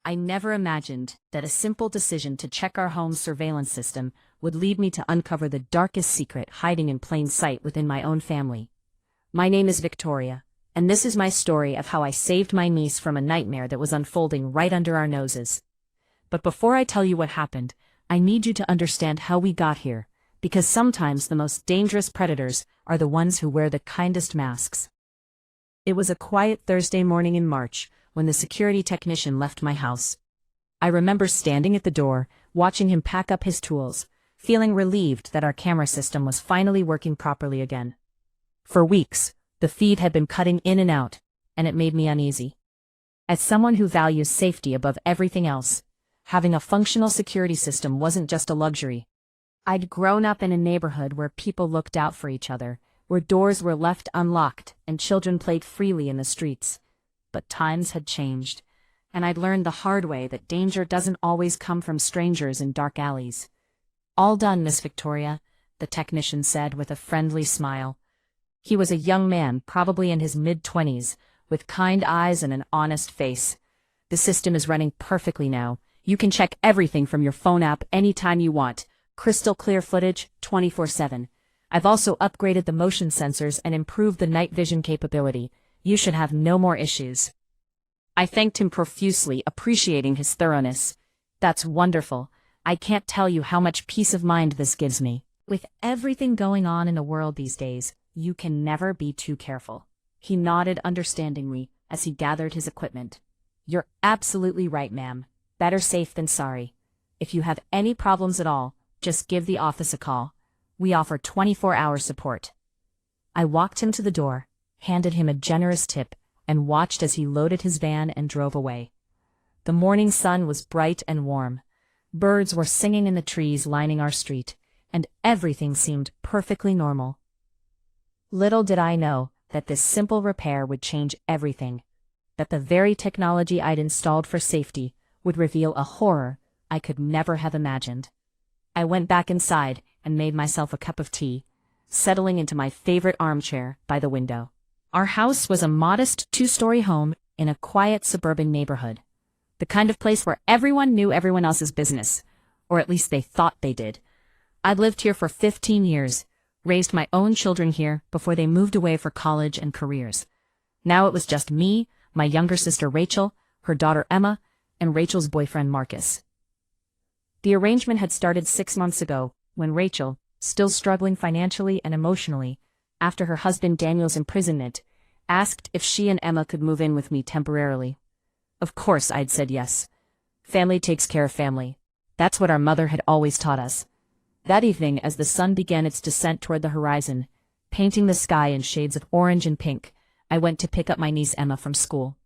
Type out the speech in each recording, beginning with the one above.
I never imagined that a simple decision to check our home's surveillance system would lead me to uncover the darkest secret hiding in plain sight within my own family. My name is Victoria, and this is my story of how I saved my niece from a nightmare that was unfolding right under our noses. But before I tell you what happened, I need you to understand how we got here, because sometimes the most dangerous predators are the ones who wear the kindest masks. It was a quiet Thursday morning in March when the security technician left my house. I remember standing at the door, watching him pack up his tools, feeling relieved that our camera system was finally working properly again. For weeks, the feed had been cutting in and out, and it made me uneasy. As someone who values safety above everything else, having a functional security system wasn't just a luxury. I'd grown up in a neighborhood where people looked out for each other, where doors were left unlocked and children played freely in the streets. But times had changed, and I'd learned the hard way that danger doesn't always come from strangers in dark alleys. "All done, Miss Victoria," the technician said with a friendly smile. He was a young man, probably in his mid-20s, with kind eyes and an honest face. "The system is running perfectly now. You can check everything from your phone app anytime you want. Crystal clear footage, 24/7. I've also upgraded the motion sensors and improved the night vision capability. You should have no more issues." I thanked him profusely, appreciating his thoroughness. "That's wonderful. I can't tell you how much peace of mind this gives me. With everything going on in the world these days, you can never be too careful." He nodded understandingly as he gathered his equipment. "You're absolutely right, ma'am. Better safe than sorry. If you have any problems at all, just give the office a call. We offer 24-hour support." I walked him to the door, handed him a generous tip, and watched as he loaded his van and drove away. The morning sun was bright and warm. Birds were singing in the trees lining our street, and everything seemed perfectly normal. Little did I know that this simple repair would change everything, that the very technology I'd installed for safety would reveal a horror I could never have imagined. I went back inside and made myself a cup of tea, settling into my favorite armchair by the window. Our house was a modest two-story home in a quiet suburban neighborhood, the kind of place where everyone knew everyone else's business, or at least they thought they did. I'd lived here for 15 years, raised my own children here before they moved away for college and careers. Now it was just me, my younger sister Rachel, her daughter Emma, and Rachel's boyfriend Marcus. The arrangement had started 6 months ago, when Rachel, still struggling financially and emotionally, after her husband Daniel's imprisonment, asked if she and Emma could move in with me temporarily. Of course I'd said yes. Family takes care of family. That's what our mother had always taught us. That evening, as the sun began its descent toward the horizon, painting the sky in shades of orange and pink, I went to pick up my niece Emma from school.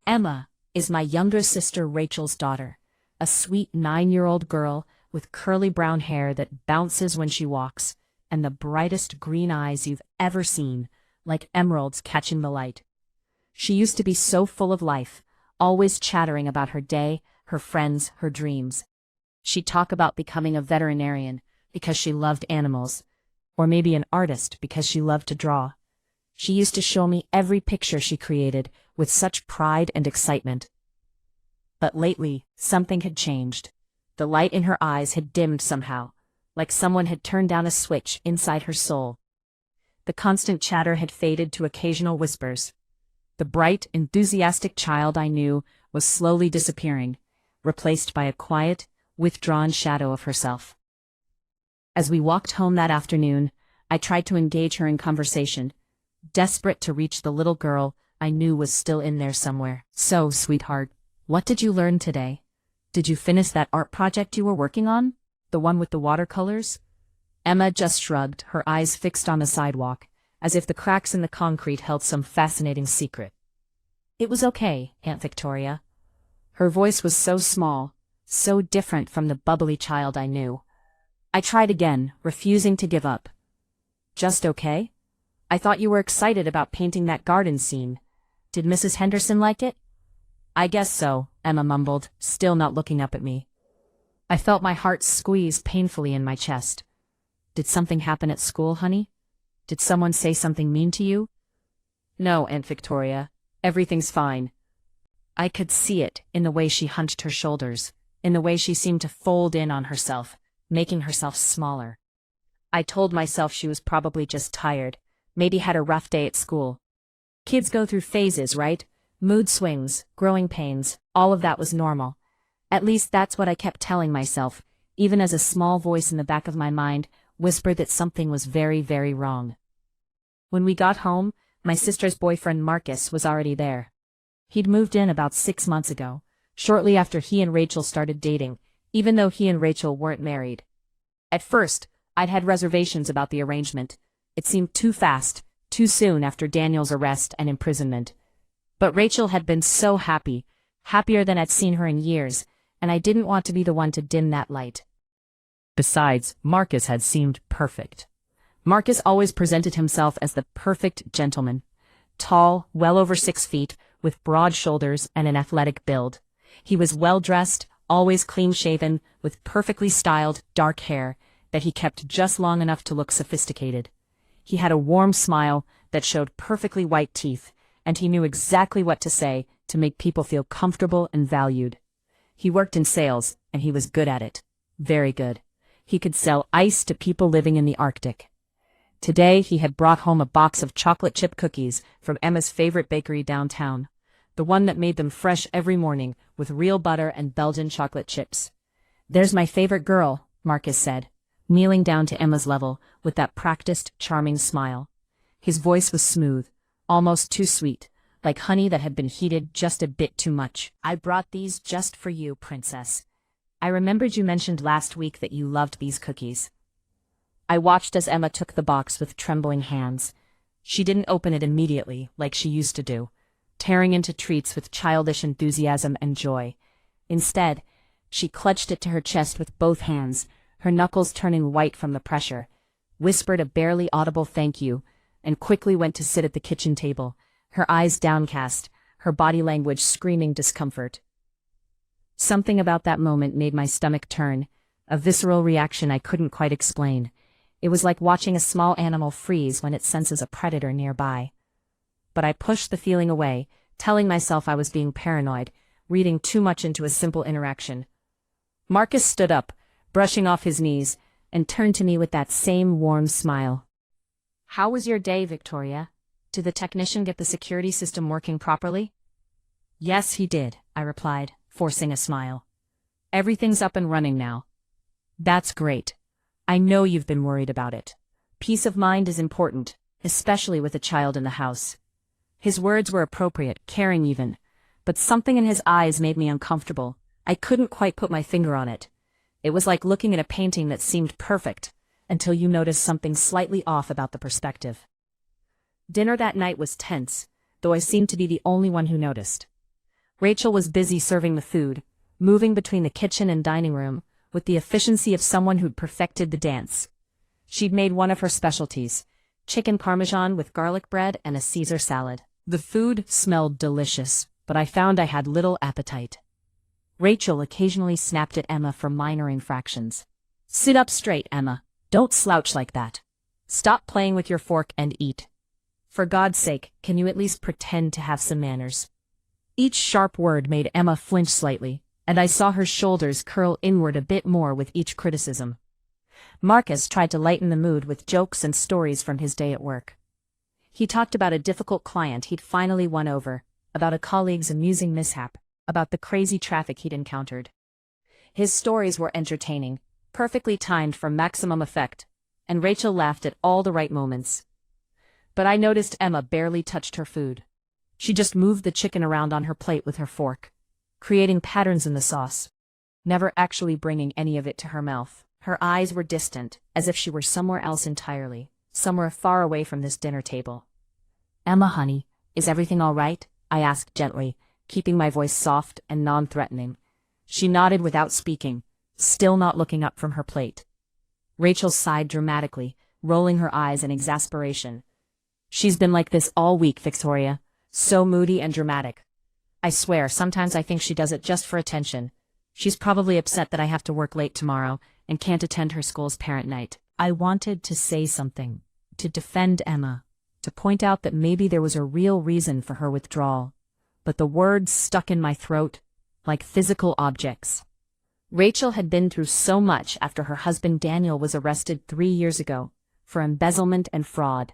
Emma is my younger sister Rachel's daughter, a sweet 9-year-old girl with curly brown hair that bounces when she walks, and the brightest green eyes you've ever seen, like emeralds catching the light. She used to be so full of life, always chattering about her day, her friends, her dreams. She'd talk about becoming a veterinarian because she loved animals, or maybe an artist because she loved to draw. She used to show me every picture she created with such pride and excitement. But lately, something had changed. The light in her eyes had dimmed somehow, like someone had turned down a switch inside her soul. The constant chatter had faded to occasional whispers. The bright, enthusiastic child I knew was slowly disappearing, replaced by a quiet, withdrawn shadow of herself. As we walked home that afternoon, I tried to engage her in conversation, desperate to reach the little girl I knew was still in there somewhere. "So, sweetheart, what did you learn today? Did you finish that art project you were working on? The one with the watercolors?" Emma just shrugged, her eyes fixed on the sidewalk, as if the cracks in the concrete held some fascinating secret. "It was okay, Aunt Victoria." Her voice was so small, so different from the bubbly child I knew. I tried again, refusing to give up. "Just okay? I thought you were excited about painting that garden scene. Did Mrs. Henderson like it?" "I guess so," Emma mumbled, still not looking up at me. I felt my heart squeeze painfully in my chest. "Did something happen at school, honey? Did someone say something mean to you?" "No, Aunt Victoria. Everything's fine." I could see it in the way she hunched her shoulders, in the way she seemed to fold in on herself, making herself smaller. I told myself she was probably just tired, maybe had a rough day at school. Kids go through phases, right? Mood swings, growing pains, all of that was normal. At least that's what I kept telling myself, even as a small voice in the back of my mind whispered that something was very, very wrong. When we got home, my sister's boyfriend Marcus was already there. He'd moved in about 6 months ago, shortly after he and Rachel started dating, even though he and Rachel weren't married. At first, I'd had reservations about the arrangement. It seemed too fast, too soon after Daniel's arrest and imprisonment. But Rachel had been so happy, happier than I'd seen her in years, and I didn't want to be the one to dim that light. Besides, Marcus had seemed perfect. Marcus always presented himself as the perfect gentleman. Tall, well over 6 feet, with broad shoulders and an athletic build. He was well-dressed, always clean-shaven, with perfectly styled, dark hair that he kept just long enough to look sophisticated. He had a warm smile that showed perfectly white teeth, and he knew exactly what to say to make people feel comfortable and valued. He worked in sales, and he was good at it. Very good. He could sell ice to people living in the Arctic. Today he had brought home a box of chocolate chip cookies from Emma's favorite bakery downtown, the one that made them fresh every morning with real butter and Belgian chocolate chips. "There's my favorite girl," Marcus said, kneeling down to Emma's level with that practiced, charming smile. His voice was smooth, almost too sweet, like honey that had been heated just a bit too much. "I brought these just for you, princess. I remembered you mentioned last week that you loved these cookies." I watched as Emma took the box with trembling hands. She didn't open it immediately, like she used to do, tearing into treats with childish enthusiasm and joy. Instead, she clutched it to her chest with both hands, her knuckles turning white from the pressure, whispered a barely audible thank you, and quickly went to sit at the kitchen table, her eyes downcast, her body language screaming discomfort. Something about that moment made my stomach turn, a visceral reaction I couldn't quite explain. It was like watching a small animal freeze when it senses a predator nearby. But I pushed the feeling away, telling myself I was being paranoid, reading too much into a simple interaction. Marcus stood up, brushing off his knees, and turned to me with that same warm smile. "How was your day, Victoria? Did the technician get the security system working properly?" "Yes, he did," I replied, forcing a smile. "Everything's up and running now." "That's great. I know you've been worried about it. Peace of mind is important, especially with a child in the house." His words were appropriate, caring even, but something in his eyes made me uncomfortable. I couldn't quite put my finger on it. It was like looking at a painting that seemed perfect, until you noticed something slightly off about the perspective. Dinner that night was tense, though I seemed to be the only one who noticed. Rachel was busy serving the food, moving between the kitchen and dining room, with the efficiency of someone who'd perfected the dance. She'd made one of her specialties, chicken parmesan with garlic bread and a Caesar salad. The food smelled delicious, but I found I had little appetite. Rachel occasionally snapped at Emma for minor infractions. "Sit up straight, Emma. Don't slouch like that. Stop playing with your fork and eat. For God's sake, can you at least pretend to have some manners?" Each sharp word made Emma flinch slightly, and I saw her shoulders curl inward a bit more with each criticism. Marcus tried to lighten the mood with jokes and stories from his day at work. He talked about a difficult client he'd finally won over, about a colleague's amusing mishap, about the crazy traffic he'd encountered. His stories were entertaining, perfectly timed for maximum effect, and Rachel laughed at all the right moments. But I noticed Emma barely touched her food. She just moved the chicken around on her plate with her fork, creating patterns in the sauce, never actually bringing any of it to her mouth. Her eyes were distant, as if she were somewhere else entirely, somewhere far away from this dinner table. "Emma, honey, is everything all right?" I asked gently, keeping my voice soft and non-threatening. She nodded without speaking, still not looking up from her plate. Rachel sighed dramatically, rolling her eyes in exasperation. "She's been like this all week, Victoria. So moody and dramatic. I swear, sometimes I think she does it just for attention. She's probably upset that I have to work late tomorrow and can't attend her school's parent night." I wanted to say something, to defend Emma, to point out that maybe there was a real reason for her withdrawal. but the words stuck in my throat like physical objects. Rachel had been through so much after her husband Daniel was arrested 3 years ago for embezzlement and fraud.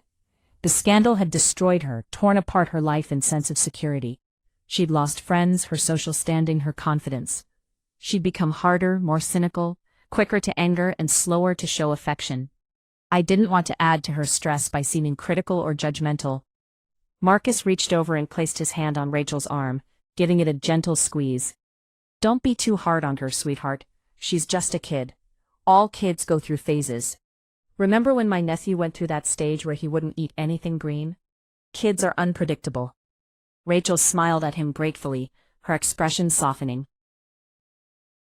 The scandal had destroyed her, torn apart her life and sense of security. She'd lost friends, her social standing, her confidence. She'd become harder, more cynical, quicker to anger, and slower to show affection. I didn't want to add to her stress by seeming critical or judgmental. Marcus reached over and placed his hand on Rachel's arm, giving it a gentle squeeze. "Don't be too hard on her, sweetheart. She's just a kid. All kids go through phases. Remember when my nephew went through that stage where he wouldn't eat anything green? Kids are unpredictable." Rachel smiled at him gratefully, her expression softening.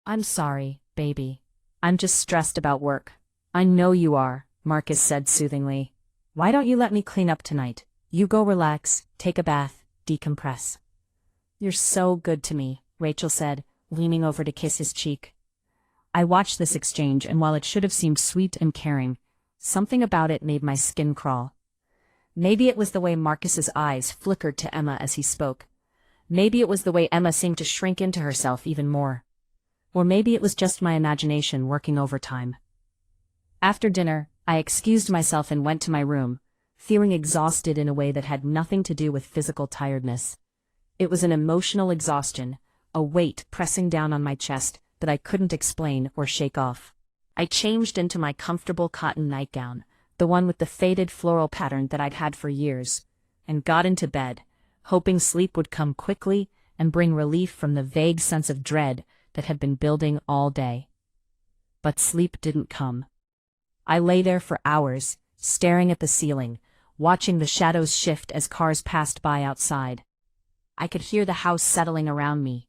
"I'm sorry, baby. I'm just stressed about work." "I know you are," Marcus said soothingly. "Why don't you let me clean up tonight? You go relax, take a bath, decompress." "You're so good to me," Rachel said, leaning over to kiss his cheek. I watched this exchange, and while it should have seemed sweet and caring, something about it made my skin crawl. Maybe it was the way Marcus's eyes flickered to Emma as he spoke. Maybe it was the way Emma seemed to shrink into herself even more. Or maybe it was just my imagination working overtime. After dinner, I excused myself and went to my room, feeling exhausted in a way that had nothing to do with physical tiredness. It was an emotional exhaustion, a weight pressing down on my chest that I couldn't explain or shake off. I changed into my comfortable cotton nightgown, the one with the faded floral pattern that I'd had for years, and got into bed, hoping sleep would come quickly and bring relief from the vague sense of dread that had been building all day. But sleep didn't come. I lay there for hours, staring at the ceiling, watching the shadows shift as cars passed by outside. I could hear the house settling around me,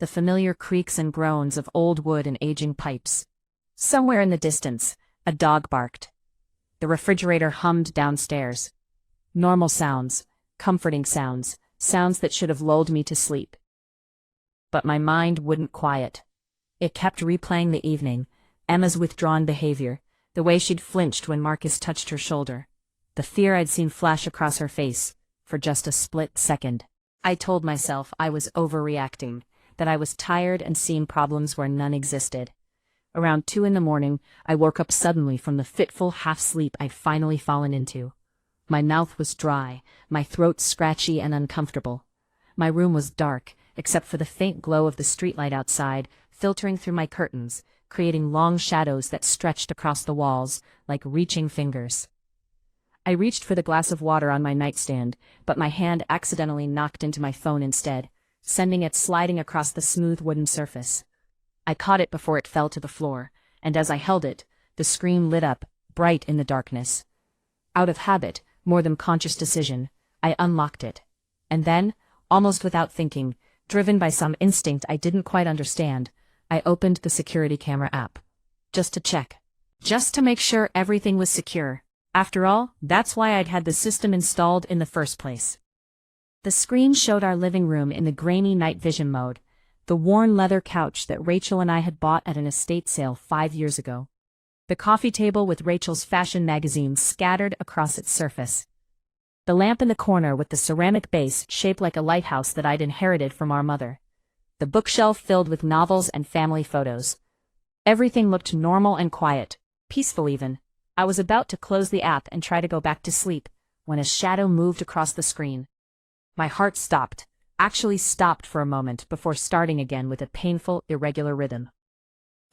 the familiar creaks and groans of old wood and aging pipes. Somewhere in the distance, a dog barked. The refrigerator hummed downstairs. Normal sounds, comforting sounds, sounds that should have lulled me to sleep. But my mind wouldn't quiet. It kept replaying the evening, Emma's withdrawn behavior, the way she'd flinched when Marcus touched her shoulder, the fear I'd seen flash across her face for just a split second. I told myself I was overreacting, that I was tired and seeing problems where none existed. Around 2 a.m, I woke up suddenly from the fitful half-sleep I'd finally fallen into. My mouth was dry, my throat scratchy and uncomfortable. My room was dark, except for the faint glow of the streetlight outside, filtering through my curtains, creating long shadows that stretched across the walls, like reaching fingers. I reached for the glass of water on my nightstand, but my hand accidentally knocked into my phone instead, sending it sliding across the smooth wooden surface. I caught it before it fell to the floor, and as I held it, the screen lit up, bright in the darkness. Out of habit, more than conscious decision, I unlocked it. And then, almost without thinking, driven by some instinct I didn't quite understand, I opened the security camera app. Just to check. Just to make sure everything was secure. After all, that's why I'd had the system installed in the first place. The screen showed our living room in the grainy night vision mode, the worn leather couch that Rachel and I had bought at an estate sale 5 years ago. The coffee table with Rachel's fashion magazines scattered across its surface. The lamp in the corner with the ceramic base shaped like a lighthouse that I'd inherited from our mother. The bookshelf filled with novels and family photos. Everything looked normal and quiet, peaceful even. I was about to close the app and try to go back to sleep, when a shadow moved across the screen. My heart stopped, actually stopped for a moment before starting again with a painful, irregular rhythm.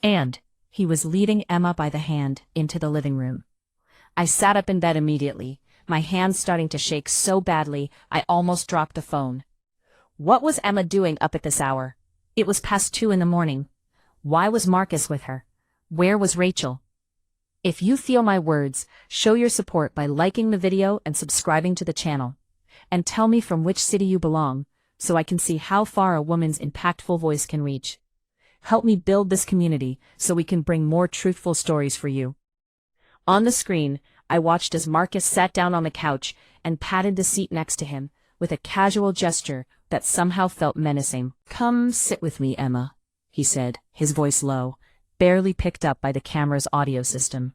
And he was leading Emma by the hand into the living room. I sat up in bed immediately, my hands starting to shake so badly I almost dropped the phone. What was Emma doing up at this hour? It was past 2 a.m. Why was Marcus with her? Where was Rachel? If you feel my words, show your support by liking the video and subscribing to the channel. And tell me from which city you belong, so I can see how far a woman's impactful voice can reach. Help me build this community so we can bring more truthful stories for you. On the screen, I watched as Marcus sat down on the couch and patted the seat next to him, with a casual gesture that somehow felt menacing. "Come sit with me, Emma," he said, his voice low, barely picked up by the camera's audio system.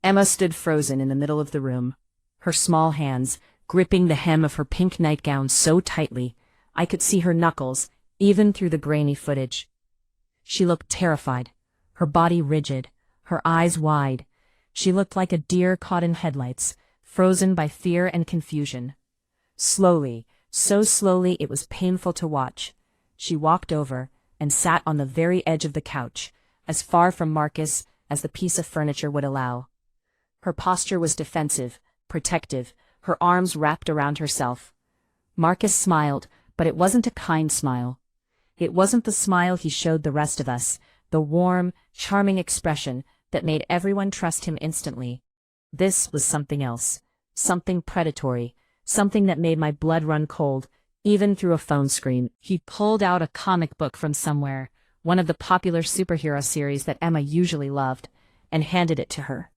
Emma stood frozen in the middle of the room, her small hands gripping the hem of her pink nightgown so tightly, I could see her knuckles, even through the grainy footage. She looked terrified, her body rigid, her eyes wide. She looked like a deer caught in headlights, frozen by fear and confusion. Slowly, so slowly it was painful to watch, she walked over and sat on the very edge of the couch, as far from Marcus as the piece of furniture would allow. Her posture was defensive, protective, her arms wrapped around herself. Marcus smiled, but it wasn't a kind smile. It wasn't the smile he showed the rest of us, the warm, charming expression that made everyone trust him instantly. This was something else, something predatory, something that made my blood run cold, even through a phone screen. He pulled out a comic book from somewhere, one of the popular superhero series that Emma usually loved, and handed it to her.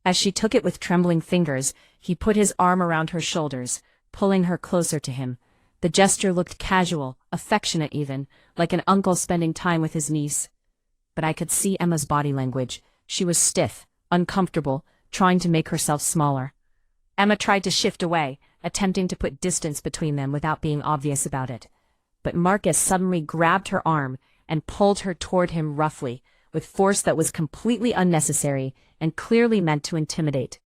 As she took it with trembling fingers, he put his arm around her shoulders, pulling her closer to him. The gesture looked casual, affectionate even, like an uncle spending time with his niece. But I could see Emma's body language. She was stiff, uncomfortable, trying to make herself smaller. Emma tried to shift away, attempting to put distance between them without being obvious about it. But Marcus suddenly grabbed her arm and pulled her toward him roughly, with force that was completely unnecessary and clearly meant to intimidate.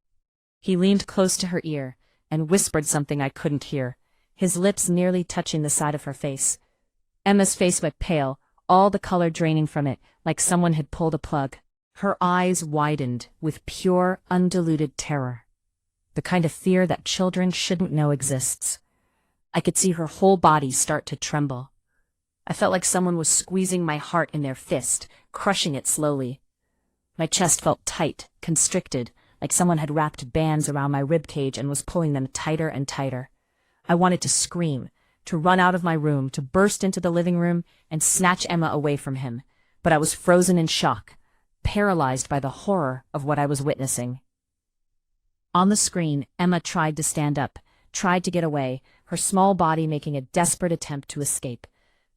He leaned close to her ear and whispered something I couldn't hear, his lips nearly touching the side of her face. Emma's face went pale, all the color draining from it, like someone had pulled a plug. Her eyes widened with pure, undiluted terror. The kind of fear that children shouldn't know exists. I could see her whole body start to tremble. I felt like someone was squeezing my heart in their fist, crushing it slowly. My chest felt tight, constricted, like someone had wrapped bands around my ribcage and was pulling them tighter and tighter. I wanted to scream, to run out of my room, to burst into the living room and snatch Emma away from him, but I was frozen in shock, paralyzed by the horror of what I was witnessing. On the screen, Emma tried to stand up, tried to get away, her small body making a desperate attempt to escape.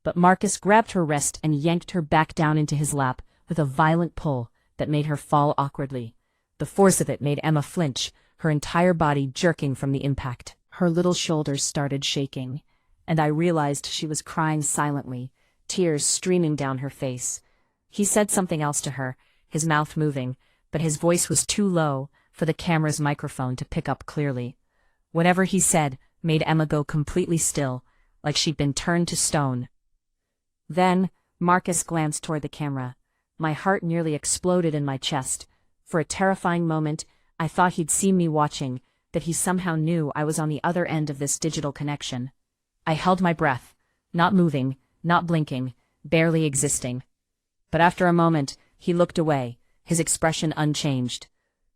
But Marcus grabbed her wrist and yanked her back down into his lap with a violent pull that made her fall awkwardly. The force of it made Emma flinch, her entire body jerking from the impact. Her little shoulders started shaking, and I realized she was crying silently, tears streaming down her face. He said something else to her, his mouth moving, but his voice was too low for the camera's microphone to pick up clearly. Whatever he said made Emma go completely still, like she'd been turned to stone. Then, Marcus glanced toward the camera. My heart nearly exploded in my chest. For a terrifying moment, I thought he'd seen me watching, that he somehow knew I was on the other end of this digital connection. I held my breath, not moving, not blinking, barely existing. But after a moment, he looked away, his expression unchanged.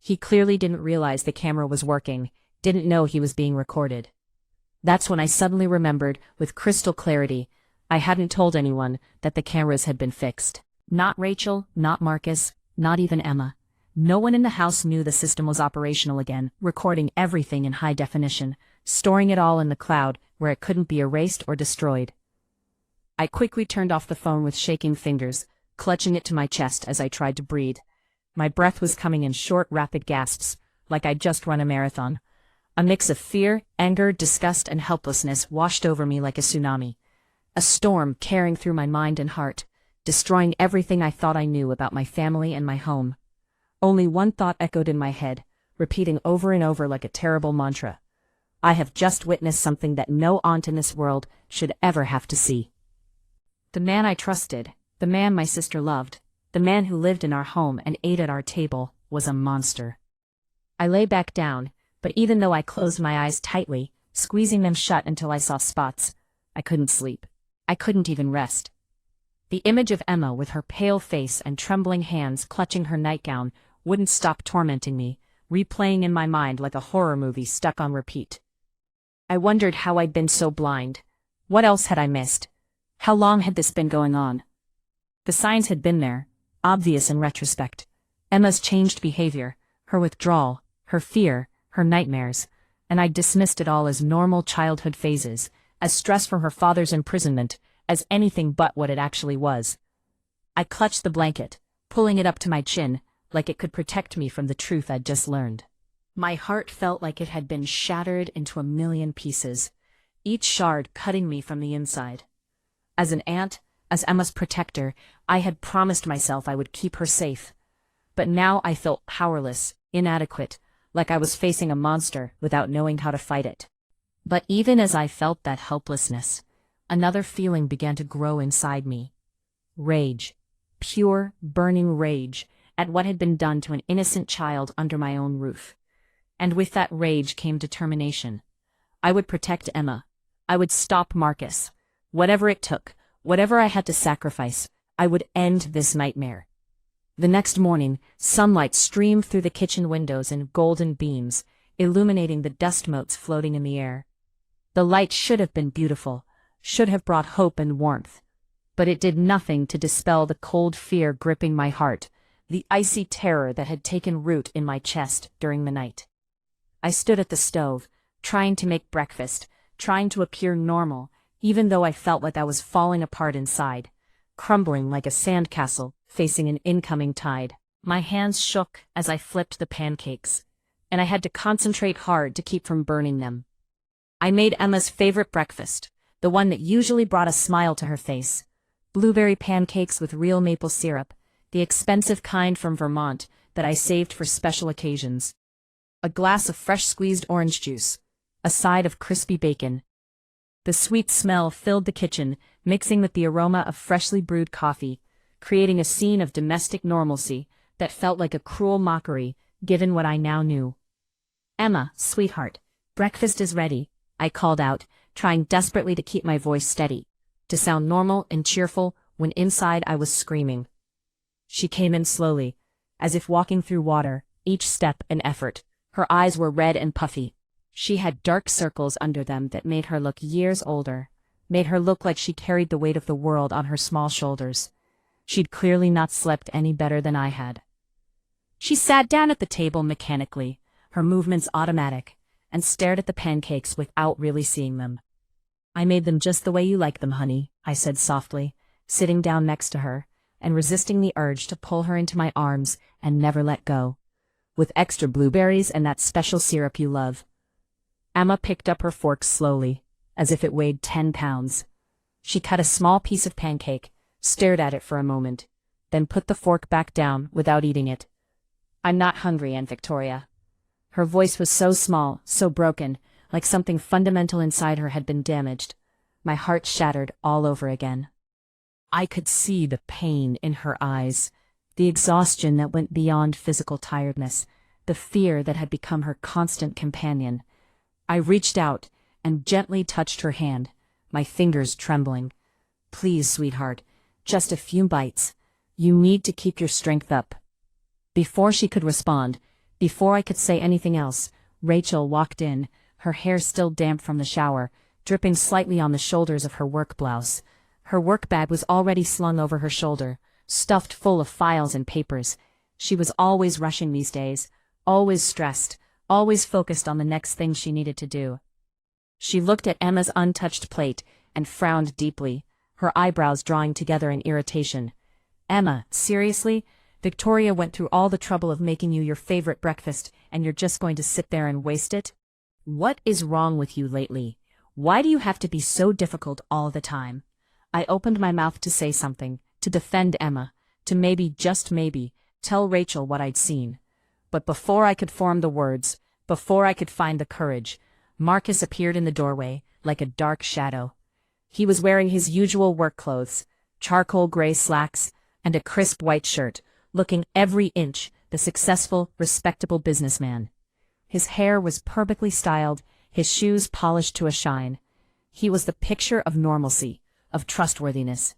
He clearly didn't realize the camera was working, didn't know he was being recorded. That's when I suddenly remembered, with crystal clarity, I hadn't told anyone that the cameras had been fixed. Not Rachel, not Marcus, not even Emma. No one in the house knew the system was operational again, recording everything in high definition, storing it all in the cloud where it couldn't be erased or destroyed. I quickly turned off the phone with shaking fingers, clutching it to my chest as I tried to breathe. My breath was coming in short, rapid gasps, like I'd just run a marathon. A mix of fear, anger, disgust, and helplessness washed over me like a tsunami. A storm tearing through my mind and heart, destroying everything I thought I knew about my family and my home. Only one thought echoed in my head, repeating over and over like a terrible mantra. I have just witnessed something that no aunt in this world should ever have to see. The man I trusted, the man my sister loved, the man who lived in our home and ate at our table, was a monster. I lay back down, but even though I closed my eyes tightly, squeezing them shut until I saw spots, I couldn't sleep. I couldn't even rest. The image of Emma with her pale face and trembling hands clutching her nightgown wouldn't stop tormenting me, replaying in my mind like a horror movie stuck on repeat. I wondered how I'd been so blind. What else had I missed? How long had this been going on? The signs had been there, obvious in retrospect. Emma's changed behavior, her withdrawal, her fear, her nightmares, and I dismissed it all as normal childhood phases, as stress from her father's imprisonment, as anything but what it actually was. I clutched the blanket, pulling it up to my chin, like it could protect me from the truth I'd just learned. My heart felt like it had been shattered into a million pieces. each shard cutting me from the inside. As an aunt, as Emma's protector, I had promised myself I would keep her safe. But now I felt powerless, inadequate, like I was facing a monster without knowing how to fight it. But even as I felt that helplessness, another feeling began to grow inside me. Rage. Pure, burning rage at what had been done to an innocent child under my own roof. And with that rage came determination. I would protect Emma. I would stop Marcus. Whatever it took, whatever I had to sacrifice, I would end this nightmare. The next morning, sunlight streamed through the kitchen windows in golden beams, illuminating the dust motes floating in the air. The light should have been beautiful, should have brought hope and warmth. But it did nothing to dispel the cold fear gripping my heart, the icy terror that had taken root in my chest during the night. I stood at the stove, trying to make breakfast, trying to appear normal, even though I felt like I was falling apart inside, crumbling like a sandcastle facing an incoming tide. My hands shook as I flipped the pancakes, and I had to concentrate hard to keep from burning them. I made Emma's favorite breakfast, the one that usually brought a smile to her face. Blueberry pancakes with real maple syrup, the expensive kind from Vermont that I saved for special occasions. A glass of fresh squeezed orange juice, a side of crispy bacon. The sweet smell filled the kitchen, mixing with the aroma of freshly brewed coffee, creating a scene of domestic normalcy that felt like a cruel mockery, given what I now knew. "Emma, sweetheart, breakfast is ready," I called out, trying desperately to keep my voice steady, to sound normal and cheerful when inside I was screaming. She came in slowly, as if walking through water, each step an effort. Her eyes were red and puffy. She had dark circles under them that made her look years older, made her look like she carried the weight of the world on her small shoulders. She'd clearly not slept any better than I had. She sat down at the table mechanically, her movements automatic, and stared at the pancakes without really seeing them. "I made them just the way you like them, honey," I said softly, sitting down next to her, and resisting the urge to pull her into my arms and never let go. "With extra blueberries and that special syrup you love." Emma picked up her fork slowly, as if it weighed 10 pounds. She cut a small piece of pancake, stared at it for a moment, then put the fork back down without eating it. "I'm not hungry, Aunt Victoria." Her voice was so small, so broken, like something fundamental inside her had been damaged. My heart shattered all over again. I could see the pain in her eyes, the exhaustion that went beyond physical tiredness, the fear that had become her constant companion. I reached out and gently touched her hand, my fingers trembling. "Please, sweetheart, just a few bites. You need to keep your strength up." Before she could respond, before I could say anything else, Rachel walked in, her hair still damp from the shower, dripping slightly on the shoulders of her work blouse. Her work bag was already slung over her shoulder, stuffed full of files and papers. She was always rushing these days, always stressed, always focused on the next thing she needed to do. She looked at Emma's untouched plate and frowned deeply, her eyebrows drawing together in irritation. "Emma, seriously? Victoria went through all the trouble of making you your favorite breakfast, and you're just going to sit there and waste it? What is wrong with you lately? Why do you have to be so difficult all the time?" I opened my mouth to say something, to defend Emma, to maybe, just maybe, tell Rachel what I'd seen. But before I could form the words, before I could find the courage, Marcus appeared in the doorway, like a dark shadow. He was wearing his usual work clothes, charcoal gray slacks, and a crisp white shirt, looking every inch the successful, respectable businessman. His hair was perfectly styled, his shoes polished to a shine. He was the picture of normalcy, of trustworthiness.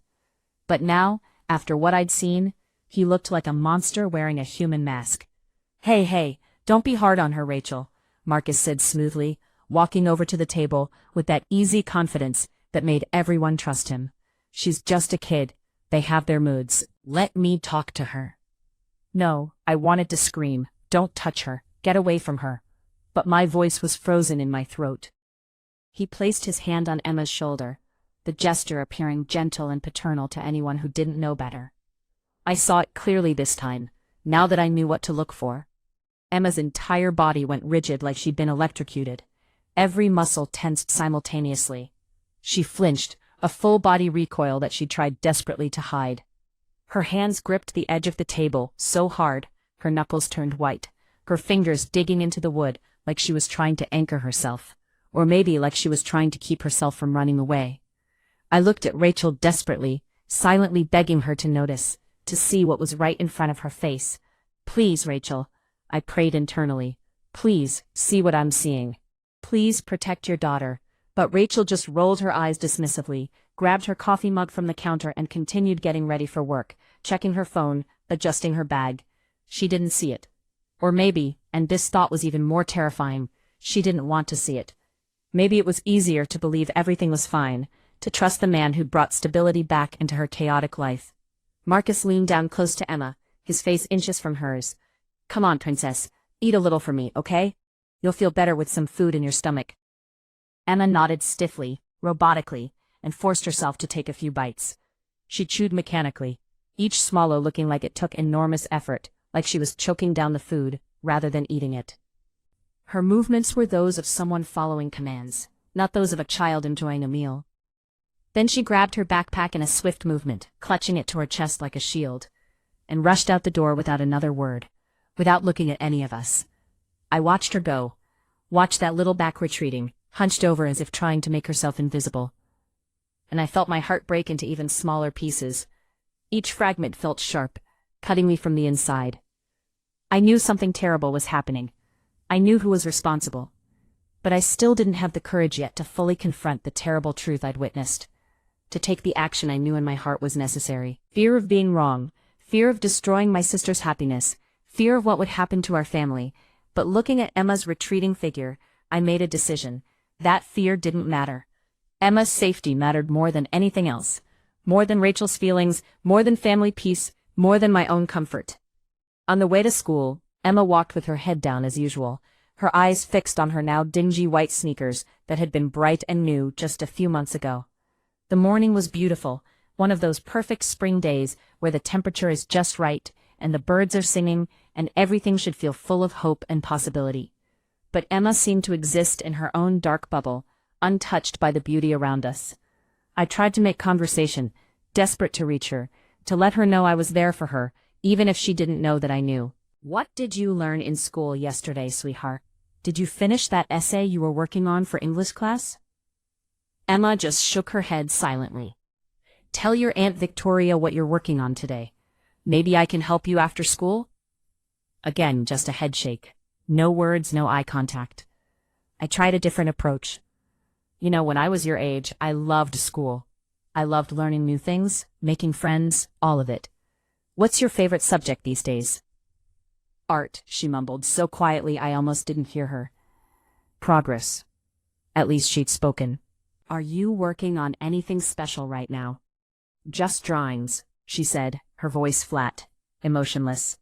But now, after what I'd seen, he looked like a monster wearing a human mask. Hey, don't be hard on her, Rachel," Marcus said smoothly, walking over to the table with that easy confidence that made everyone trust him. "She's just a kid. They have their moods. Let me talk to her." No, I wanted to scream, "Don't touch her, get away from her." But my voice was frozen in my throat. He placed his hand on Emma's shoulder, the gesture appearing gentle and paternal to anyone who didn't know better. I saw it clearly this time, now that I knew what to look for. Emma's entire body went rigid like she'd been electrocuted. Every muscle tensed simultaneously. She flinched, a full-body recoil that she tried desperately to hide. Her hands gripped the edge of the table so hard, her knuckles turned white, her fingers digging into the wood like she was trying to anchor herself, or maybe like she was trying to keep herself from running away. I looked at Rachel desperately, silently begging her to notice, to see what was right in front of her face. "Please, Rachel," I prayed internally. "Please, see what I'm seeing. Please protect your daughter." But Rachel just rolled her eyes dismissively, grabbed her coffee mug from the counter and continued getting ready for work, checking her phone, adjusting her bag. She didn't see it. Or maybe, and this thought was even more terrifying, she didn't want to see it. Maybe it was easier to believe everything was fine, to trust the man who'd brought stability back into her chaotic life. Marcus leaned down close to Emma, his face inches from hers. "Come on, princess, eat a little for me, okay? You'll feel better with some food in your stomach." Emma nodded stiffly, robotically, and forced herself to take a few bites. She chewed mechanically, each swallow looking like it took enormous effort, like she was choking down the food, rather than eating it. Her movements were those of someone following commands, not those of a child enjoying a meal. Then she grabbed her backpack in a swift movement, clutching it to her chest like a shield, and rushed out the door without another word, without looking at any of us. I watched her go, watched that little back retreating, hunched over as if trying to make herself invisible. And I felt my heart break into even smaller pieces. Each fragment felt sharp, cutting me from the inside. I knew something terrible was happening. I knew who was responsible. But I still didn't have the courage yet to fully confront the terrible truth I'd witnessed, to take the action I knew in my heart was necessary. Fear of being wrong, fear of destroying my sister's happiness, fear of what would happen to our family. But looking at Emma's retreating figure, I made a decision. That fear didn't matter. Emma's safety mattered more than anything else. More than Rachel's feelings, more than family peace, more than my own comfort. On the way to school, Emma walked with her head down as usual, her eyes fixed on her now dingy white sneakers that had been bright and new just a few months ago. The morning was beautiful, one of those perfect spring days where the temperature is just right, and the birds are singing, and everything should feel full of hope and possibility. But Emma seemed to exist in her own dark bubble, untouched by the beauty around us. I tried to make conversation, desperate to reach her, to let her know I was there for her, even if she didn't know that I knew. "What did you learn in school yesterday, sweetheart? Did you finish that essay you were working on for English class?" Emma just shook her head silently. "Tell your Aunt Victoria what you're working on today. Maybe I can help you after school?" Again, just a head shake. No words, no eye contact. I tried a different approach. You know, when I was your age, I loved school. I loved learning new things, making friends, all of it. "What's your favorite subject these days?" "Art," she mumbled, so quietly I almost didn't hear her. "Progress." At least she'd spoken. "Are you working on anything special right now?" "Just drawings," she said, her voice flat, emotionless.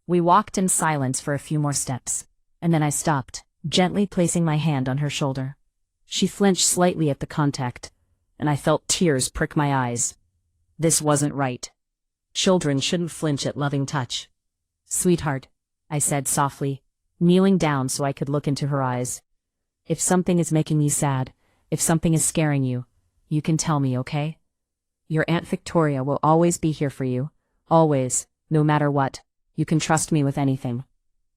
We walked in silence for a few more steps, and then I stopped, gently placing my hand on her shoulder. She flinched slightly at the contact, and I felt tears prick my eyes. This wasn't right. Children shouldn't flinch at loving touch. "Sweetheart," I said softly, kneeling down so I could look into her eyes. "If something is making you sad, if something is scaring you, you can tell me, okay? Your Aunt Victoria will always be here for you. Always, no matter what. You can trust me with anything."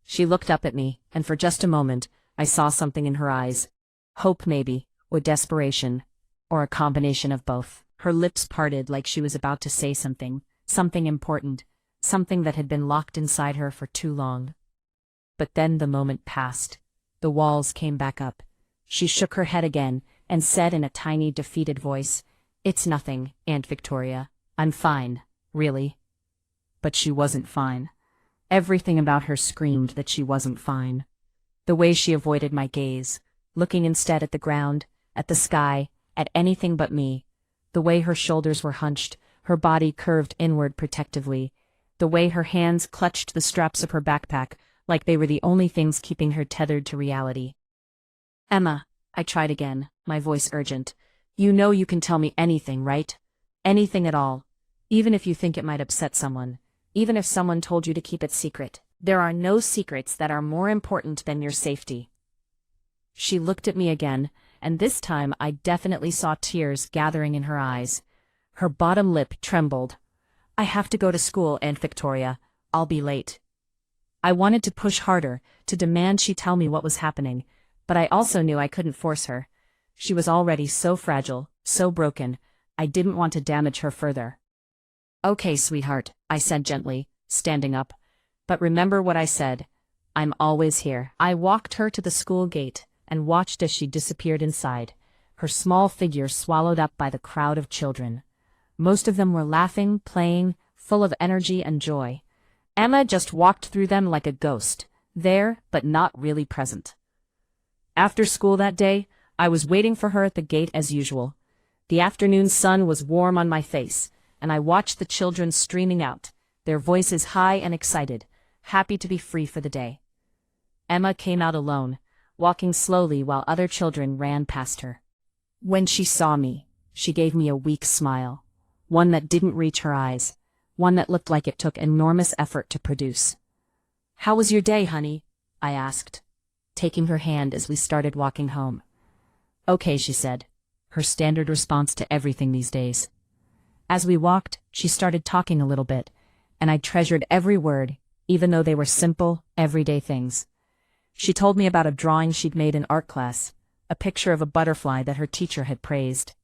She looked up at me, and for just a moment, I saw something in her eyes. Hope maybe, or desperation, or a combination of both. Her lips parted like she was about to say something, something important, something that had been locked inside her for too long. But then the moment passed. The walls came back up. She shook her head again, and said in a tiny, defeated voice, "It's nothing, Aunt Victoria. I'm fine, really." But she wasn't fine. Everything about her screamed that she wasn't fine. The way she avoided my gaze, looking instead at the ground, at the sky, at anything but me. The way her shoulders were hunched, her body curved inward protectively. The way her hands clutched the straps of her backpack like they were the only things keeping her tethered to reality. "Emma," I tried again, my voice urgent. "You know you can tell me anything, right? Anything at all. Even if you think it might upset someone. Even if someone told you to keep it secret. There are no secrets that are more important than your safety." She looked at me again, and this time I definitely saw tears gathering in her eyes. Her bottom lip trembled. "I have to go to school, Aunt Victoria. I'll be late." I wanted to push harder, to demand she tell me what was happening, but I also knew I couldn't force her. She was already so fragile, so broken. I didn't want to damage her further. "Okay, sweetheart," I said gently, standing up. "But remember what I said. I'm always here." I walked her to the school gate and watched as she disappeared inside, her small figure swallowed up by the crowd of children. Most of them were laughing, playing, full of energy and joy. Emma just walked through them like a ghost, there but not really present. After school that day, I was waiting for her at the gate as usual. The afternoon sun was warm on my face, and I watched the children streaming out, their voices high and excited, happy to be free for the day. Emma came out alone, walking slowly while other children ran past her. When she saw me, she gave me a weak smile, one that didn't reach her eyes, one that looked like it took enormous effort to produce. "How was your day, honey?" I asked, taking her hand as we started walking home. "Okay," she said, her standard response to everything these days. As we walked, she started talking a little bit, and I treasured every word, even though they were simple, everyday things. She told me about a drawing she'd made in art class, a picture of a butterfly that her teacher had praised.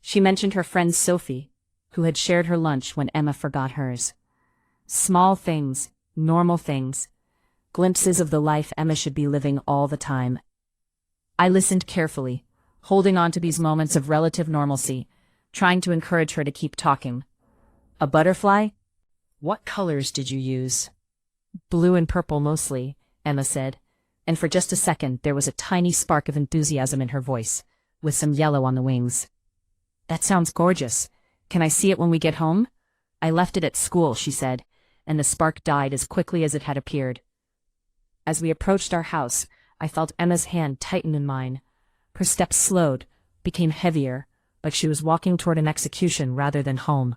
She mentioned her friend Sophie, who had shared her lunch when Emma forgot hers. Small things, normal things, glimpses of the life Emma should be living all the time. I listened carefully, holding on to these moments of relative normalcy, trying to encourage her to keep talking. "A butterfly? What colors did you use?" "Blue and purple mostly," Emma said, and for just a second there was a tiny spark of enthusiasm in her voice, with some yellow on the wings. "That sounds gorgeous. Can I see it when we get home?" "I left it at school," she said, and the spark died as quickly as it had appeared. As we approached our house, I felt Emma's hand tighten in mine. Her steps slowed, became heavier, like she was walking toward an execution rather than home.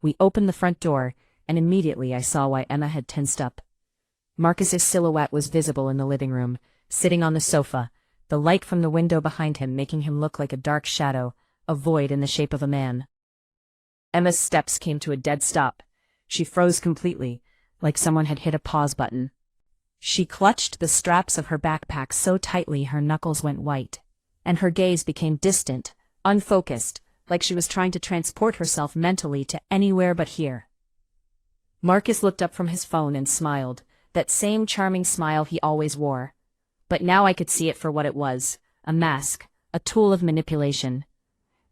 We opened the front door, and immediately I saw why Emma had tensed up. Marcus's silhouette was visible in the living room, sitting on the sofa, the light from the window behind him making him look like a dark shadow, a void in the shape of a man. Emma's steps came to a dead stop. She froze completely, like someone had hit a pause button. She clutched the straps of her backpack so tightly her knuckles went white, and her gaze became distant, unfocused, like she was trying to transport herself mentally to anywhere but here. Marcus looked up from his phone and smiled, that same charming smile he always wore. But now I could see it for what it was, a mask, a tool of manipulation.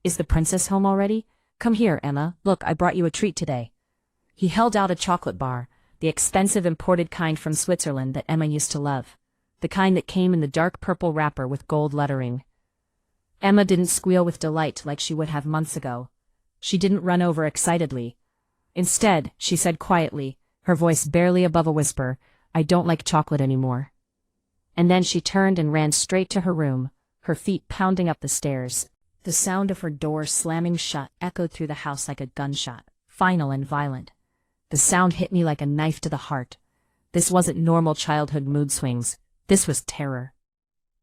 "Is the princess home already? Come here, Emma. Look, I brought you a treat today." He held out a chocolate bar, the expensive imported kind from Switzerland that Emma used to love, the kind that came in the dark purple wrapper with gold lettering. Emma didn't squeal with delight like she would have months ago. She didn't run over excitedly. Instead, she said quietly, her voice barely above a whisper, "I don't like chocolate anymore." And then she turned and ran straight to her room, her feet pounding up the stairs. The sound of her door slamming shut echoed through the house like a gunshot, final and violent. The sound hit me like a knife to the heart. This wasn't normal childhood mood swings. This was terror.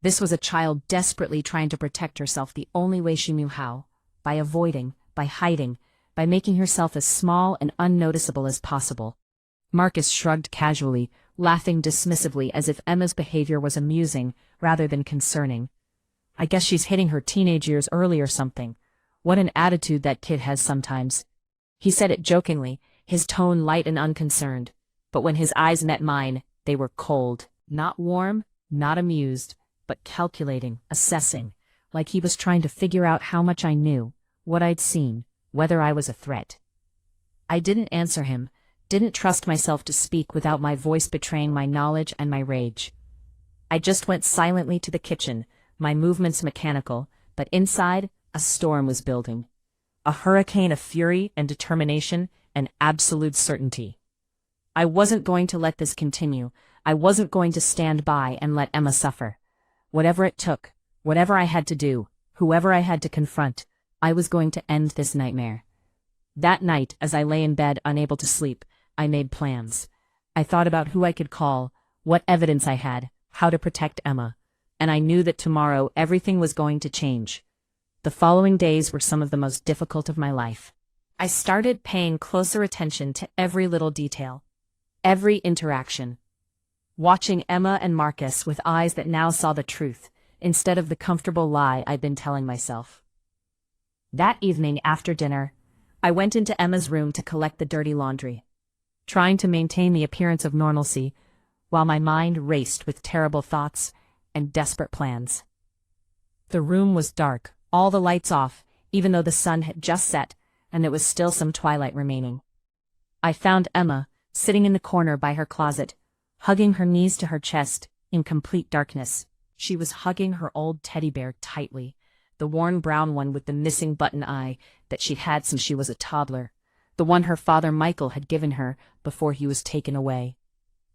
This was a child desperately trying to protect herself the only way she knew how, by avoiding, by hiding, by making herself as small and unnoticeable as possible. Marcus shrugged casually, laughing dismissively as if Emma's behavior was amusing rather than concerning. "I guess she's hitting her teenage years early or something. What an attitude that kid has sometimes." He said it jokingly, his tone light and unconcerned, but when his eyes met mine, they were cold, not warm, not amused, but calculating, assessing, like he was trying to figure out how much I knew, what I'd seen, whether I was a threat. I didn't answer him, didn't trust myself to speak without my voice betraying my knowledge and my rage. I just went silently to the kitchen, my movements mechanical, but inside, a storm was building. A hurricane of fury and determination and absolute certainty. I wasn't going to let this continue. I wasn't going to stand by and let Emma suffer. Whatever it took, whatever I had to do, whoever I had to confront, I was going to end this nightmare. That night, as I lay in bed unable to sleep, I made plans. I thought about who I could call, what evidence I had, how to protect Emma. and I knew that tomorrow everything was going to change. The following days were some of the most difficult of my life. I started paying closer attention to every little detail, every interaction. Watching Emma and Marcus with eyes that now saw the truth, instead of the comfortable lie I'd been telling myself. That evening after dinner, I went into Emma's room to collect the dirty laundry, trying to maintain the appearance of normalcy, while my mind raced with terrible thoughts and desperate plans. The room was dark, all the lights off, even though the sun had just set, and there was still some twilight remaining. I found Emma, sitting in the corner by her closet, hugging her knees to her chest, in complete darkness. She was hugging her old teddy bear tightly, the worn brown one with the missing button eye that she'd had since she was a toddler, the one her father Michael had given her before he was taken away.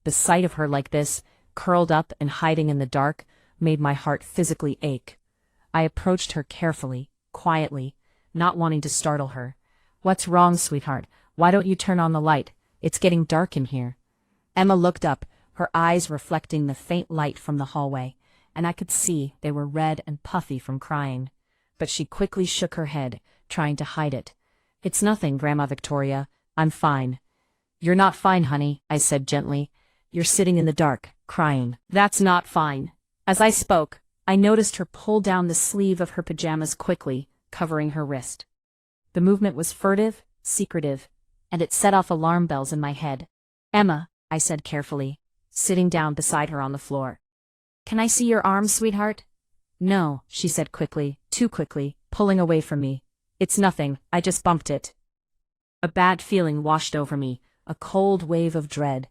The sight of her like this, curled up and hiding in the dark, made my heart physically ache. I approached her carefully, quietly, not wanting to startle her. "What's wrong, sweetheart? Why don't you turn on the light? It's getting dark in here." Emma looked up, her eyes reflecting the faint light from the hallway, and I could see they were red and puffy from crying. But she quickly shook her head, trying to hide it. "It's nothing, Grandma Victoria. I'm fine." "You're not fine, honey," I said gently. "You're sitting in the dark, crying. That's not fine." As I spoke, I noticed her pull down the sleeve of her pajamas quickly, covering her wrist. The movement was furtive, secretive, and it set off alarm bells in my head. "Emma," I said carefully, sitting down beside her on the floor. "Can I see your arm, sweetheart?" "No," she said quickly, too quickly, pulling away from me. "It's nothing, I just bumped it." A bad feeling washed over me, a cold wave of dread.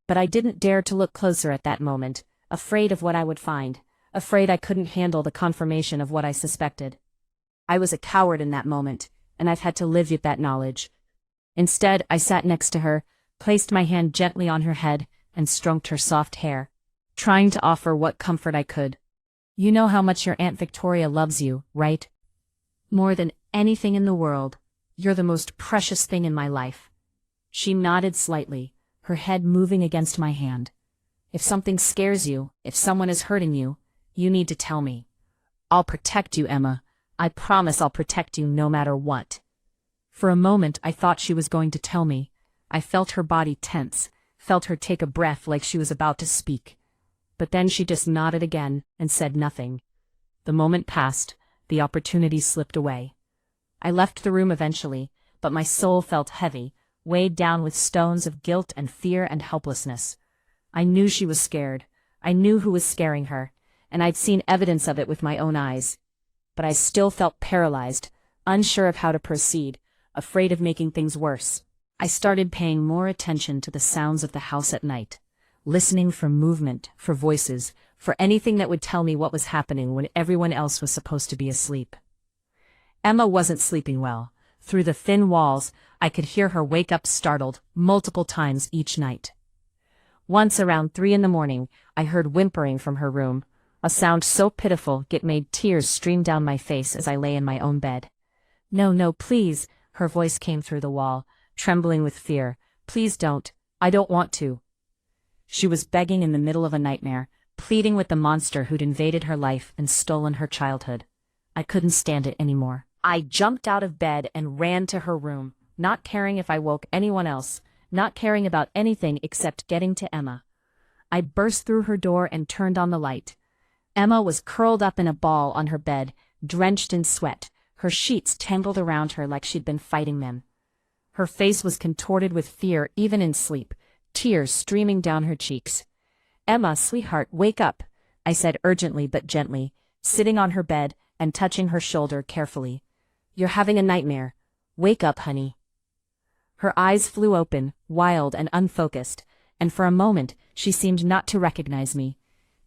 But I didn't dare to look closer at that moment, afraid of what I would find, afraid I couldn't handle the confirmation of what I suspected. I was a coward in that moment, and I've had to live with that knowledge. Instead, I sat next to her, placed my hand gently on her head, and stroked her soft hair, trying to offer what comfort I could. "You know how much your Aunt Victoria loves you, right? More than anything in the world. You're the most precious thing in my life." She nodded slightly, her head moving against my hand. "If something scares you, if someone is hurting you, you need to tell me. I'll protect you, Emma. I promise I'll protect you no matter what." For a moment I thought she was going to tell me. I felt her body tense, felt her take a breath like she was about to speak. But then she just nodded again and said nothing. The moment passed, the opportunity slipped away. I left the room eventually, but my soul felt heavy, weighed down with stones of guilt and fear and helplessness. I knew she was scared. I knew who was scaring her, and I'd seen evidence of it with my own eyes. But I still felt paralyzed, unsure of how to proceed, afraid of making things worse. I started paying more attention to the sounds of the house at night, listening for movement, for voices, for anything that would tell me what was happening when everyone else was supposed to be asleep. Emma wasn't sleeping well. Through the thin walls, I could hear her wake up startled multiple times each night. Once around 3 a.m, I heard whimpering from her room, a sound so pitiful it made tears stream down my face as I lay in my own bed. "No, no, please," her voice came through the wall, trembling with fear. "Please don't. I don't want to." She was begging in the middle of a nightmare, pleading with the monster who'd invaded her life and stolen her childhood. I couldn't stand it anymore. I jumped out of bed and ran to her room, not caring if I woke anyone else, not caring about anything except getting to Emma. I burst through her door and turned on the light. Emma was curled up in a ball on her bed, drenched in sweat, her sheets tangled around her like she'd been fighting them. Her face was contorted with fear even in sleep, tears streaming down her cheeks. "Emma, sweetheart, wake up," I said urgently but gently, sitting on her bed and touching her shoulder carefully. "You're having a nightmare. Wake up, honey." Her eyes flew open, wild and unfocused, and for a moment she seemed not to recognize me.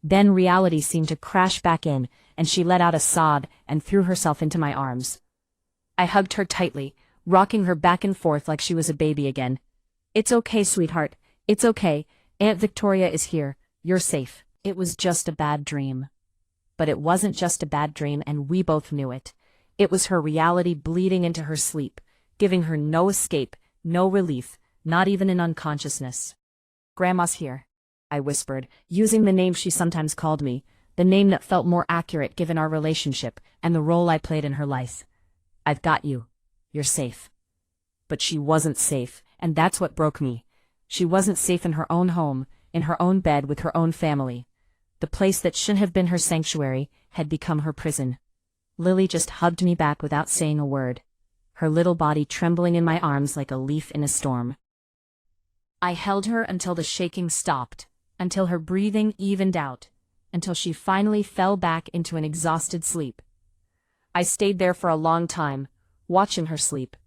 Then reality seemed to crash back in, and she let out a sob and threw herself into my arms. I hugged her tightly, rocking her back and forth like she was a baby again. "It's okay, sweetheart. It's okay. Aunt Victoria is here. You're safe. It was just a bad dream." But it wasn't just a bad dream, and we both knew it. It was her reality bleeding into her sleep, giving her no escape, no relief, not even in unconsciousness. "Grandma's here," I whispered, using the name she sometimes called me, the name that felt more accurate given our relationship and the role I played in her life. I've got you. You're safe. But she wasn't safe, and that's what broke me. She wasn't safe in her own home, in her own bed with her own family. The place that should have been her sanctuary had become her prison. Lily just hugged me back without saying a word, her little body trembling in my arms like a leaf in a storm. I held her until the shaking stopped, until her breathing evened out, until she finally fell back into an exhausted sleep. I stayed there for a long time, watching her sleep,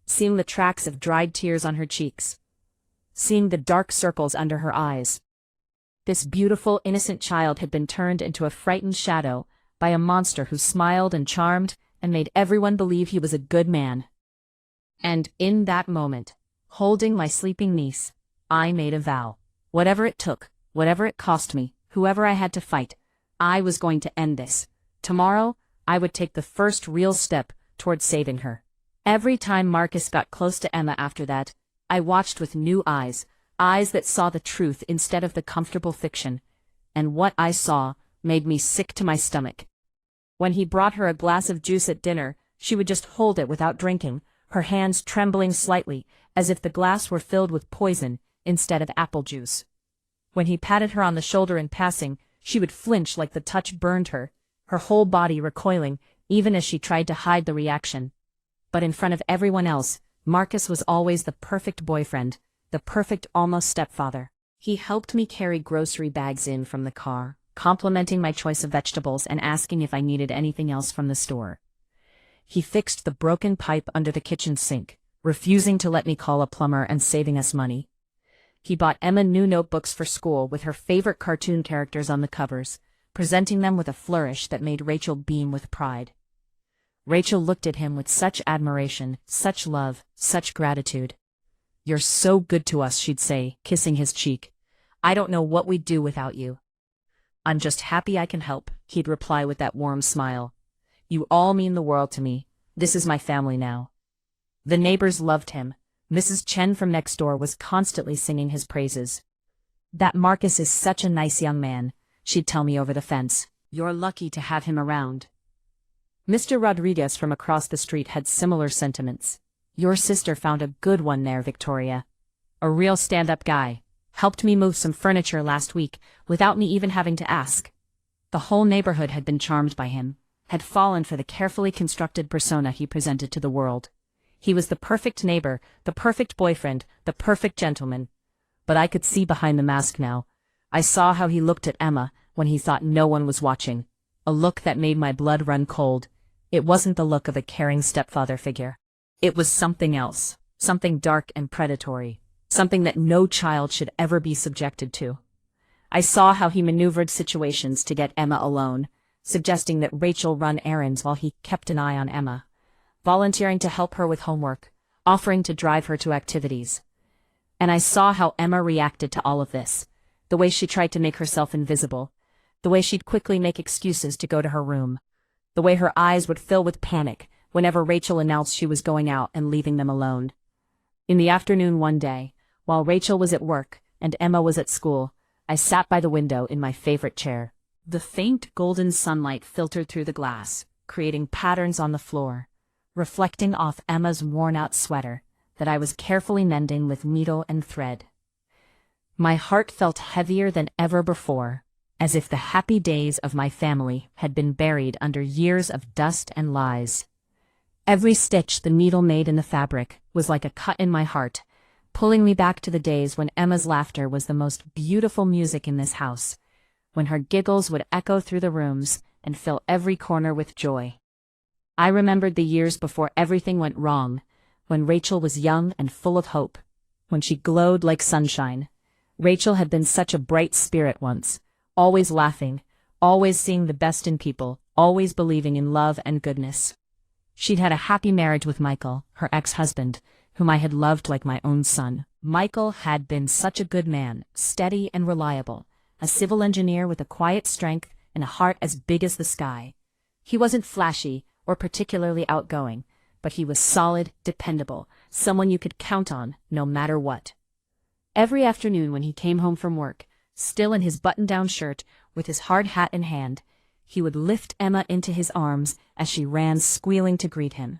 seeing the tracks of dried tears on her cheeks, seeing the dark circles under her eyes. This beautiful, innocent child had been turned into a frightened shadow by a monster who smiled and charmed and made everyone believe he was a good man. And in that moment, holding my sleeping niece, I made a vow. Whatever it took, whatever it cost me, whoever I had to fight, I was going to end this. Tomorrow, I would take the first real step toward saving her. Every time Marcus got close to Emma after that, I watched with new eyes, eyes that saw the truth instead of the comfortable fiction. And what I saw made me sick to my stomach. When he brought her a glass of juice at dinner, she would just hold it without drinking, her hands trembling slightly, as if the glass were filled with poison instead of apple juice. When he patted her on the shoulder in passing, she would flinch like the touch burned her, her whole body recoiling, even as she tried to hide the reaction. But in front of everyone else, Marcus was always the perfect boyfriend, the perfect almost stepfather. He helped me carry grocery bags in from the car, complimenting my choice of vegetables and asking if I needed anything else from the store. He fixed the broken pipe under the kitchen sink, refusing to let me call a plumber and saving us money. He bought Emma new notebooks for school with her favorite cartoon characters on the covers, presenting them with a flourish that made Rachel beam with pride. Rachel looked at him with such admiration, such love, such gratitude. "You're so good to us," she'd say, kissing his cheek. "I don't know what we'd do without you." "I'm just happy I can help," he'd reply with that warm smile. "You all mean the world to me. This is my family now." The neighbors loved him. Mrs. Chen from next door was constantly singing his praises. "That Marcus is such a nice young man," she'd tell me over the fence. "You're lucky to have him around." Mr. Rodriguez from across the street had similar sentiments. "Your sister found a good one there, Victoria. A real stand-up guy. Helped me move some furniture last week without me even having to ask." The whole neighborhood had been charmed by him, had fallen for the carefully constructed persona he presented to the world. He was the perfect neighbor, the perfect boyfriend, the perfect gentleman. But I could see behind the mask now. I saw how he looked at Emma when he thought no one was watching. A look that made my blood run cold. It wasn't the look of a caring stepfather figure. It was something else, something dark and predatory, something that no child should ever be subjected to. I saw how he maneuvered situations to get Emma alone, suggesting that Rachel run errands while he kept an eye on Emma, volunteering to help her with homework, offering to drive her to activities. And I saw how Emma reacted to all of this, the way she tried to make herself invisible, the way she'd quickly make excuses to go to her room, the way her eyes would fill with panic whenever Rachel announced she was going out and leaving them alone. In the afternoon one day, while Rachel was at work and Emma was at school, I sat by the window in my favorite chair. The faint golden sunlight filtered through the glass, creating patterns on the floor, reflecting off Emma's worn-out sweater that I was carefully mending with needle and thread. My heart felt heavier than ever before, as if the happy days of my family had been buried under years of dust and lies. Every stitch the needle made in the fabric was like a cut in my heart, pulling me back to the days when Emma's laughter was the most beautiful music in this house, when her giggles would echo through the rooms and fill every corner with joy. I remembered the years before everything went wrong, when Rachel was young and full of hope, when she glowed like sunshine. Rachel had been such a bright spirit once, always laughing, always seeing the best in people, always believing in love and goodness. She'd had a happy marriage with Michael, her ex-husband, whom I had loved like my own son. Michael had been such a good man, steady and reliable, a civil engineer with a quiet strength and a heart as big as the sky. He wasn't flashy or particularly outgoing, but he was solid, dependable, someone you could count on no matter what. Every afternoon when he came home from work, still in his button-down shirt, with his hard hat in hand. He would lift Emma into his arms as she ran squealing to greet him.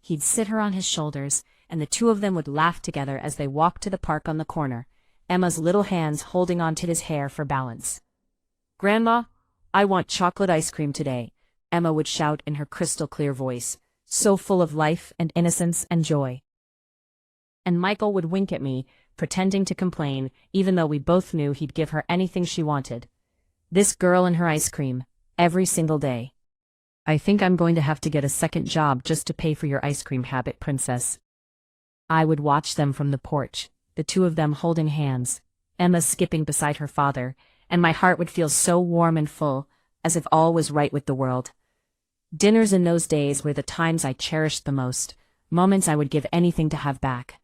He'd sit her on his shoulders, and the two of them would laugh together as they walked to the park on the corner, Emma's little hands holding onto his hair for balance. "Grandma, I want chocolate ice cream today," Emma would shout in her crystal-clear voice, so full of life and innocence and joy. And Michael would wink at me, pretending to complain, even though we both knew he'd give her anything she wanted. This girl and her ice cream, every single day. "I think I'm going to have to get a second job just to pay for your ice cream habit, princess." I would watch them from the porch, the two of them holding hands, Emma skipping beside her father, and my heart would feel so warm and full, as if all was right with the world. Dinners in those days were the times I cherished the most, moments I would give anything to have back.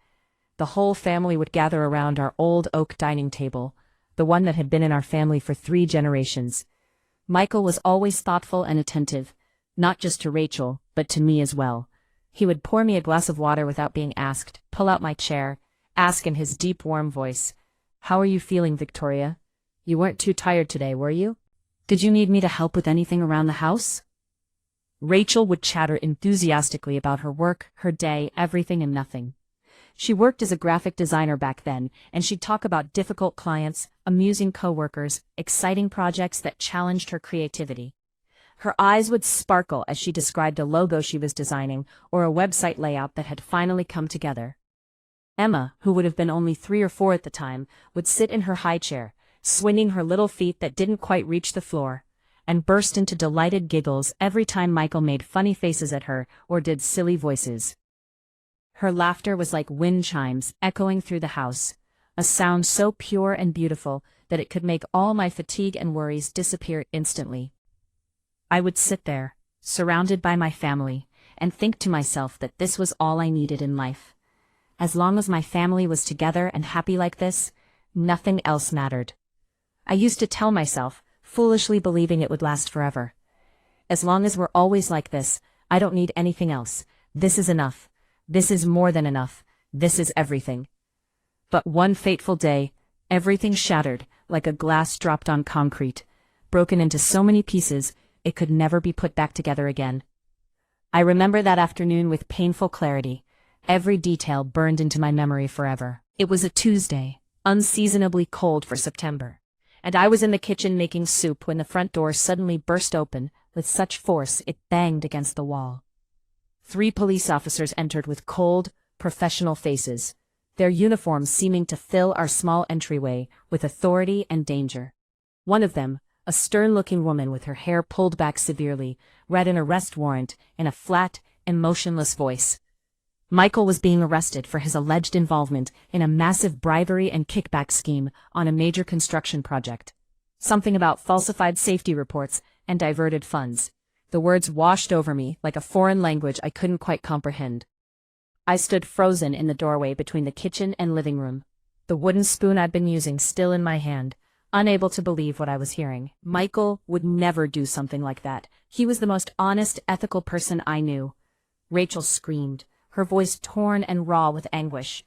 The whole family would gather around our old oak dining table, the one that had been in our family for 3 generations. Michael was always thoughtful and attentive, not just to Rachel, but to me as well. He would pour me a glass of water without being asked, pull out my chair, ask in his deep, warm voice, "How are you feeling, Victoria? You weren't too tired today, were you? Did you need me to help with anything around the house?" Rachel would chatter enthusiastically about her work, her day, everything and nothing. She worked as a graphic designer back then, and she'd talk about difficult clients, amusing coworkers, exciting projects that challenged her creativity. Her eyes would sparkle as she described a logo she was designing or a website layout that had finally come together. Emma, who would have been only 3 or 4 at the time, would sit in her high chair, swinging her little feet that didn't quite reach the floor, and burst into delighted giggles every time Michael made funny faces at her or did silly voices. Her laughter was like wind chimes echoing through the house, a sound so pure and beautiful that it could make all my fatigue and worries disappear instantly. I would sit there, surrounded by my family, and think to myself that this was all I needed in life. As long as my family was together and happy like this, nothing else mattered. I used to tell myself, foolishly believing it would last forever. As long as we're always like this, I don't need anything else. This is enough. This is more than enough. This is everything. But one fateful day, everything shattered, like a glass dropped on concrete, broken into so many pieces, it could never be put back together again. I remember that afternoon with painful clarity. Every detail burned into my memory forever. It was a Tuesday, unseasonably cold for September, and I was in the kitchen making soup when the front door suddenly burst open with such force it banged against the wall. 3 police officers entered with cold, professional faces, their uniforms seeming to fill our small entryway with authority and danger. One of them, a stern-looking woman with her hair pulled back severely, read an arrest warrant in a flat, emotionless voice. Michael was being arrested for his alleged involvement in a massive bribery and kickback scheme on a major construction project. Something about falsified safety reports and diverted funds. The words washed over me like a foreign language I couldn't quite comprehend. I stood frozen in the doorway between the kitchen and living room, the wooden spoon I'd been using still in my hand, unable to believe what I was hearing. Michael would never do something like that. He was the most honest, ethical person I knew. Rachel screamed, her voice torn and raw with anguish.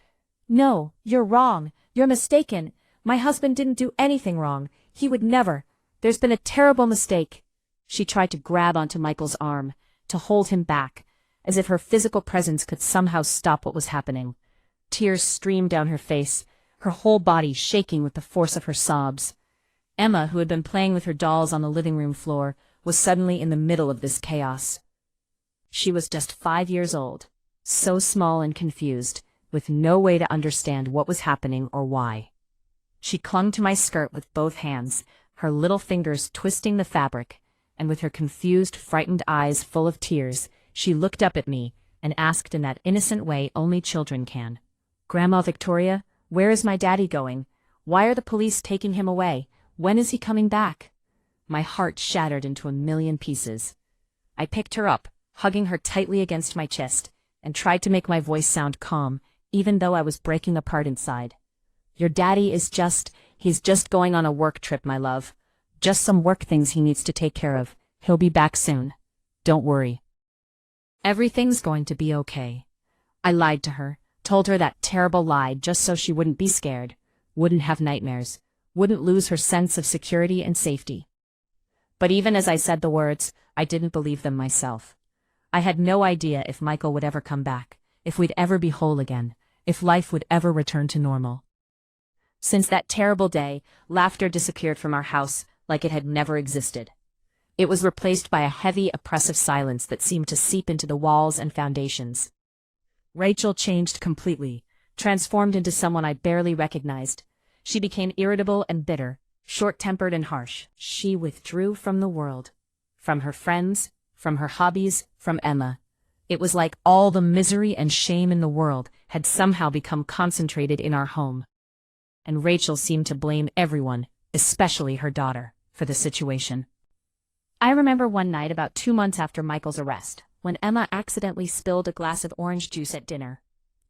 "No, you're wrong. You're mistaken. My husband didn't do anything wrong. He would never. There's been a terrible mistake." She tried to grab onto Michael's arm, to hold him back, as if her physical presence could somehow stop what was happening. Tears streamed down her face, her whole body shaking with the force of her sobs. Emma, who had been playing with her dolls on the living room floor, was suddenly in the middle of this chaos. She was just 5 years old, so small and confused, with no way to understand what was happening or why. She clung to my skirt with both hands, her little fingers twisting the fabric, and with her confused, frightened eyes full of tears, she looked up at me and asked in that innocent way only children can, "Grandma Victoria, where is my daddy going? Why are the police taking him away? When is he coming back?" My heart shattered into a million pieces. I picked her up, hugging her tightly against my chest, and tried to make my voice sound calm, even though I was breaking apart inside. "Your daddy is he's just going on a work trip, my love. Just some work things he needs to take care of. He'll be back soon. Don't worry. Everything's going to be okay." I lied to her, told her that terrible lie just so she wouldn't be scared, wouldn't have nightmares, wouldn't lose her sense of security and safety. But even as I said the words, I didn't believe them myself. I had no idea if Michael would ever come back, if we'd ever be whole again, if life would ever return to normal. Since that terrible day, laughter disappeared from our house like it had never existed. It was replaced by a heavy, oppressive silence that seemed to seep into the walls and foundations. Rachel changed completely, transformed into someone I barely recognized. She became irritable and bitter, short-tempered and harsh. She withdrew from the world, from her friends, from her hobbies, from Emma. It was like all the misery and shame in the world had somehow become concentrated in our home. And Rachel seemed to blame everyone, especially her daughter, for the situation. I remember one night about 2 months after Michael's arrest, when Emma accidentally spilled a glass of orange juice at dinner.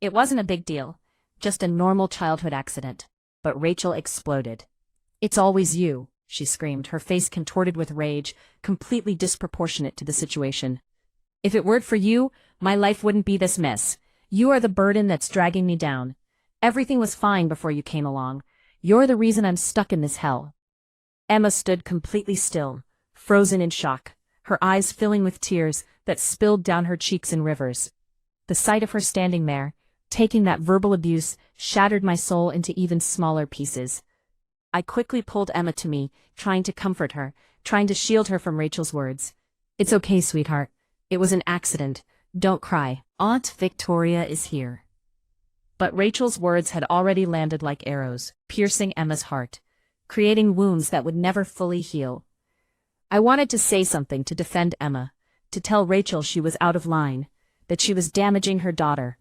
It wasn't a big deal, just a normal childhood accident, but Rachel exploded. "It's always you," she screamed, her face contorted with rage, completely disproportionate to the situation. "If it weren't for you, my life wouldn't be this mess. You are the burden that's dragging me down. Everything was fine before you came along. You're the reason I'm stuck in this hell." Emma stood completely still, frozen in shock, her eyes filling with tears that spilled down her cheeks in rivers. The sight of her standing there, taking that verbal abuse, shattered my soul into even smaller pieces. I quickly pulled Emma to me, trying to comfort her, trying to shield her from Rachel's words. "It's okay, sweetheart. It was an accident. Don't cry. Aunt Victoria is here." But Rachel's words had already landed like arrows, piercing Emma's heart, creating wounds that would never fully heal. I wanted to say something to defend Emma, to tell Rachel she was out of line, that she was damaging her daughter.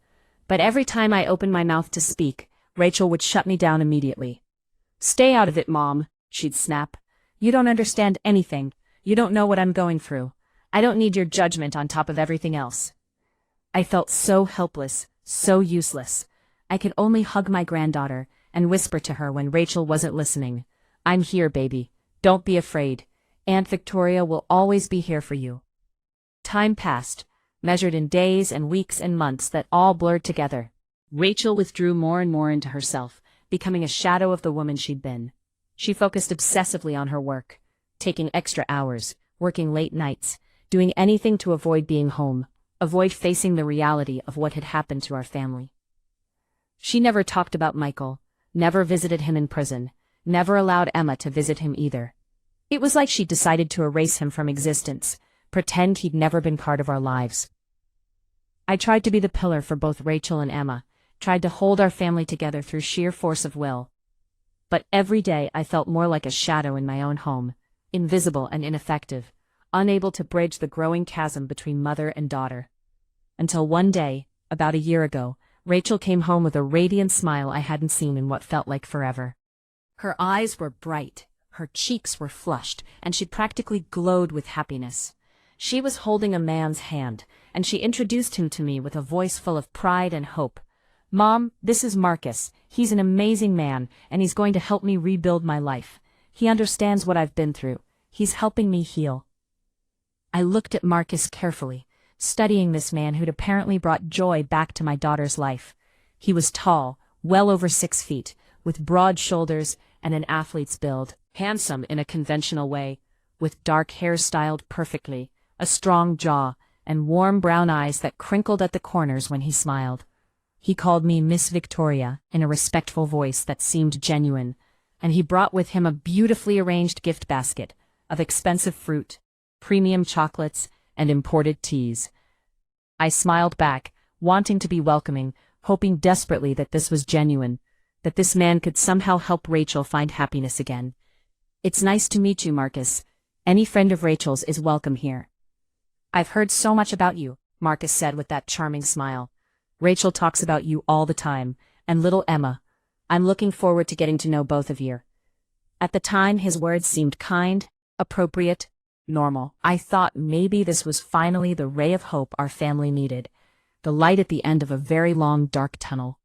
But every time I opened my mouth to speak, Rachel would shut me down immediately. "Stay out of it, Mom," she'd snap. "You don't understand anything. You don't know what I'm going through. I don't need your judgment on top of everything else." I felt so helpless, so useless. I could only hug my granddaughter and whisper to her when Rachel wasn't listening. "I'm here, baby. Don't be afraid. Aunt Victoria will always be here for you." Time passed, measured in days and weeks and months that all blurred together. Rachel withdrew more and more into herself, becoming a shadow of the woman she'd been. She focused obsessively on her work, taking extra hours, working late nights, doing anything to avoid being home, avoid facing the reality of what had happened to our family. She never talked about Michael, never visited him in prison, never allowed Emma to visit him either. It was like she decided to erase him from existence, pretend he'd never been part of our lives. I tried to be the pillar for both Rachel and Emma, tried to hold our family together through sheer force of will. But every day I felt more like a shadow in my own home, invisible and ineffective, unable to bridge the growing chasm between mother and daughter. Until one day, about a year ago, Rachel came home with a radiant smile I hadn't seen in what felt like forever. Her eyes were bright, her cheeks were flushed, and she practically glowed with happiness. She was holding a man's hand, and she introduced him to me with a voice full of pride and hope. "Mom, this is Marcus. He's an amazing man, and he's going to help me rebuild my life. He understands what I've been through. He's helping me heal." I looked at Marcus carefully, studying this man who'd apparently brought joy back to my daughter's life. He was tall, well over 6 feet, with broad shoulders and an athlete's build, handsome in a conventional way, with dark hair styled perfectly, a strong jaw, and warm brown eyes that crinkled at the corners when he smiled. He called me Miss Victoria in a respectful voice that seemed genuine, and he brought with him a beautifully arranged gift basket of expensive fruit, premium chocolates, and imported teas. I smiled back, wanting to be welcoming, hoping desperately that this was genuine, that this man could somehow help Rachel find happiness again. "It's nice to meet you, Marcus. Any friend of Rachel's is welcome here." "I've heard so much about you," Marcus said with that charming smile. "Rachel talks about you all the time, and little Emma. I'm looking forward to getting to know both of you." At the time, his words seemed kind, appropriate, normal. I thought maybe this was finally the ray of hope our family needed, the light at the end of a very long, dark tunnel.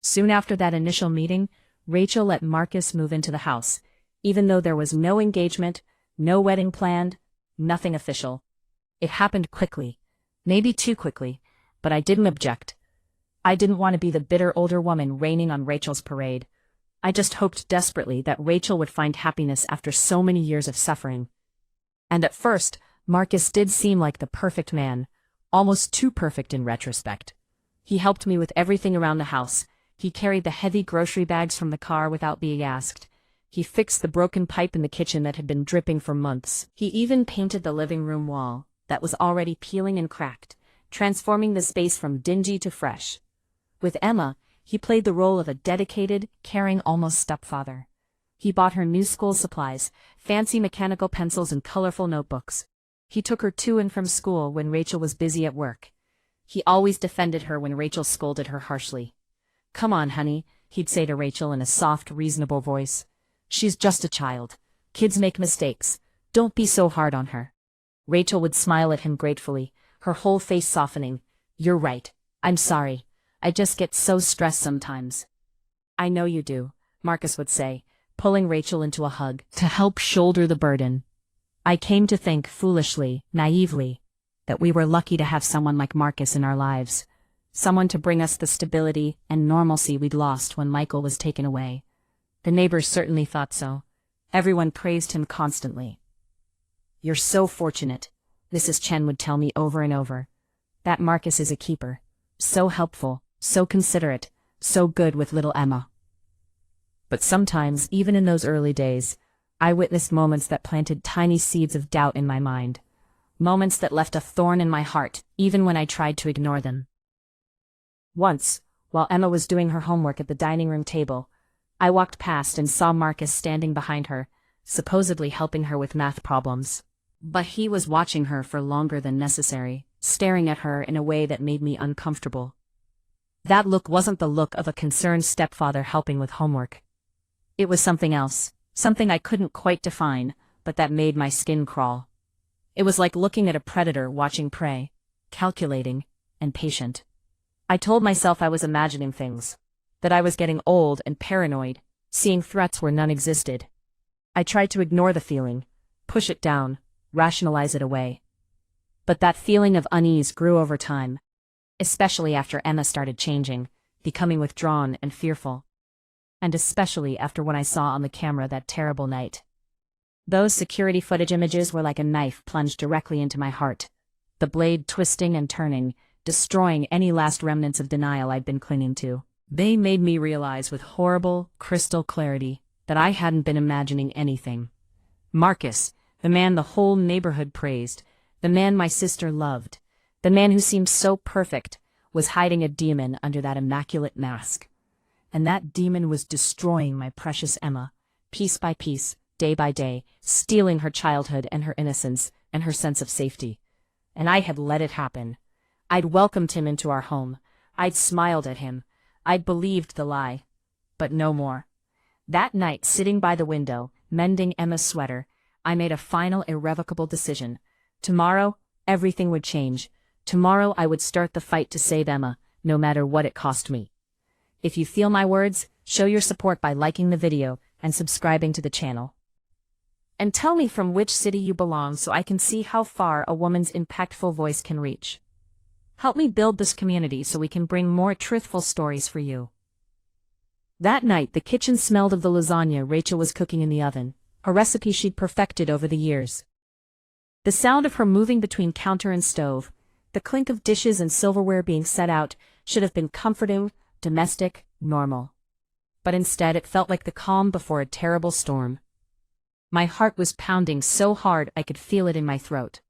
Soon after that initial meeting, Rachel let Marcus move into the house, even though there was no engagement, no wedding planned, nothing official. It happened quickly, maybe too quickly, but I didn't object. I didn't want to be the bitter older woman raining on Rachel's parade. I just hoped desperately that Rachel would find happiness after so many years of suffering. And at first, Marcus did seem like the perfect man, almost too perfect in retrospect. He helped me with everything around the house. He carried the heavy grocery bags from the car without being asked. He fixed the broken pipe in the kitchen that had been dripping for months. He even painted the living room wall that was already peeling and cracked, transforming the space from dingy to fresh. With Emma, he played the role of a dedicated, caring almost stepfather. He bought her new school supplies, fancy mechanical pencils and colorful notebooks. He took her to and from school when Rachel was busy at work. He always defended her when Rachel scolded her harshly. "Come on, honey," he'd say to Rachel in a soft, reasonable voice. "She's just a child. Kids make mistakes. Don't be so hard on her." Rachel would smile at him gratefully, her whole face softening. "You're right. I'm sorry. I just get so stressed sometimes." "I know you do," Marcus would say, pulling Rachel into a hug to help shoulder the burden. I came to think foolishly, naively, that we were lucky to have someone like Marcus in our lives. Someone to bring us the stability and normalcy we'd lost when Michael was taken away. The neighbors certainly thought so. Everyone praised him constantly. "You're so fortunate," Mrs. Chen would tell me over and over. "That Marcus is a keeper. So helpful, so considerate, so good with little Emma." But sometimes, even in those early days, I witnessed moments that planted tiny seeds of doubt in my mind. Moments that left a thorn in my heart, even when I tried to ignore them. Once, while Emma was doing her homework at the dining room table, I walked past and saw Marcus standing behind her, supposedly helping her with math problems. But he was watching her for longer than necessary, staring at her in a way that made me uncomfortable. That look wasn't the look of a concerned stepfather helping with homework. It was something else, something I couldn't quite define, but that made my skin crawl. It was like looking at a predator watching prey, calculating and patient. I told myself I was imagining things, that I was getting old and paranoid, seeing threats where none existed. I tried to ignore the feeling, push it down, rationalize it away. But that feeling of unease grew over time, especially after Emma started changing, becoming withdrawn and fearful. And especially after what I saw on the camera that terrible night. Those security footage images were like a knife plunged directly into my heart, the blade twisting and turning, destroying any last remnants of denial I'd been clinging to. They made me realize with horrible, crystal clarity that I hadn't been imagining anything. Marcus, the man the whole neighborhood praised, the man my sister loved, the man who seemed so perfect, was hiding a demon under that immaculate mask. And that demon was destroying my precious Emma, piece by piece, day by day, stealing her childhood and her innocence and her sense of safety. And I had let it happen. I'd welcomed him into our home. I'd smiled at him. I'd believed the lie. But no more. That night, sitting by the window, mending Emma's sweater, I made a final irrevocable decision. Tomorrow, everything would change. Tomorrow I would start the fight to save Emma, no matter what it cost me. If you feel my words, show your support by liking the video and subscribing to the channel. And tell me from which city you belong so I can see how far a woman's impactful voice can reach. Help me build this community so we can bring more truthful stories for you. That night, the kitchen smelled of the lasagna Rachel was cooking in the oven, a recipe she'd perfected over the years. The sound of her moving between counter and stove, the clink of dishes and silverware being set out, should have been comforting, domestic, normal. But instead it felt like the calm before a terrible storm. My heart was pounding so hard I could feel it in my throat.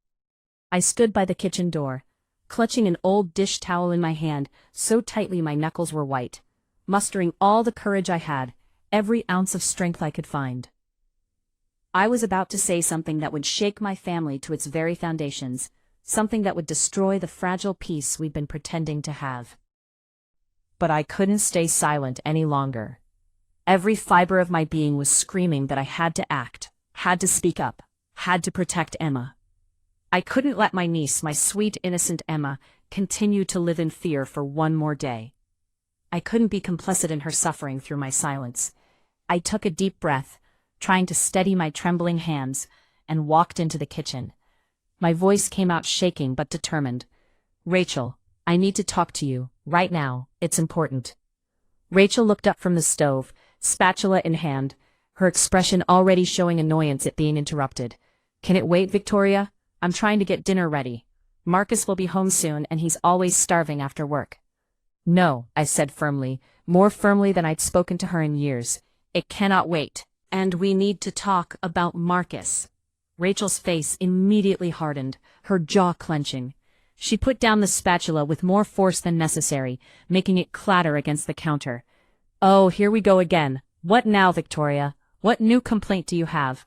I stood by the kitchen door, clutching an old dish towel in my hand so tightly my knuckles were white, mustering all the courage I had, every ounce of strength I could find. I was about to say something that would shake my family to its very foundations, something that would destroy the fragile peace we'd been pretending to have. But I couldn't stay silent any longer. Every fiber of my being was screaming that I had to act, had to speak up, had to protect Emma. I couldn't let my niece, my sweet, innocent Emma, continue to live in fear for one more day. I couldn't be complicit in her suffering through my silence. I took a deep breath, trying to steady my trembling hands, and walked into the kitchen. My voice came out shaking but determined. "Rachel, I need to talk to you, right now, it's important." Rachel looked up from the stove, spatula in hand, her expression already showing annoyance at being interrupted. "Can it wait, Victoria? I'm trying to get dinner ready. Marcus will be home soon and he's always starving after work." "No," I said firmly, more firmly than I'd spoken to her in years. "It cannot wait. And we need to talk about Marcus." Rachel's face immediately hardened, her jaw clenching. She put down the spatula with more force than necessary, making it clatter against the counter. "Oh, here we go again. What now, Victoria? What new complaint do you have?"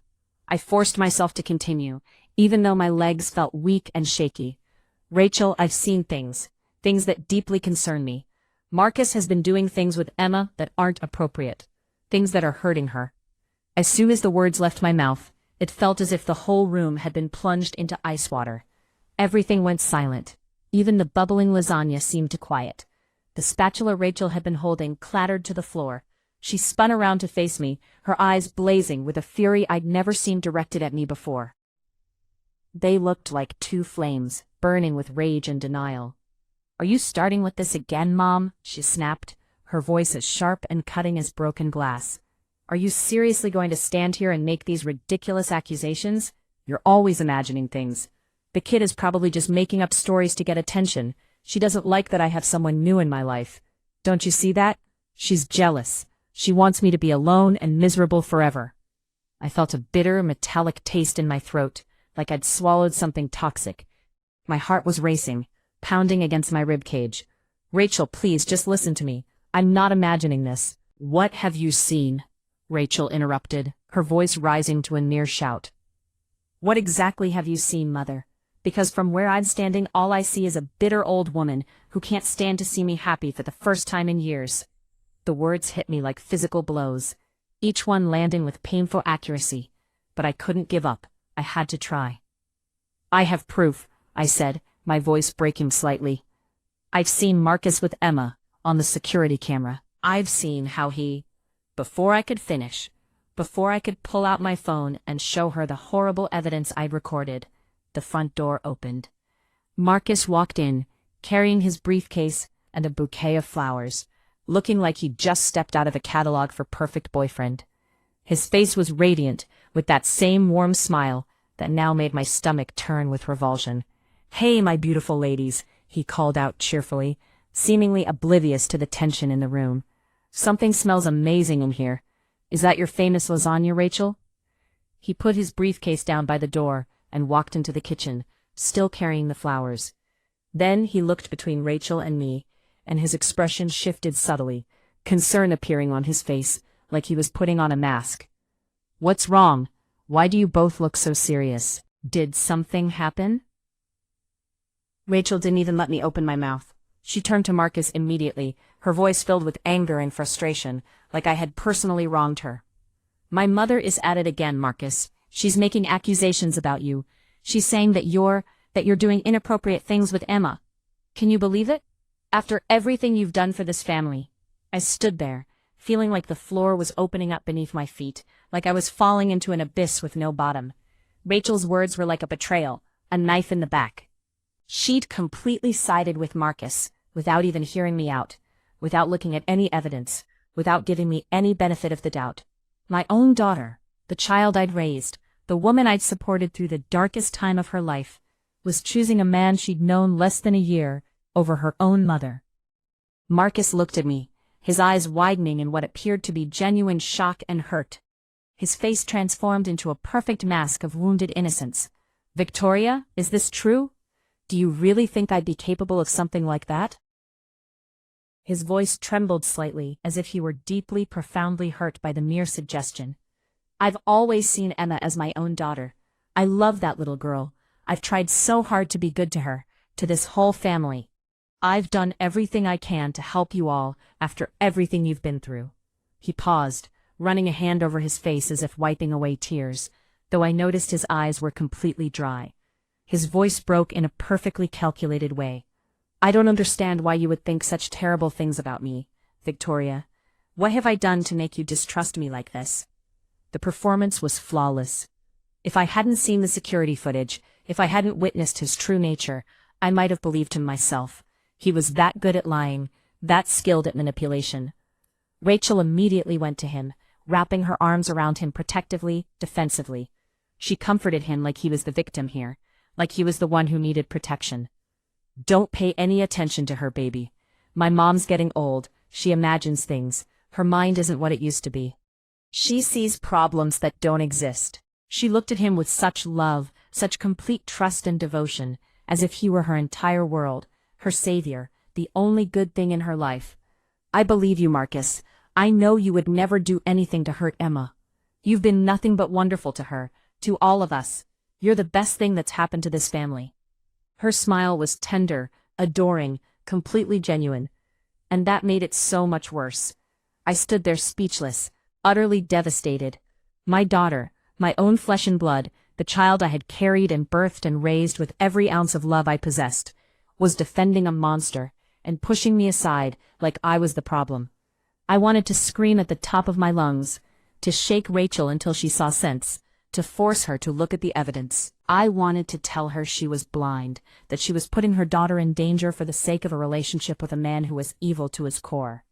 I forced myself to continue, even though my legs felt weak and shaky. "Rachel, I've seen things that deeply concern me. Marcus has been doing things with Emma that aren't appropriate, things that are hurting her." As soon as the words left my mouth, it felt as if the whole room had been plunged into ice water. Everything went silent. Even the bubbling lasagna seemed to quiet. The spatula Rachel had been holding clattered to the floor. She spun around to face me, her eyes blazing with a fury I'd never seen directed at me before. They looked like two flames, burning with rage and denial. "Are you starting with this again, Mom?" she snapped, her voice as sharp and cutting as broken glass. "Are you seriously going to stand here and make these ridiculous accusations? You're always imagining things. The kid is probably just making up stories to get attention. She doesn't like that I have someone new in my life. Don't you see that? She's jealous. She wants me to be alone and miserable forever." I felt a bitter, metallic taste in my throat, like I'd swallowed something toxic. My heart was racing, pounding against my ribcage. "Rachel, please, just listen to me. I'm not imagining this." "What have you seen?" Rachel interrupted, her voice rising to a near shout. "What exactly have you seen, Mother? Because from where I'm standing, all I see is a bitter old woman who can't stand to see me happy for the first time in years." The words hit me like physical blows, each one landing with painful accuracy. But I couldn't give up. I had to try. "I have proof," I said, my voice breaking slightly. "I've seen Marcus with Emma, on the security camera. I've seen how he—" Before I could finish, before I could pull out my phone and show her the horrible evidence I'd recorded, the front door opened. Marcus walked in, carrying his briefcase and a bouquet of flowers, looking like he'd just stepped out of a catalog for perfect boyfriend. His face was radiant, with that same warm smile that now made my stomach turn with revulsion. "Hey, my beautiful ladies," he called out cheerfully, seemingly oblivious to the tension in the room. "Something smells amazing in here. Is that your famous lasagna, Rachel?" He put his briefcase down by the door and walked into the kitchen, still carrying the flowers. Then he looked between Rachel and me, and his expression shifted subtly, concern appearing on his face, like he was putting on a mask. "What's wrong? Why do you both look so serious? Did something happen?" Rachel didn't even let me open my mouth. She turned to Marcus immediately, her voice filled with anger and frustration, like I had personally wronged her. "My mother is at it again, Marcus. She's making accusations about you. She's saying that you're doing inappropriate things with Emma. Can you believe it? After everything you've done for this family." I stood there, feeling like the floor was opening up beneath my feet, like I was falling into an abyss with no bottom. Rachel's words were like a betrayal, a knife in the back. She'd completely sided with Marcus, without even hearing me out, without looking at any evidence, without giving me any benefit of the doubt. My own daughter, the child I'd raised, the woman I'd supported through the darkest time of her life, was choosing a man she'd known less than a year over her own mother. Marcus looked at me, his eyes widening in what appeared to be genuine shock and hurt. His face transformed into a perfect mask of wounded innocence. "Victoria, is this true? Do you really think I'd be capable of something like that?" His voice trembled slightly, as if he were deeply, profoundly hurt by the mere suggestion. "I've always seen Emma as my own daughter. I love that little girl. I've tried so hard to be good to her, to this whole family. I've done everything I can to help you all after everything you've been through." He paused, running a hand over his face as if wiping away tears, though I noticed his eyes were completely dry. His voice broke in a perfectly calculated way. "I don't understand why you would think such terrible things about me, Victoria. What have I done to make you distrust me like this?" The performance was flawless. If I hadn't seen the security footage, if I hadn't witnessed his true nature, I might have believed him myself. He was that good at lying, that skilled at manipulation. Rachel immediately went to him, wrapping her arms around him protectively, defensively. She comforted him like he was the victim here, like he was the one who needed protection. "Don't pay any attention to her, baby. My mom's getting old, she imagines things, her mind isn't what it used to be. She sees problems that don't exist." She looked at him with such love, such complete trust and devotion, as if he were her entire world, her savior, the only good thing in her life. "I believe you, Marcus. I know you would never do anything to hurt Emma. You've been nothing but wonderful to her, to all of us. You're the best thing that's happened to this family." Her smile was tender, adoring, completely genuine. And that made it so much worse. I stood there speechless, utterly devastated. My daughter, my own flesh and blood, the child I had carried and birthed and raised with every ounce of love I possessed, was defending a monster and pushing me aside like I was the problem. I wanted to scream at the top of my lungs, to shake Rachel until she saw sense, to force her to look at the evidence. I wanted to tell her she was blind, that she was putting her daughter in danger for the sake of a relationship with a man who was evil to his core.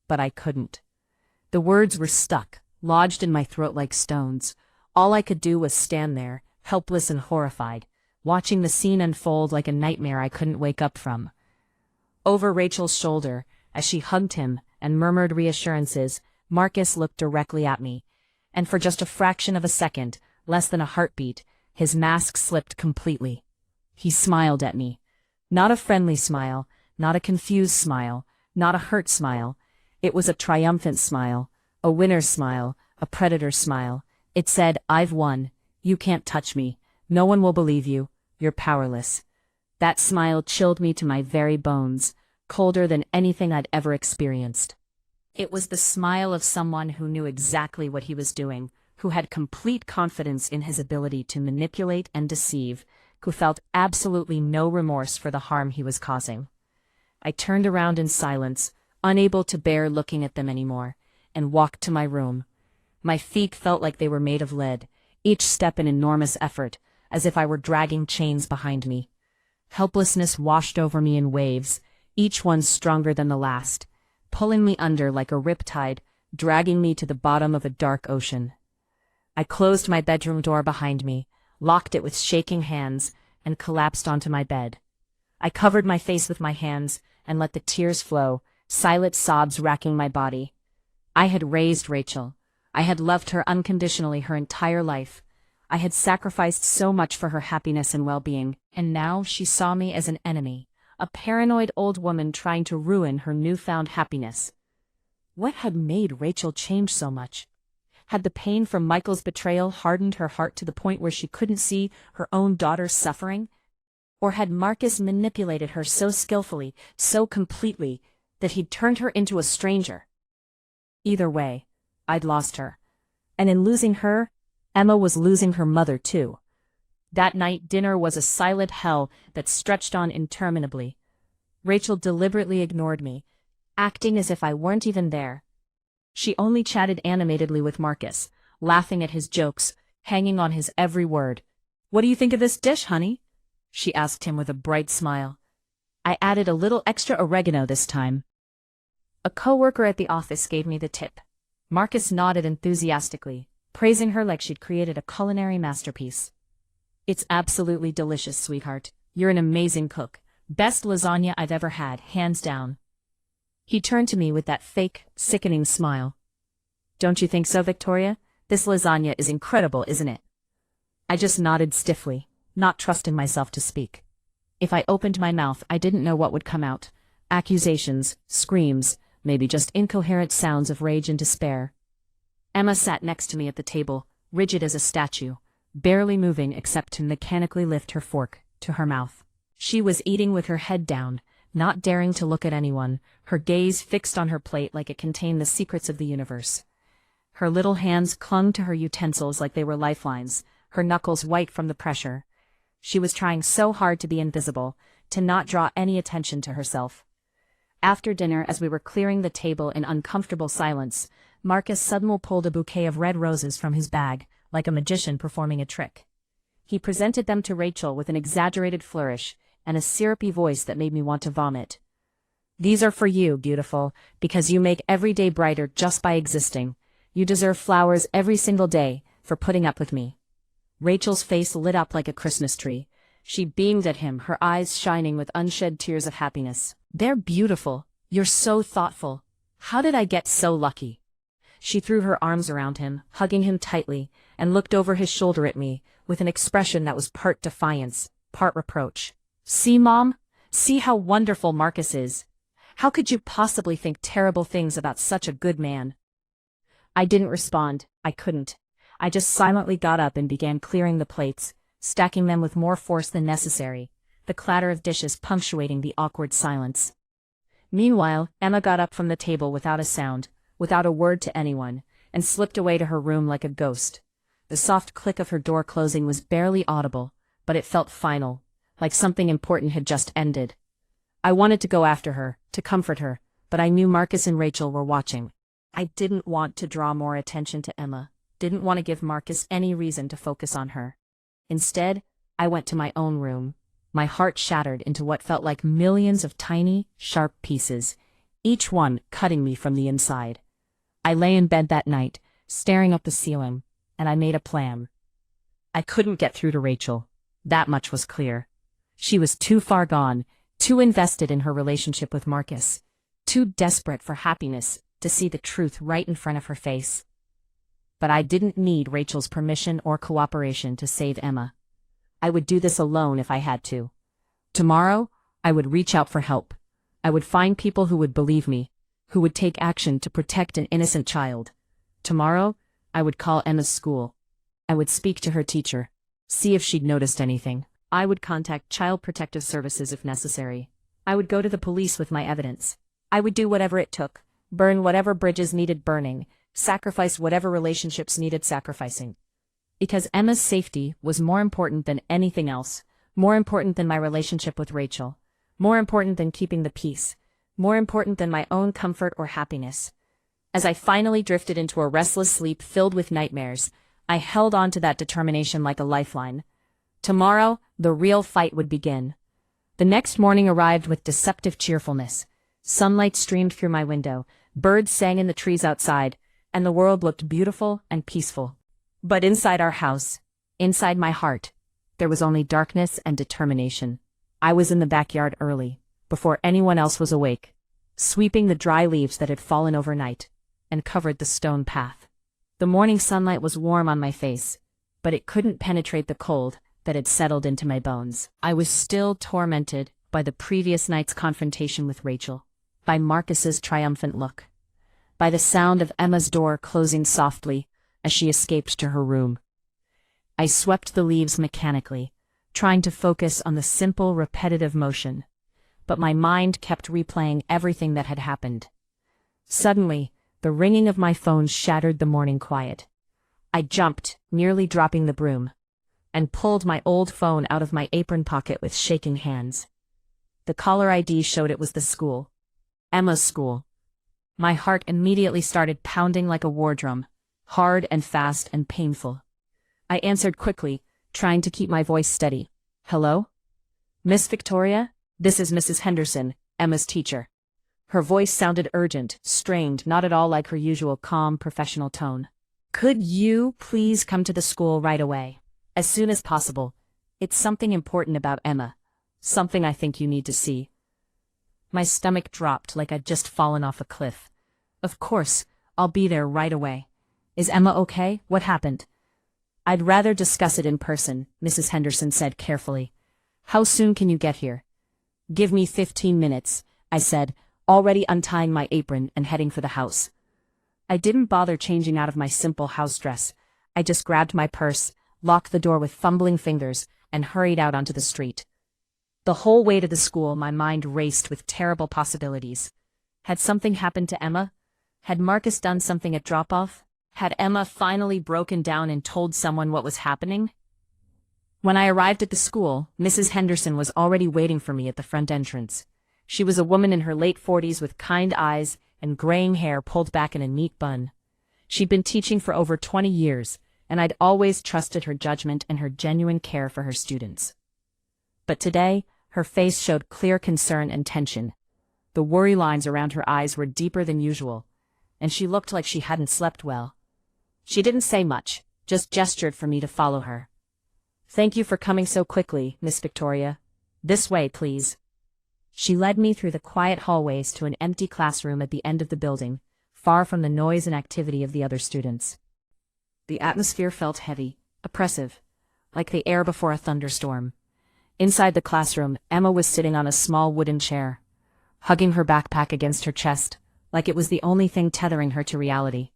But I couldn't. The words were stuck, lodged in my throat like stones. All I could do was stand there, helpless and horrified, watching the scene unfold like a nightmare I couldn't wake up from. Over Rachel's shoulder, as she hugged him and murmured reassurances, Marcus looked directly at me, and for just a fraction of a second, less than a heartbeat, his mask slipped completely. He smiled at me. Not a friendly smile, not a confused smile, not a hurt smile. It was a triumphant smile, a winner's smile, a predator's smile. It said, "I've won. You can't touch me. No one will believe you. You're powerless." That smile chilled me to my very bones, colder than anything I'd ever experienced. It was the smile of someone who knew exactly what he was doing, who had complete confidence in his ability to manipulate and deceive, who felt absolutely no remorse for the harm he was causing. I turned around in silence, unable to bear looking at them anymore, and walked to my room. My feet felt like they were made of lead, each step an enormous effort, as if I were dragging chains behind me. Helplessness washed over me in waves, each one stronger than the last, pulling me under like a riptide, dragging me to the bottom of a dark ocean. I closed my bedroom door behind me, locked it with shaking hands, and collapsed onto my bed. I covered my face with my hands and let the tears flow, silent sobs racking my body. I had raised Rachel. I had loved her unconditionally her entire life. I had sacrificed so much for her happiness and well-being, and now she saw me as an enemy, a paranoid old woman trying to ruin her newfound happiness. What had made Rachel change so much? Had the pain from Michael's betrayal hardened her heart to the point where she couldn't see her own daughter suffering? Or had Marcus manipulated her so skillfully, so completely, that he'd turned her into a stranger? Either way, I'd lost her. And in losing her, Emma was losing her mother too. That night dinner was a silent hell that stretched on interminably. Rachel deliberately ignored me, acting as if I weren't even there. She only chatted animatedly with Marcus, laughing at his jokes, hanging on his every word. "What do you think of this dish, honey?" she asked him with a bright smile. I added a little extra oregano this time. A coworker at the office gave me the tip. Marcus nodded enthusiastically, praising her like she'd created a culinary masterpiece. "It's absolutely delicious, sweetheart. You're an amazing cook. Best lasagna I've ever had, hands down." He turned to me with that fake, sickening smile. "Don't you think so, Victoria? This lasagna is incredible, isn't it?" I just nodded stiffly, not trusting myself to speak. If I opened my mouth, I didn't know what would come out. Accusations, screams, maybe just incoherent sounds of rage and despair. Emma sat next to me at the table, rigid as a statue, barely moving except to mechanically lift her fork to her mouth. She was eating with her head down, not daring to look at anyone, her gaze fixed on her plate like it contained the secrets of the universe. Her little hands clung to her utensils like they were lifelines, her knuckles white from the pressure. She was trying so hard to be invisible, to not draw any attention to herself. After dinner, as we were clearing the table in uncomfortable silence, Marcus suddenly pulled a bouquet of red roses from his bag, like a magician performing a trick. He presented them to Rachel with an exaggerated flourish and a syrupy voice that made me want to vomit. These are for you, beautiful, because you make every day brighter just by existing. You deserve flowers every single day for putting up with me." Rachel's face lit up like a Christmas tree. She beamed at him, her eyes shining with unshed tears of happiness. "They're beautiful. You're so thoughtful. How did I get so lucky?" She threw her arms around him, hugging him tightly, and looked over his shoulder at me, with an expression that was part defiance, part reproach. "See, Mom? See how wonderful Marcus is. How could you possibly think terrible things about such a good man?" I didn't respond. I couldn't. I just silently got up and began clearing the plates, stacking them with more force than necessary, the clatter of dishes punctuating the awkward silence. Meanwhile, Emma got up from the table without a sound, without a word to anyone, and slipped away to her room like a ghost. The soft click of her door closing was barely audible, but it felt final, like something important had just ended. I wanted to go after her, to comfort her, but I knew Marcus and Rachel were watching. I didn't want to draw more attention to Emma, didn't want to give Marcus any reason to focus on her. Instead, I went to my own room, my heart shattered into what felt like millions of tiny, sharp pieces, each one cutting me from the inside. I lay in bed that night, staring up the ceiling, and I made a plan. I couldn't get through to Rachel. That much was clear. She was too far gone, too invested in her relationship with Marcus, too desperate for happiness to see the truth right in front of her face. But I didn't need Rachel's permission or cooperation to save Emma. I would do this alone if I had to. Tomorrow, I would reach out for help. I would find people who would believe me, who would take action to protect an innocent child. Tomorrow, I would call Emma's school. I would speak to her teacher, see if she'd noticed anything. I would contact Child Protective Services if necessary. I would go to the police with my evidence. I would do whatever it took, burn whatever bridges needed burning, sacrifice whatever relationships needed sacrificing. Because Emma's safety was more important than anything else, more important than my relationship with Rachel, more important than keeping the peace, more important than my own comfort or happiness. As I finally drifted into a restless sleep filled with nightmares, I held on to that determination like a lifeline. Tomorrow, the real fight would begin. The next morning arrived with deceptive cheerfulness. Sunlight streamed through my window, birds sang in the trees outside, and the world looked beautiful and peaceful. But inside our house, inside my heart, there was only darkness and determination. I was in the backyard early, before anyone else was awake, sweeping the dry leaves that had fallen overnight and covered the stone path. The morning sunlight was warm on my face, but it couldn't penetrate the cold that had settled into my bones. I was still tormented by the previous night's confrontation with Rachel, by Marcus's triumphant look, by the sound of Emma's door closing softly as she escaped to her room. I swept the leaves mechanically, trying to focus on the simple, repetitive motion, but my mind kept replaying everything that had happened. Suddenly, the ringing of my phone shattered the morning quiet. I jumped, nearly dropping the broom, and pulled my old phone out of my apron pocket with shaking hands. The caller ID showed it was the school. Emma's school. My heart immediately started pounding like a war drum, hard and fast and painful. I answered quickly, trying to keep my voice steady. "Hello? Miss Victoria? This is Mrs. Henderson, Emma's teacher." Her voice sounded urgent, strained, not at all like her usual calm, professional tone. "Could you please come to the school right away? As soon as possible. It's something important about Emma. Something I think you need to see." My stomach dropped like I'd just fallen off a cliff. "Of course, I'll be there right away. Is Emma okay? What happened?" "I'd rather discuss it in person," Mrs. Henderson said carefully. "How soon can you get here?" "Give me 15 minutes, I said, already untying my apron and heading for the house. I didn't bother changing out of my simple house dress. I just grabbed my purse, locked the door with fumbling fingers, and hurried out onto the street. The whole way to the school, my mind raced with terrible possibilities. Had something happened to Emma? Had Marcus done something at drop-off? Had Emma finally broken down and told someone what was happening? When I arrived at the school, Mrs. Henderson was already waiting for me at the front entrance. She was a woman in her late 40s with kind eyes and graying hair pulled back in a neat bun. She'd been teaching for over 20 years, and I'd always trusted her judgment and her genuine care for her students. But today, her face showed clear concern and tension. The worry lines around her eyes were deeper than usual, and she looked like she hadn't slept well. She didn't say much, just gestured for me to follow her. "Thank you for coming so quickly, Miss Victoria. This way, please." She led me through the quiet hallways to an empty classroom at the end of the building, far from the noise and activity of the other students. The atmosphere felt heavy, oppressive, like the air before a thunderstorm. Inside the classroom, Emma was sitting on a small wooden chair, hugging her backpack against her chest, like it was the only thing tethering her to reality.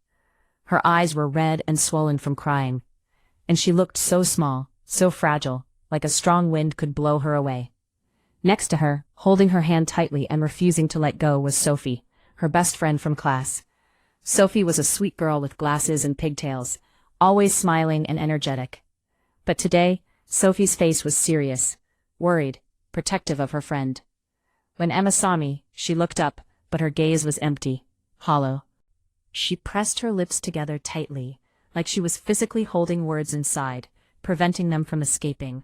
Her eyes were red and swollen from crying, and she looked so small, so fragile, like a strong wind could blow her away. Next to her, holding her hand tightly and refusing to let go, was Sophie, her best friend from class. Sophie was a sweet girl with glasses and pigtails, always smiling and energetic. But today, Sophie's face was serious, worried, protective of her friend. When Emma saw me, she looked up, but her gaze was empty, hollow. She pressed her lips together tightly, like she was physically holding words inside, preventing them from escaping.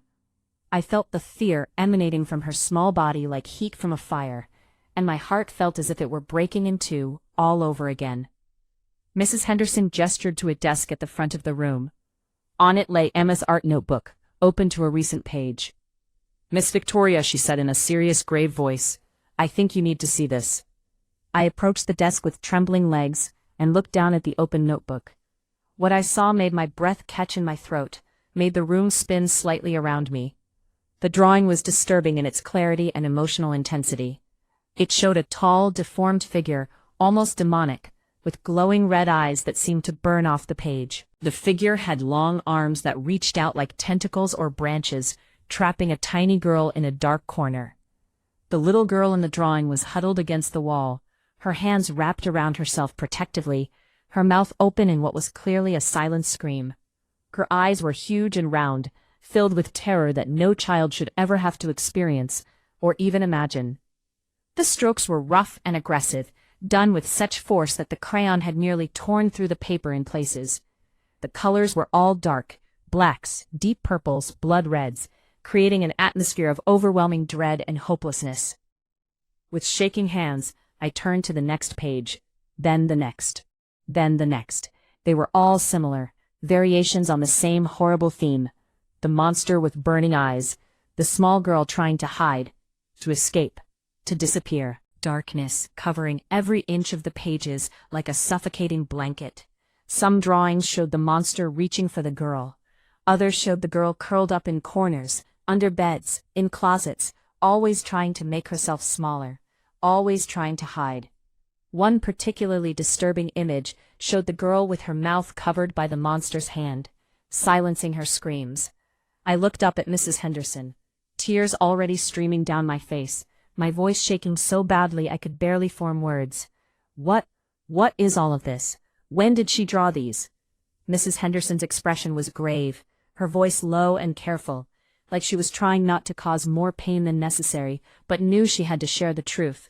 I felt the fear emanating from her small body like heat from a fire, and my heart felt as if it were breaking in two, all over again. Mrs. Henderson gestured to a desk at the front of the room. On it lay Emma's art notebook, open to a recent page. "Miss Victoria," she said in a serious, grave voice, "I think you need to see this." I approached the desk with trembling legs and looked down at the open notebook. What I saw made my breath catch in my throat, made the room spin slightly around me. The drawing was disturbing in its clarity and emotional intensity. It showed a tall, deformed figure, almost demonic, with glowing red eyes that seemed to burn off the page. The figure had long arms that reached out like tentacles or branches, trapping a tiny girl in a dark corner. The little girl in the drawing was huddled against the wall, her hands wrapped around herself protectively, her mouth open in what was clearly a silent scream. Her eyes were huge and round, filled with terror that no child should ever have to experience, or even imagine. The strokes were rough and aggressive, done with such force that the crayon had nearly torn through the paper in places. The colors were all dark, blacks, deep purples, blood reds, creating an atmosphere of overwhelming dread and hopelessness. With shaking hands, I turned to the next page, then the next, then the next. They were all similar, variations on the same horrible theme. The monster with burning eyes, the small girl trying to hide, to escape, to disappear. Darkness covering every inch of the pages like a suffocating blanket. Some drawings showed the monster reaching for the girl. Others showed the girl curled up in corners, under beds, in closets, always trying to make herself smaller, always trying to hide. One particularly disturbing image showed the girl with her mouth covered by the monster's hand, silencing her screams. I looked up at Mrs. Henderson, tears already streaming down my face, my voice shaking so badly I could barely form words. What is all of this? When did she draw these?" Mrs. Henderson's expression was grave, her voice low and careful, like she was trying not to cause more pain than necessary, but knew she had to share the truth.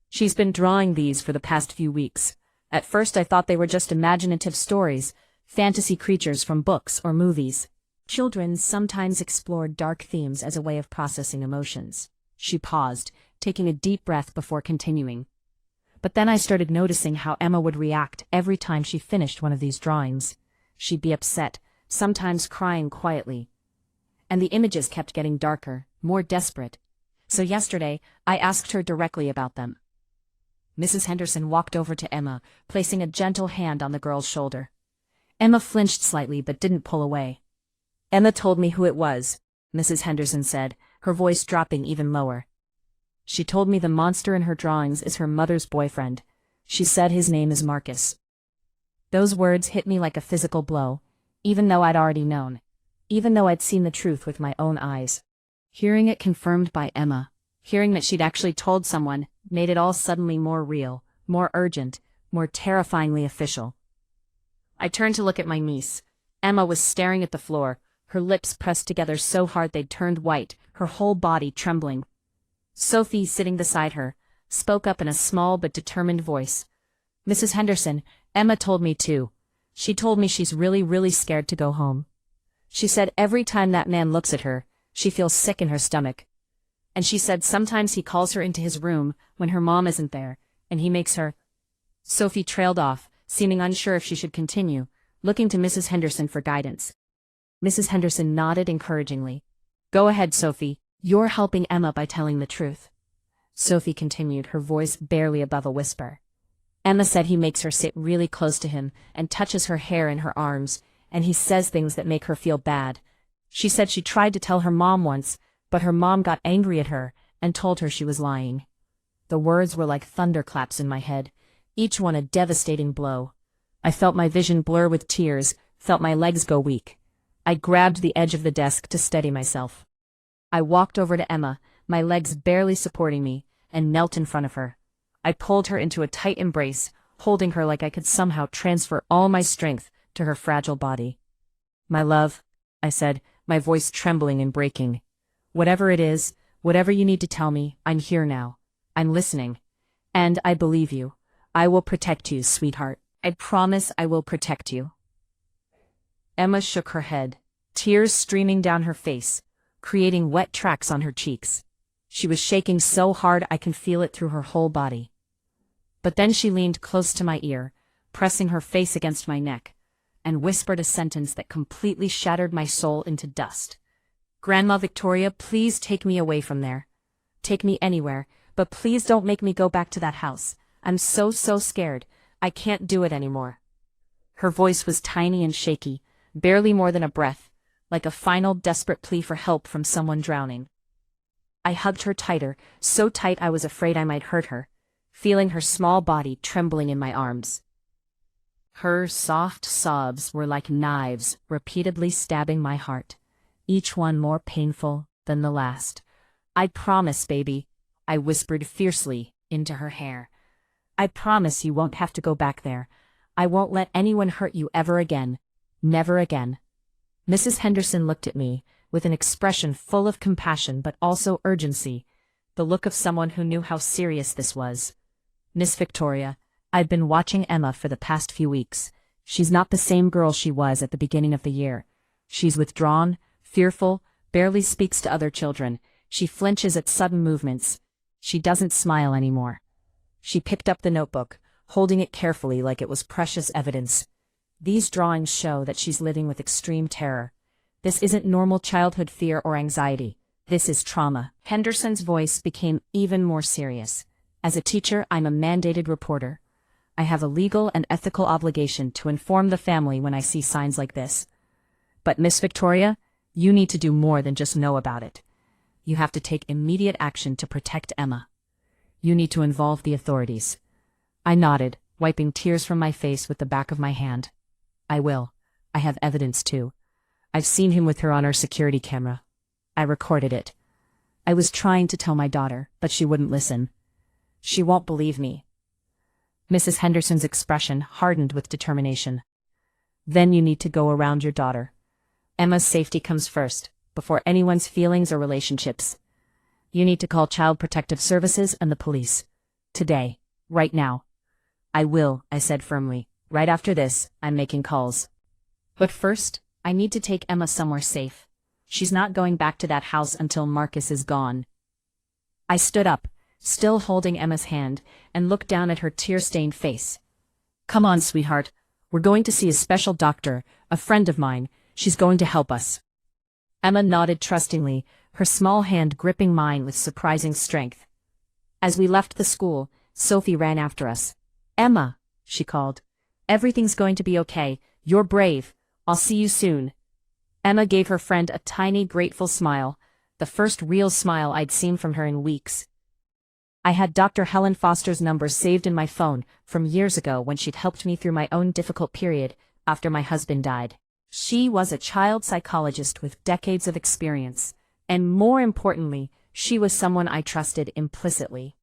"She's been drawing these for the past few weeks. At first I thought they were just imaginative stories, fantasy creatures from books or movies. Children sometimes explored dark themes as a way of processing emotions." She paused, taking a deep breath before continuing. "But then I started noticing how Emma would react every time she finished one of these drawings. She'd be upset, sometimes crying quietly. And the images kept getting darker, more desperate. So yesterday, I asked her directly about them." Mrs. Henderson walked over to Emma, placing a gentle hand on the girl's shoulder. Emma flinched slightly but didn't pull away. "Emma told me who it was," Mrs. Henderson said, her voice dropping even lower. "She told me the monster in her drawings is her mother's boyfriend. She said his name is Marcus." Those words hit me like a physical blow, even though I'd already known, even though I'd seen the truth with my own eyes. Hearing it confirmed by Emma, hearing that she'd actually told someone, made it all suddenly more real, more urgent, more terrifyingly official. I turned to look at my niece. Emma was staring at the floor, her lips pressed together so hard they'd turned white, her whole body trembling. Sophie, sitting beside her, spoke up in a small but determined voice. "Mrs. Henderson, Emma told me too. She told me she's really, really scared to go home. She said every time that man looks at her, she feels sick in her stomach. And she said sometimes he calls her into his room when her mom isn't there, and he makes her. Sophie trailed off, seeming unsure if she should continue, looking to Mrs. Henderson for guidance. Mrs. Henderson nodded encouragingly. Go ahead, Sophie. You're helping Emma by telling the truth. Sophie continued, her voice barely above a whisper. Emma said he makes her sit really close to him and touches her hair in her arms, and he says things that make her feel bad. She said she tried to tell her mom once, but her mom got angry at her and told her she was lying. The words were like thunderclaps in my head, each one a devastating blow. I felt my vision blur with tears, felt my legs go weak. I grabbed the edge of the desk to steady myself. I walked over to Emma, my legs barely supporting me, and knelt in front of her. I pulled her into a tight embrace, holding her like I could somehow transfer all my strength to her fragile body. My love, I said, my voice trembling and breaking. Whatever it is, whatever you need to tell me, I'm here now. I'm listening. And I believe you. I will protect you, sweetheart. I promise I will protect you. Emma shook her head, tears streaming down her face, creating wet tracks on her cheeks. She was shaking so hard I could feel it through her whole body. But then she leaned close to my ear, pressing her face against my neck, and whispered a sentence that completely shattered my soul into dust. Grandma Victoria, please take me away from there. Take me anywhere, but please don't make me go back to that house. I'm so scared. I can't do it anymore. Her voice was tiny and shaky, barely more than a breath, like a final desperate plea for help from someone drowning. I hugged her tighter, so tight I was afraid I might hurt her, feeling her small body trembling in my arms. Her soft sobs were like knives repeatedly stabbing my heart, each one more painful than the last. I promise, baby, I whispered fiercely into her hair. I promise you won't have to go back there. I won't let anyone hurt you ever again. Never again. Mrs. Henderson looked at me, with an expression full of compassion but also urgency, the look of someone who knew how serious this was. Miss Victoria, I've been watching Emma for the past few weeks. She's not the same girl she was at the beginning of the year. She's withdrawn, fearful, barely speaks to other children. She flinches at sudden movements. She doesn't smile anymore. She picked up the notebook, holding it carefully like it was precious evidence. These drawings show that she's living with extreme terror. This isn't normal childhood fear or anxiety. This is trauma. Henderson's voice became even more serious. As a teacher, I'm a mandated reporter. I have a legal and ethical obligation to inform the family when I see signs like this. But Miss Victoria, you need to do more than just know about it. You have to take immediate action to protect Emma. You need to involve the authorities. I nodded, wiping tears from my face with the back of my hand. I will. I have evidence too. I've seen him with her on our security camera. I recorded it. I was trying to tell my daughter, but she wouldn't listen. She won't believe me. Mrs. Henderson's expression hardened with determination. Then you need to go around your daughter. Emma's safety comes first, before anyone's feelings or relationships. You need to call Child Protective Services and the police. Today. Right now. I will, I said firmly. Right after this, I'm making calls. But first, I need to take Emma somewhere safe. She's not going back to that house until Marcus is gone. I stood up, still holding Emma's hand, and looked down at her tear-stained face. Come on, sweetheart. We're going to see a special doctor, a friend of mine. She's going to help us. Emma nodded trustingly, her small hand gripping mine with surprising strength. As we left the school, Sophie ran after us. Emma, she called. Everything's going to be okay. You're brave. I'll see you soon. Emma gave her friend a tiny, grateful smile, the first real smile I'd seen from her in weeks. I had Dr. Helen Foster's number saved in my phone from years ago when she'd helped me through my own difficult period after my husband died. She was a child psychologist with decades of experience, and more importantly, she was someone I trusted implicitly.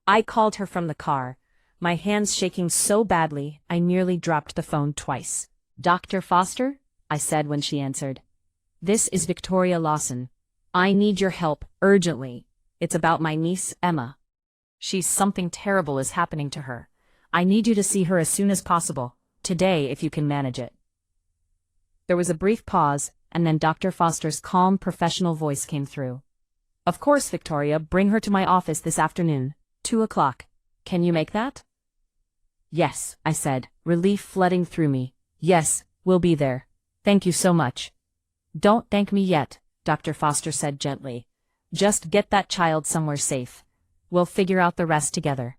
I called her from the car, my hands shaking so badly I nearly dropped the phone twice. Dr. Foster? I said when she answered. This is Victoria Lawson. I need your help, urgently. It's about my niece, Emma. Something terrible is happening to her. I need you to see her as soon as possible. Today, if you can manage it. There was a brief pause, and then Dr. Foster's calm, professional voice came through. Of course, Victoria, bring her to my office this afternoon, 2 o'clock. Can you make that? Yes, I said, relief flooding through me. Yes, we'll be there. Thank you so much. Don't thank me yet, Dr. Foster said gently. Just get that child somewhere safe. We'll figure out the rest together.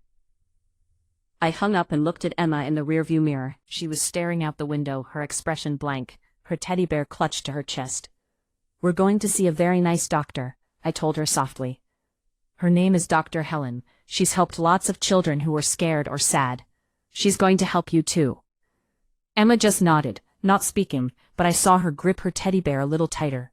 I hung up and looked at Emma in the rearview mirror. She was staring out the window, her expression blank, her teddy bear clutched to her chest. We're going to see a very nice doctor, I told her softly. Her name is Dr. Helen. She's helped lots of children who were scared or sad. She's going to help you too. Emma just nodded, not speaking, but I saw her grip her teddy bear a little tighter.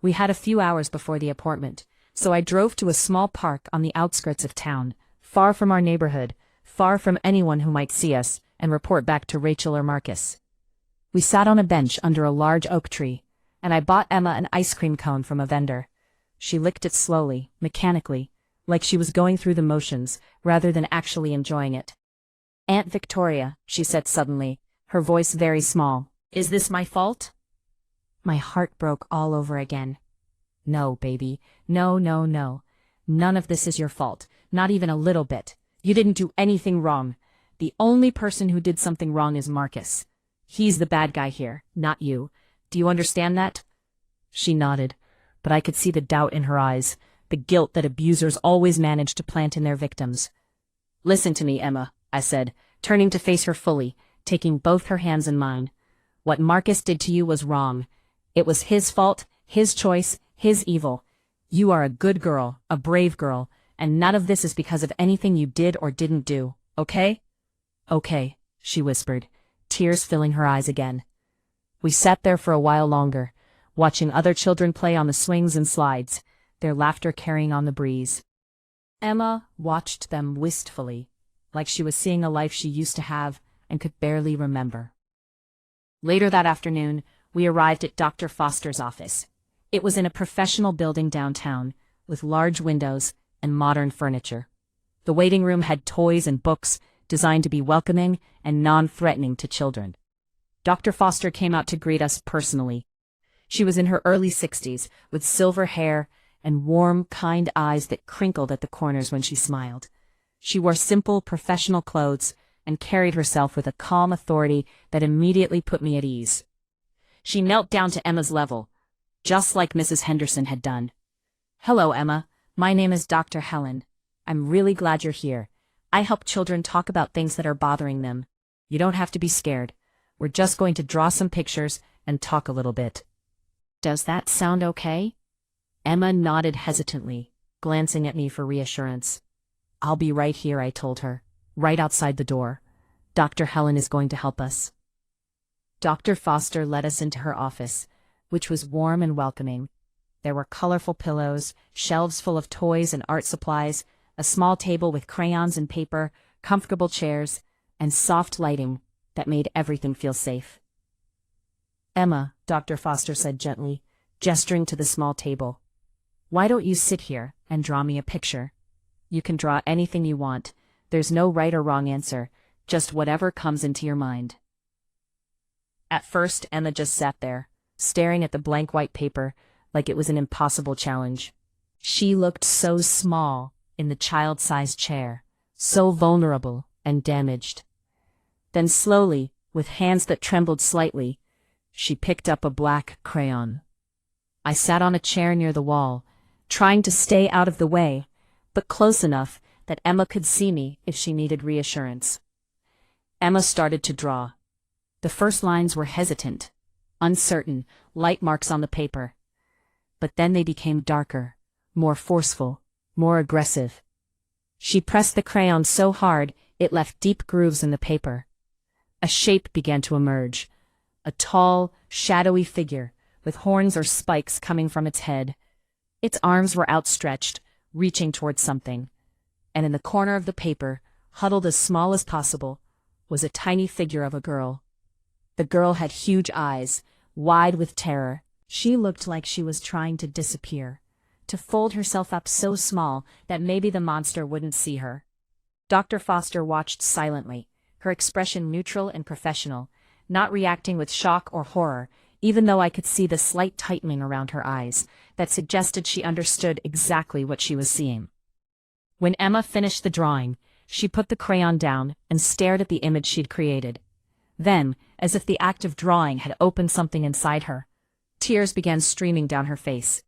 We had a few hours before the appointment, so I drove to a small park on the outskirts of town, far from our neighborhood, far from anyone who might see us, and report back to Rachel or Marcus. We sat on a bench under a large oak tree, and I bought Emma an ice cream cone from a vendor. She licked it slowly, mechanically, like she was going through the motions, rather than actually enjoying it. Aunt Victoria, she said suddenly, her voice very small, is this my fault? My heart broke all over again. No, baby. No, no, no. None of this is your fault. Not even a little bit. You didn't do anything wrong. The only person who did something wrong is Marcus. He's the bad guy here, not you. Do you understand that? She nodded, but I could see the doubt in her eyes, the guilt that abusers always manage to plant in their victims. Listen to me, Emma, I said, turning to face her fully, taking both her hands in mine. What Marcus did to you was wrong. It was his fault, his choice, his evil. You are a good girl, a brave girl, and none of this is because of anything you did or didn't do, okay? Okay, she whispered, tears filling her eyes again. We sat there for a while longer, watching other children play on the swings and slides, their laughter carrying on the breeze. Emma watched them wistfully, like she was seeing a life she used to have and could barely remember. Later that afternoon, we arrived at Dr. Foster's office. It was in a professional building downtown, with large windows and modern furniture. The waiting room had toys and books designed to be welcoming and non-threatening to children. Dr. Foster came out to greet us personally. She was in her early 60s, with silver hair and warm, kind eyes that crinkled at the corners when she smiled. She wore simple, professional clothes and carried herself with a calm authority that immediately put me at ease. She knelt down to Emma's level, just like Mrs. Henderson had done. Hello, Emma. My name is Dr. Helen. I'm really glad you're here. I help children talk about things that are bothering them. You don't have to be scared. We're just going to draw some pictures and talk a little bit. Does that sound okay? Emma nodded hesitantly, glancing at me for reassurance. I'll be right here, I told her, right outside the door. Dr. Helen is going to help us. Dr. Foster led us into her office, which was warm and welcoming. There were colorful pillows, shelves full of toys and art supplies, a small table with crayons and paper, comfortable chairs, and soft lighting that made everything feel safe. Emma, Dr. Foster said gently, gesturing to the small table. Why don't you sit here and draw me a picture? You can draw anything you want. There's no right or wrong answer, just whatever comes into your mind. At first, Emma just sat there, staring at the blank white paper like it was an impossible challenge. She looked so small in the child-sized chair, so vulnerable and damaged. Then slowly, with hands that trembled slightly, she picked up a black crayon. I sat on a chair near the wall, trying to stay out of the way, but close enough that Emma could see me if she needed reassurance. Emma started to draw. The first lines were hesitant, uncertain, light marks on the paper. But then they became darker, more forceful, more aggressive. She pressed the crayon so hard it left deep grooves in the paper. A shape began to emerge, a tall, shadowy figure with horns or spikes coming from its head. Its arms were outstretched, reaching towards something, and in the corner of the paper, huddled as small as possible, was a tiny figure of a girl. The girl had huge eyes, wide with terror. She looked like she was trying to disappear, to fold herself up so small that maybe the monster wouldn't see her. Dr. Foster watched silently, her expression neutral and professional, not reacting with shock or horror, even though I could see the slight tightening around her eyes that suggested she understood exactly what she was seeing. When Emma finished the drawing, she put the crayon down and stared at the image she'd created. Then, as if the act of drawing had opened something inside her, tears began streaming down her face.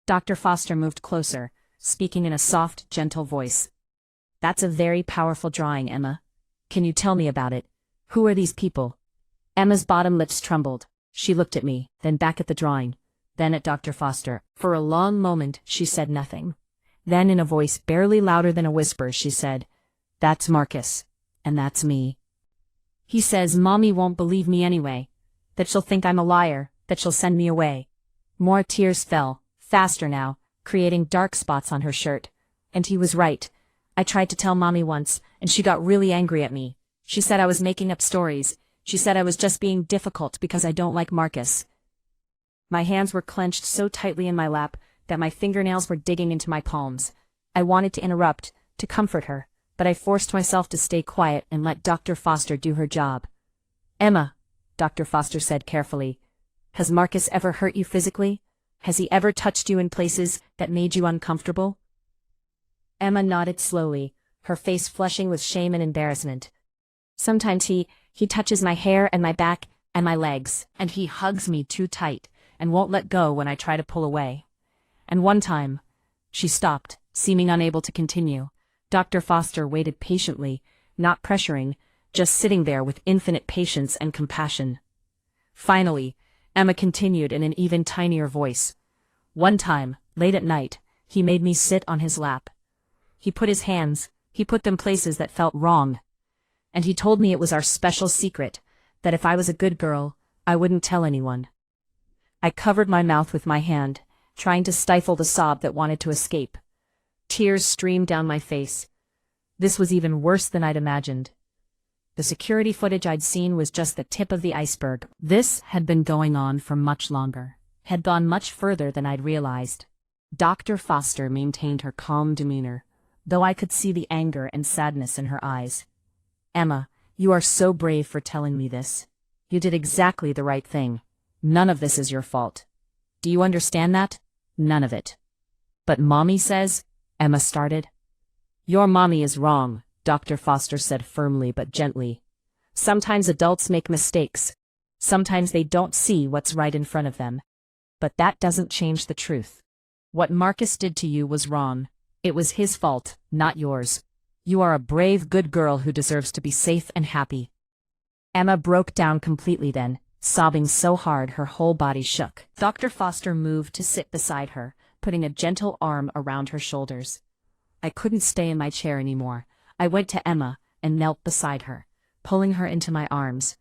Dr. Foster moved closer, speaking in a soft, gentle voice. "That's a very powerful drawing, Emma. Can you tell me about it? Who are these people?" Emma's bottom lips trembled. She looked at me, then back at the drawing, then at Dr. Foster. For a long moment, she said nothing. Then in a voice barely louder than a whisper, she said, "That's Marcus. And that's me. He says Mommy won't believe me anyway. That she'll think I'm a liar, that she'll send me away." More tears fell, faster now, creating dark spots on her shirt. And he was right. I tried to tell Mommy once, and she got really angry at me. She said I was making up stories. She said I was just being difficult because I don't like Marcus. My hands were clenched so tightly in my lap that my fingernails were digging into my palms. I wanted to interrupt, to comfort her, but I forced myself to stay quiet and let Dr. Foster do her job. "Emma," Dr. Foster said carefully, "has Marcus ever hurt you physically? Has he ever touched you in places that made you uncomfortable?" Emma nodded slowly, her face flushing with shame and embarrassment. "Sometimes he touches my hair and my back and my legs, and he hugs me too tight and won't let go when I try to pull away. And one time," she stopped, seeming unable to continue. Dr. Foster waited patiently, not pressuring, just sitting there with infinite patience and compassion. Finally, Emma continued in an even tinier voice. "One time, late at night, he made me sit on his lap. He put them places that felt wrong. And he told me it was our special secret, that if I was a good girl, I wouldn't tell anyone." I covered my mouth with my hand, trying to stifle the sob that wanted to escape. Tears streamed down my face. This was even worse than I'd imagined. The security footage I'd seen was just the tip of the iceberg. This had been going on for much longer, had gone much further than I'd realized. Dr. Foster maintained her calm demeanor, though I could see the anger and sadness in her eyes. "Emma, you are so brave for telling me this. You did exactly the right thing. None of this is your fault. Do you understand that? None of it." "But Mommy says," Emma started. "Your mommy is wrong," Dr. Foster said firmly but gently. "Sometimes adults make mistakes. Sometimes they don't see what's right in front of them. But that doesn't change the truth. What Marcus did to you was wrong. It was his fault, not yours. You are a brave, good girl who deserves to be safe and happy." Emma broke down completely then, sobbing so hard her whole body shook. Dr. Foster moved to sit beside her, putting a gentle arm around her shoulders. I couldn't stay in my chair anymore. I went to Emma and knelt beside her, pulling her into my arms.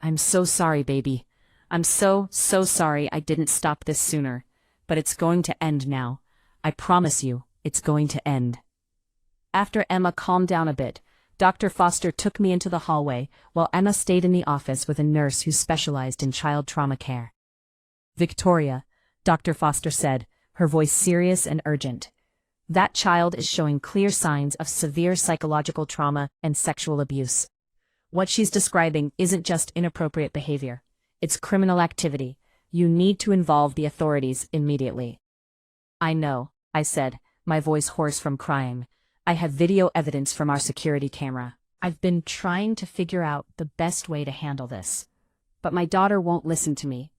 "I'm so sorry, baby. I'm so sorry I didn't stop this sooner. But it's going to end now. I promise you, it's going to end." After Emma calmed down a bit, Dr. Foster took me into the hallway while Emma stayed in the office with a nurse who specialized in child trauma care. "Victoria," Dr. Foster said, her voice serious and urgent. "That child is showing clear signs of severe psychological trauma and sexual abuse. What she's describing isn't just inappropriate behavior. It's criminal activity. You need to involve the authorities immediately." "I know," I said, my voice hoarse from crying. "I have video evidence from our security camera. I've been trying to figure out the best way to handle this. But my daughter won't listen to me.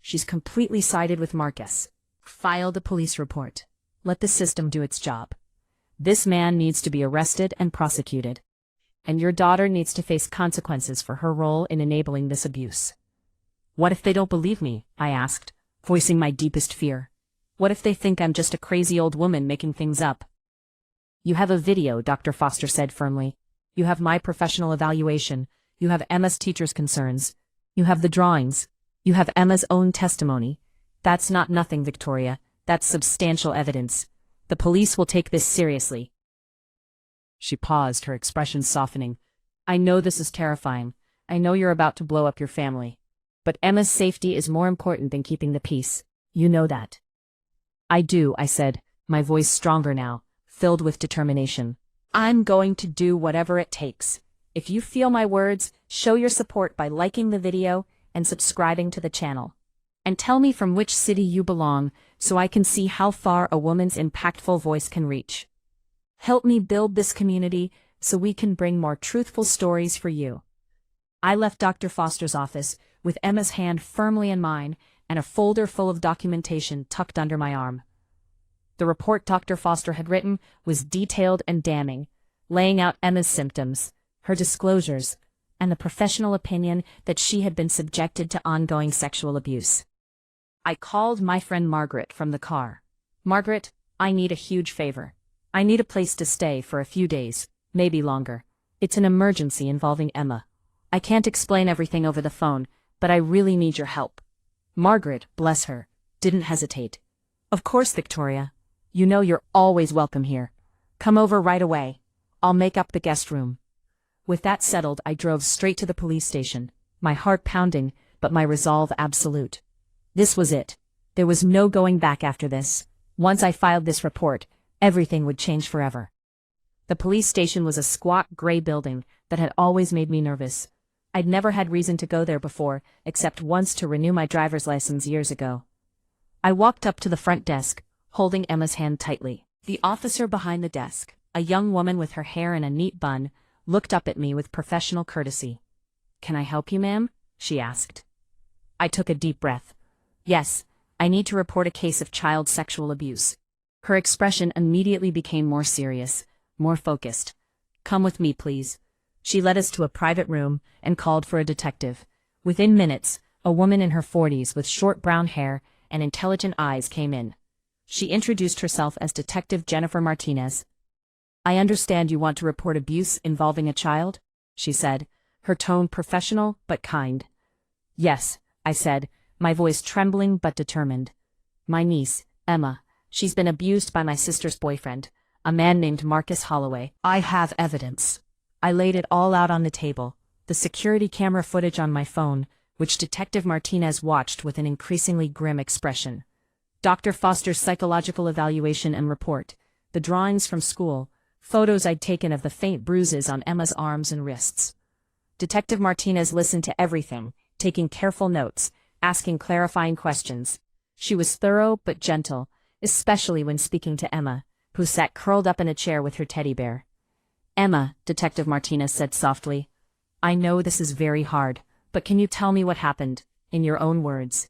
She's completely sided with Marcus. Filed a police report. Let the system do its job. This man needs to be arrested and prosecuted. And your daughter needs to face consequences for her role in enabling this abuse." "What if they don't believe me?" I asked, voicing my deepest fear. "What if they think I'm just a crazy old woman making things up?" "You have a video," Dr. Foster said firmly. "You have my professional evaluation. You have Emma's teacher's concerns. You have the drawings. You have Emma's own testimony. That's not nothing, Victoria. That's substantial evidence. The police will take this seriously." She paused, her expression softening. "I know this is terrifying. I know you're about to blow up your family. But Emma's safety is more important than keeping the peace. You know that." "I do," I said, my voice stronger now, filled with determination. "I'm going to do whatever it takes. If you feel my words, show your support by liking the video and subscribing to the channel. And tell me from which city you belong so I can see how far a woman's impactful voice can reach. Help me build this community so we can bring more truthful stories for you. I left Dr. Foster's office with Emma's hand firmly in mine and a folder full of documentation tucked under my arm. The report Dr. Foster had written was detailed and damning, laying out Emma's symptoms, her disclosures, and the professional opinion that she had been subjected to ongoing sexual abuse. I called my friend Margaret from the car. "Margaret, I need a huge favor. I need a place to stay for a few days, maybe longer. It's an emergency involving Emma. I can't explain everything over the phone, but I really need your help." Margaret, bless her, didn't hesitate. "Of course, Victoria. You know you're always welcome here. Come over right away. I'll make up the guest room." With that settled, I drove straight to the police station, my heart pounding, but my resolve absolute. This was it. There was no going back after this. Once I filed this report, everything would change forever. The police station was a squat gray building that had always made me nervous. I'd never had reason to go there before, except once to renew my driver's license years ago. I walked up to the front desk, holding Emma's hand tightly. The officer behind the desk, a young woman with her hair in a neat bun, looked up at me with professional courtesy. "Can I help you, ma'am?" she asked. I took a deep breath. "Yes, I need to report a case of child sexual abuse." Her expression immediately became more serious, more focused. "Come with me, please." She led us to a private room and called for a detective. Within minutes, a woman in her 40s with short brown hair and intelligent eyes came in. She introduced herself as Detective Jennifer Martinez. "I understand you want to report abuse involving a child?" she said, her tone professional but kind. "Yes," I said, my voice trembling but determined. "My niece, Emma, she's been abused by my sister's boyfriend, a man named Marcus Holloway. I have evidence." I laid it all out on the table, the security camera footage on my phone, which Detective Martinez watched with an increasingly grim expression. Dr. Foster's psychological evaluation and report, the drawings from school, photos I'd taken of the faint bruises on Emma's arms and wrists. Detective Martinez listened to everything, taking careful notes, asking clarifying questions. She was thorough but gentle, especially when speaking to Emma, who sat curled up in a chair with her teddy bear. "Emma," Detective Martinez said softly, "I know this is very hard, but can you tell me what happened, in your own words?"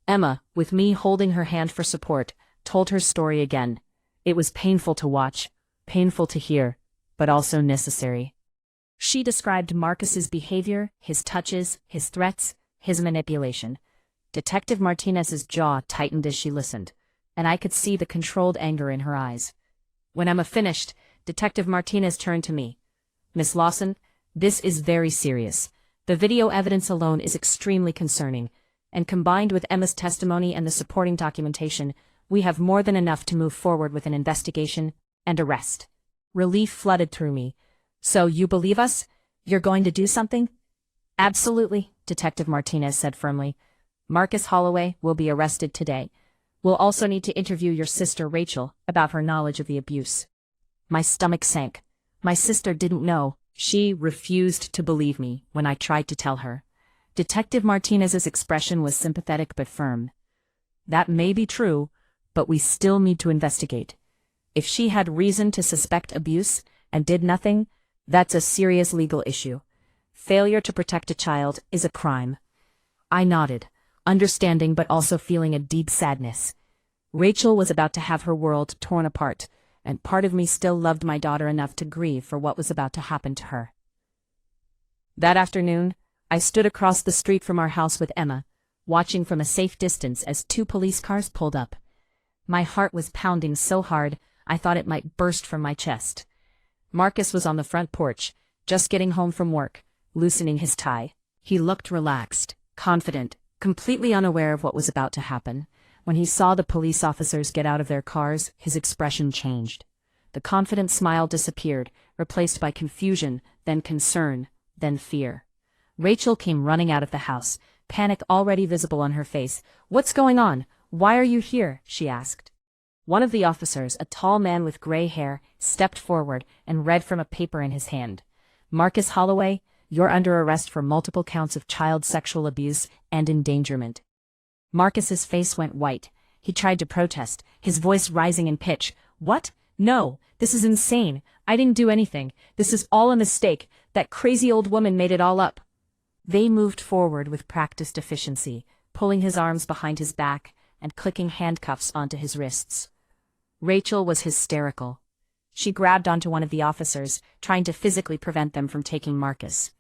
Emma, with me holding her hand for support, told her story again. It was painful to watch, painful to hear, but also necessary. She described Marcus's behavior, his touches, his threats, his manipulation. Detective Martinez's jaw tightened as she listened, and I could see the controlled anger in her eyes. When Emma finished, Detective Martinez turned to me. "Miss Lawson, this is very serious. The video evidence alone is extremely concerning, and combined with Emma's testimony and the supporting documentation, we have more than enough to move forward with an investigation and arrest." Relief flooded through me. "So you believe us? You're going to do something?" "Absolutely," Detective Martinez said firmly. "Marcus Holloway will be arrested today. We'll also need to interview your sister Rachel about her knowledge of the abuse." My stomach sank. My sister didn't know. She refused to believe me when I tried to tell her. Detective Martinez's expression was sympathetic but firm. "That may be true, but we still need to investigate. If she had reason to suspect abuse and did nothing, that's a serious legal issue. Failure to protect a child is a crime." I nodded, understanding but also feeling a deep sadness. Rachel was about to have her world torn apart, and part of me still loved my daughter enough to grieve for what was about to happen to her. That afternoon, I stood across the street from our house with Emma, watching from a safe distance as 2 police cars pulled up. My heart was pounding so hard, I thought it might burst from my chest. Marcus was on the front porch, just getting home from work, loosening his tie. He looked relaxed, confident, completely unaware of what was about to happen. When he saw the police officers get out of their cars, his expression changed. The confident smile disappeared, replaced by confusion, then concern, then fear. Rachel came running out of the house, panic already visible on her face. "What's going on? Why are you here?" she asked. One of the officers, a tall man with gray hair, stepped forward and read from a paper in his hand. "Marcus Holloway, You're under arrest for multiple counts of child sexual abuse and endangerment." Marcus's face went white. He tried to protest, his voice rising in pitch. "What? No, this is insane. I didn't do anything. This is all a mistake. That crazy old woman made it all up." They moved forward with practiced efficiency, pulling his arms behind his back and clicking handcuffs onto his wrists. Rachel was hysterical. She grabbed onto one of the officers, trying to physically prevent them from taking Marcus.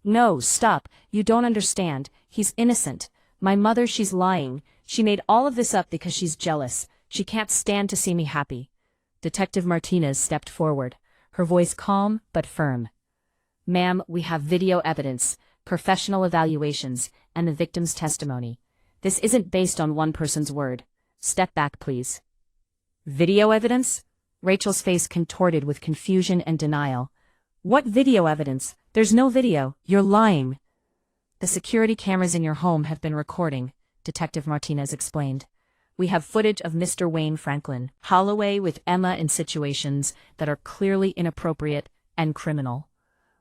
"No, stop. You don't understand. He's innocent. My mother, she's lying. She made all of this up because she's jealous. She can't stand to see me happy." Detective Martinez stepped forward, her voice calm but firm. "Ma'am, we have video evidence, professional evaluations, and the victim's testimony. This isn't based on one person's word. Step back, please." "Video evidence?" Rachel's face contorted with confusion and denial. "What video evidence? There's no video. You're lying." "The security cameras in your home have been recording," Detective Martinez explained. "We have footage of Mr. Wayne Franklin Holloway with Emma in situations that are clearly inappropriate and criminal."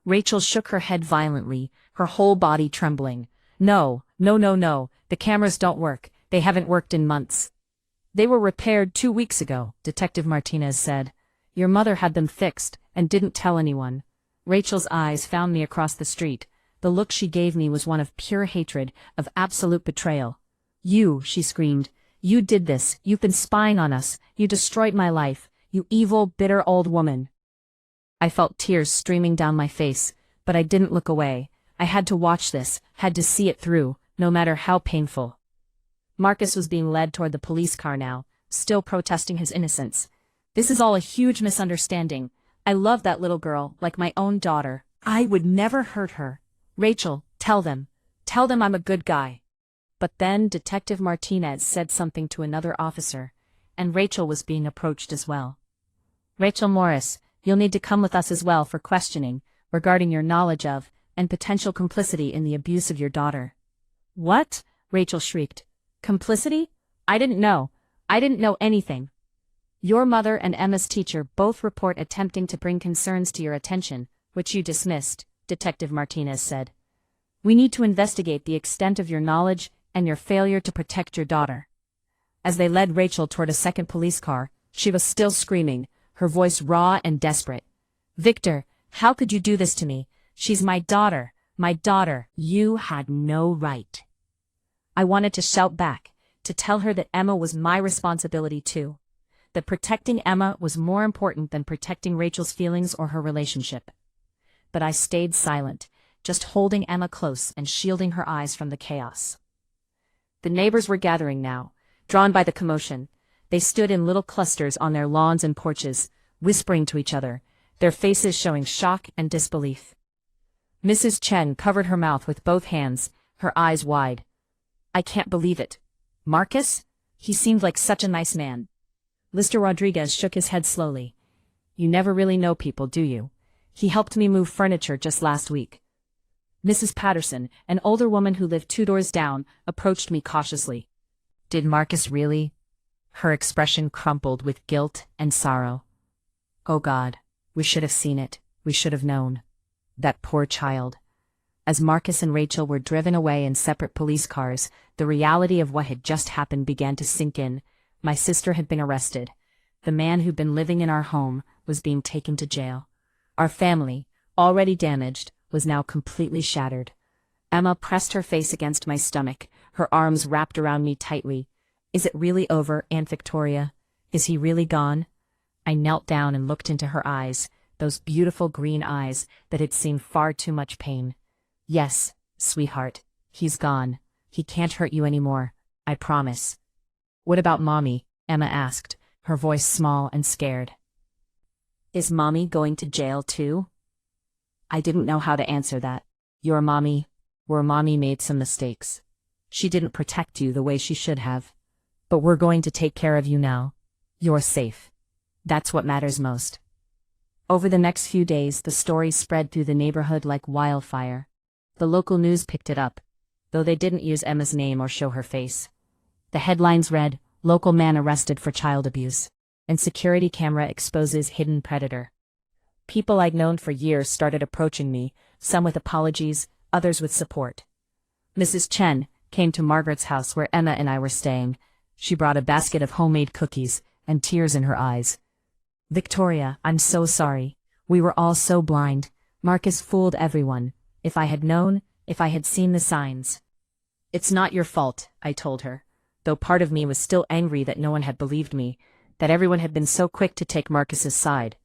Rachel shook her head violently, her whole body trembling. No, the cameras don't work. They haven't worked in months." "They were repaired 2 weeks ago," Detective Martinez said. "Your mother had them fixed and didn't tell anyone." Rachel's eyes found me across the street. The look she gave me was one of pure hatred, of absolute betrayal. "You," she screamed. "You did this. You've been spying on us. You destroyed my life. You evil, bitter old woman." I felt tears streaming down my face, but I didn't look away. I had to watch this, had to see it through, no matter how painful. Marcus was being led toward the police car now, still protesting his innocence. "This is all a huge misunderstanding. I love that little girl, like my own daughter. I would never hurt her. Rachel, tell them. Tell them I'm a good guy." But then Detective Martinez said something to another officer, and Rachel was being approached as well. "Rachel Morris, you'll need to come with us as well for questioning, regarding your knowledge of, and potential complicity in the abuse of your daughter." "What?" Rachel shrieked. "Complicity? I didn't know. I didn't know anything." "Your mother and Emma's teacher both report attempting to bring concerns to your attention, which you dismissed," Detective Martinez said. "We need to investigate the extent of your knowledge and your failure to protect your daughter." As they led Rachel toward a second police car, she was still screaming, her voice raw and desperate. "Victor, how could you do this to me? She's my daughter, my daughter. You had no right." I wanted to shout back, to tell her that Emma was my responsibility too, that protecting Emma was more important than protecting Rachel's feelings or her relationship. But I stayed silent, just holding Emma close and shielding her eyes from the chaos. The neighbors were gathering now, drawn by the commotion. They stood in little clusters on their lawns and porches, whispering to each other, their faces showing shock and disbelief. Mrs. Chen covered her mouth with both hands, her eyes wide. "I can't believe it. Marcus? He seemed like such a nice man." Mr. Rodriguez shook his head slowly. "You never really know people, do you? He helped me move furniture just last week." Mrs. Patterson, an older woman who lived 2 doors down, approached me cautiously. "Did Marcus really?" Her expression crumpled with guilt and sorrow. "Oh God, we should have seen it. We should have known. That poor child." As Marcus and Rachel were driven away in separate police cars, the reality of what had just happened began to sink in. My sister had been arrested. The man who'd been living in our home was being taken to jail. Our family, already damaged, was now completely shattered. Emma pressed her face against my stomach, her arms wrapped around me tightly. "Is it really over, Aunt Victoria? Is he really gone?" I knelt down and looked into her eyes, those beautiful green eyes that had seen far too much pain. "Yes, sweetheart, he's gone. He can't hurt you anymore, I promise." "What about Mommy?" Emma asked, her voice small and scared. "Is Mommy going to jail too?" I didn't know how to answer that. Your Mommy made some mistakes. She didn't protect you the way she should have. But we're going to take care of you now. You're safe. That's what matters most. Over the next few days, the story spread through the neighborhood like wildfire. The local news picked it up, though they didn't use Emma's name or show her face. The headlines read, "Local man arrested for child abuse," and security camera exposes hidden predator. People I'd known for years started approaching me, some with apologies, others with support. Mrs. Chen came to Margaret's house where Emma and I were staying. She brought a basket of homemade cookies and tears in her eyes. "Victoria, I'm so sorry. We were all so blind. Marcus fooled everyone. If I had known, if I had seen the signs." "It's not your fault," I told her, though part of me was still angry that no one had believed me, that everyone had been so quick to take Marcus's side.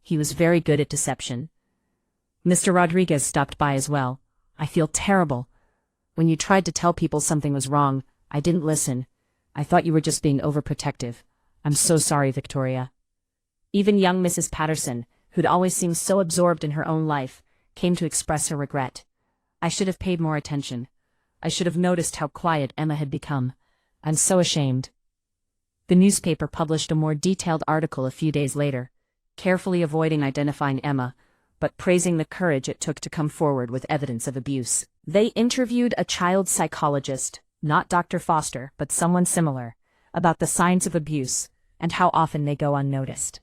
He was very good at deception. Mr. Rodriguez stopped by as well. "I feel terrible. When you tried to tell people something was wrong, I didn't listen. I thought you were just being overprotective. I'm so sorry, Victoria." Even young Mrs. Patterson, who'd always seemed so absorbed in her own life, came to express her regret. "I should have paid more attention. I should have noticed how quiet Emma had become. I'm so ashamed." The newspaper published a more detailed article a few days later, carefully avoiding identifying Emma, but praising the courage it took to come forward with evidence of abuse. They interviewed a child psychologist, not Dr. Foster, but someone similar, about the signs of abuse and how often they go unnoticed.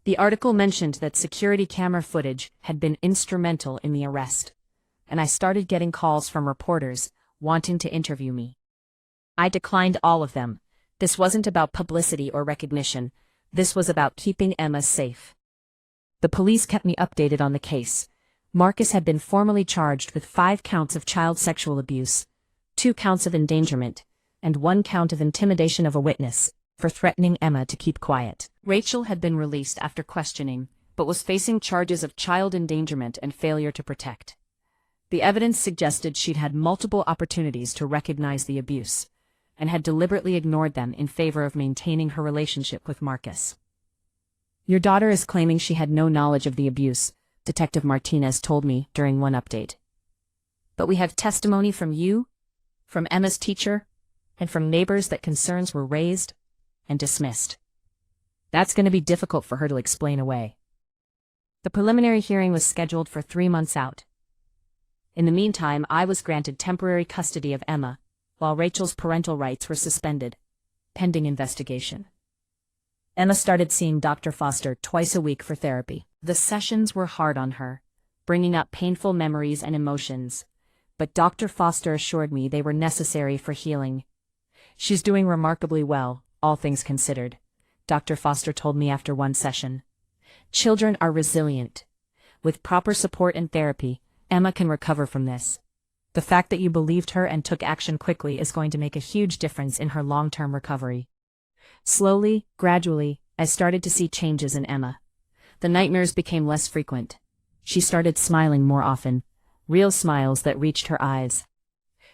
The article mentioned that security camera footage had been instrumental in the arrest, and I started getting calls from reporters wanting to interview me. I declined all of them. This wasn't about publicity or recognition. This was about keeping Emma safe. The police kept me updated on the case. Marcus had been formally charged with 5 counts of child sexual abuse, 2 counts of endangerment, and 1 count of intimidation of a witness for threatening Emma to keep quiet. Rachel had been released after questioning, but was facing charges of child endangerment and failure to protect. The evidence suggested she'd had multiple opportunities to recognize the abuse, and had deliberately ignored them in favor of maintaining her relationship with Marcus. "Your daughter is claiming she had no knowledge of the abuse," Detective Martinez told me during one update. "But we have testimony from you, from Emma's teacher, and from neighbors that concerns were raised and dismissed. That's going to be difficult for her to explain away." The preliminary hearing was scheduled for 3 months out. In the meantime, I was granted temporary custody of Emma, while Rachel's parental rights were suspended, pending investigation. Emma started seeing Dr. Foster twice a week for therapy. The sessions were hard on her, bringing up painful memories and emotions, but Dr. Foster assured me they were necessary for healing. "She's doing remarkably well, all things considered," Dr. Foster told me after one session. "Children are resilient. With proper support and therapy, Emma can recover from this. The fact that you believed her and took action quickly is going to make a huge difference in her long-term recovery." Slowly, gradually, I started to see changes in Emma. The nightmares became less frequent. She started smiling more often, real smiles that reached her eyes.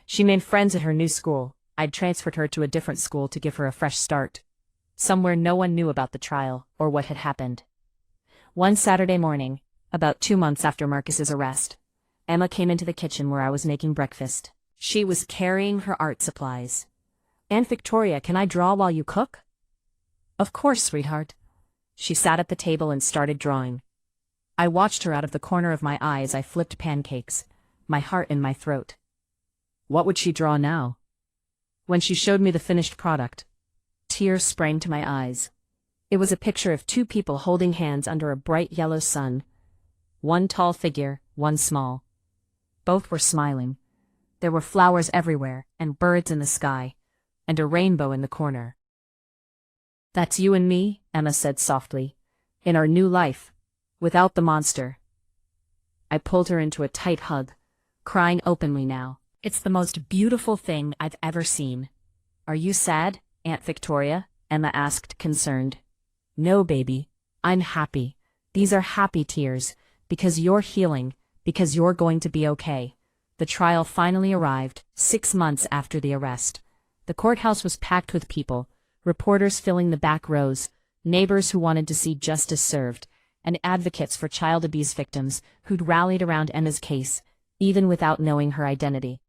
She made friends at her new school. I'd transferred her to a different school to give her a fresh start, somewhere no one knew about the trial or what had happened. One Saturday morning, about 2 months after Marcus's arrest, Emma came into the kitchen where I was making breakfast. She was carrying her art supplies. "Aunt Victoria, can I draw while you cook?" "Of course, sweetheart." She sat at the table and started drawing. I watched her out of the corner of my eye as I flipped pancakes, my heart in my throat. What would she draw now? When she showed me the finished product, tears sprang to my eyes. It was a picture of 2 people holding hands under a bright yellow sun. One tall figure, one small. Both were smiling. There were flowers everywhere, and birds in the sky, and a rainbow in the corner. "That's you and me," Emma said softly, "in our new life, without the monster." I pulled her into a tight hug, crying openly now. "It's the most beautiful thing I've ever seen." "Are you sad, Aunt Victoria?" Emma asked, concerned. "No, baby. I'm happy. These are happy tears, because you're healing, because you're going to be okay." The trial finally arrived, 6 months after the arrest. The courthouse was packed with people, reporters filling the back rows, neighbors who wanted to see justice served, and advocates for child abuse victims who'd rallied around Emma's case, even without knowing her identity.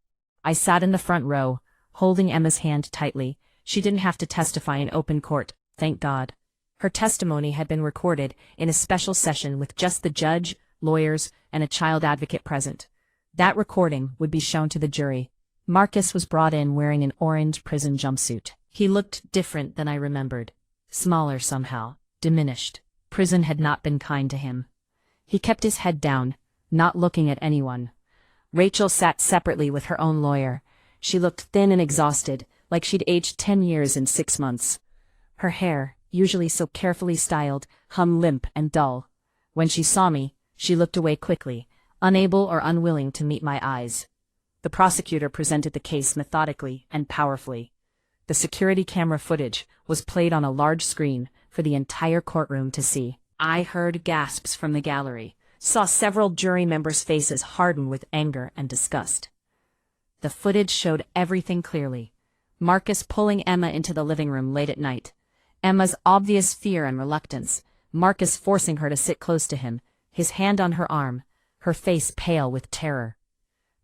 I sat in the front row, holding Emma's hand tightly. She didn't have to testify in open court, thank God. Her testimony had been recorded in a special session with just the judge, lawyers, and a child advocate present. That recording would be shown to the jury. Marcus was brought in wearing an orange prison jumpsuit. He looked different than I remembered. Smaller somehow, diminished. Prison had not been kind to him. He kept his head down, not looking at anyone. Rachel sat separately with her own lawyer. She looked thin and exhausted, like she'd aged 10 years in 6 months. Her hair, usually so carefully styled, hung limp and dull. When she saw me, she looked away quickly, unable or unwilling to meet my eyes. The prosecutor presented the case methodically and powerfully. The security camera footage was played on a large screen for the entire courtroom to see. I heard gasps from the gallery, saw several jury members' faces harden with anger and disgust. The footage showed everything clearly. Marcus pulling Emma into the living room late at night. Emma's obvious fear and reluctance. Marcus forcing her to sit close to him, his hand on her arm, her face pale with terror.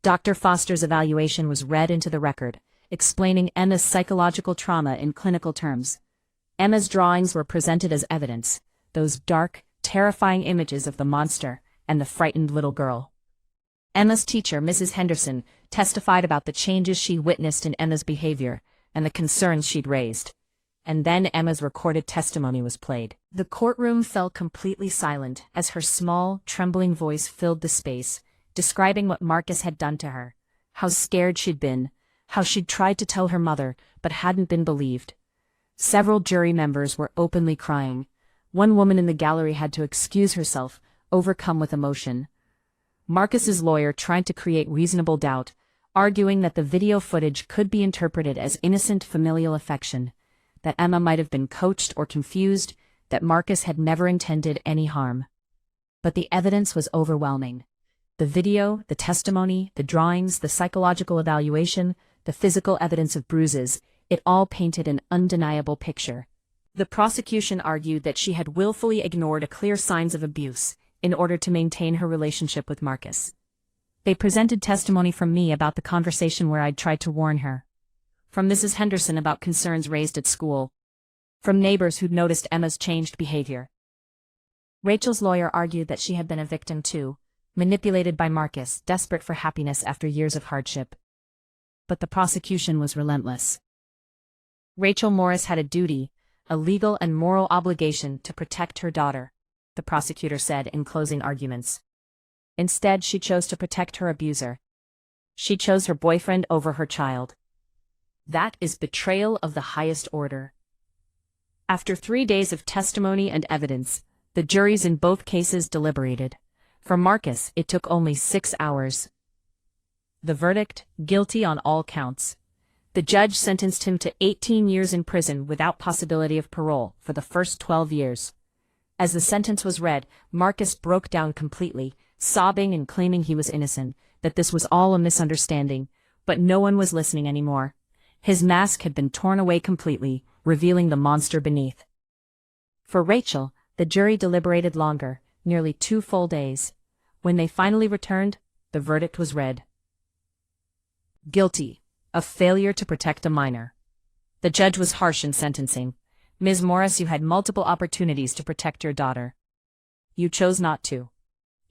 Dr. Foster's evaluation was read into the record, explaining Emma's psychological trauma in clinical terms. Emma's drawings were presented as evidence, those dark, terrifying images of the monster and the frightened little girl. Emma's teacher, Mrs. Henderson, testified about the changes she witnessed in Emma's behavior and the concerns she'd raised. And then Emma's recorded testimony was played. The courtroom fell completely silent as her small, trembling voice filled the space, describing what Marcus had done to her, how scared she'd been, how she'd tried to tell her mother but hadn't been believed. Several jury members were openly crying. One woman in the gallery had to excuse herself, overcome with emotion. Marcus's lawyer tried to create reasonable doubt, arguing that the video footage could be interpreted as innocent familial affection, that Emma might have been coached or confused, that Marcus had never intended any harm. But the evidence was overwhelming. The video, the testimony, the drawings, the psychological evaluation, the physical evidence of bruises, it all painted an undeniable picture. The prosecution argued that she had willfully ignored clear signs of abuse in order to maintain her relationship with Marcus. They presented testimony from me about the conversation where I'd tried to warn her, from Mrs. Henderson about concerns raised at school, from neighbors who'd noticed Emma's changed behavior. Rachel's lawyer argued that she had been a victim too, manipulated by Marcus, desperate for happiness after years of hardship. But the prosecution was relentless. Rachel Morris had a duty, a legal and moral obligation to protect her daughter, the prosecutor said in closing arguments. Instead, she chose to protect her abuser. She chose her boyfriend over her child. That is betrayal of the highest order. After 3 days of testimony and evidence, the juries in both cases deliberated. For Marcus, it took only 6 hours. The verdict, guilty on all counts. The judge sentenced him to 18 years in prison without possibility of parole for the first 12 years. As the sentence was read, Marcus broke down completely, sobbing and claiming he was innocent, that this was all a misunderstanding, but no one was listening anymore. His mask had been torn away completely, revealing the monster beneath. For Rachel, the jury deliberated longer, nearly 2 full days. When they finally returned, the verdict was read. Guilty of failure to protect a minor. The judge was harsh in sentencing. Ms. Morris, you had multiple opportunities to protect your daughter. You chose not to.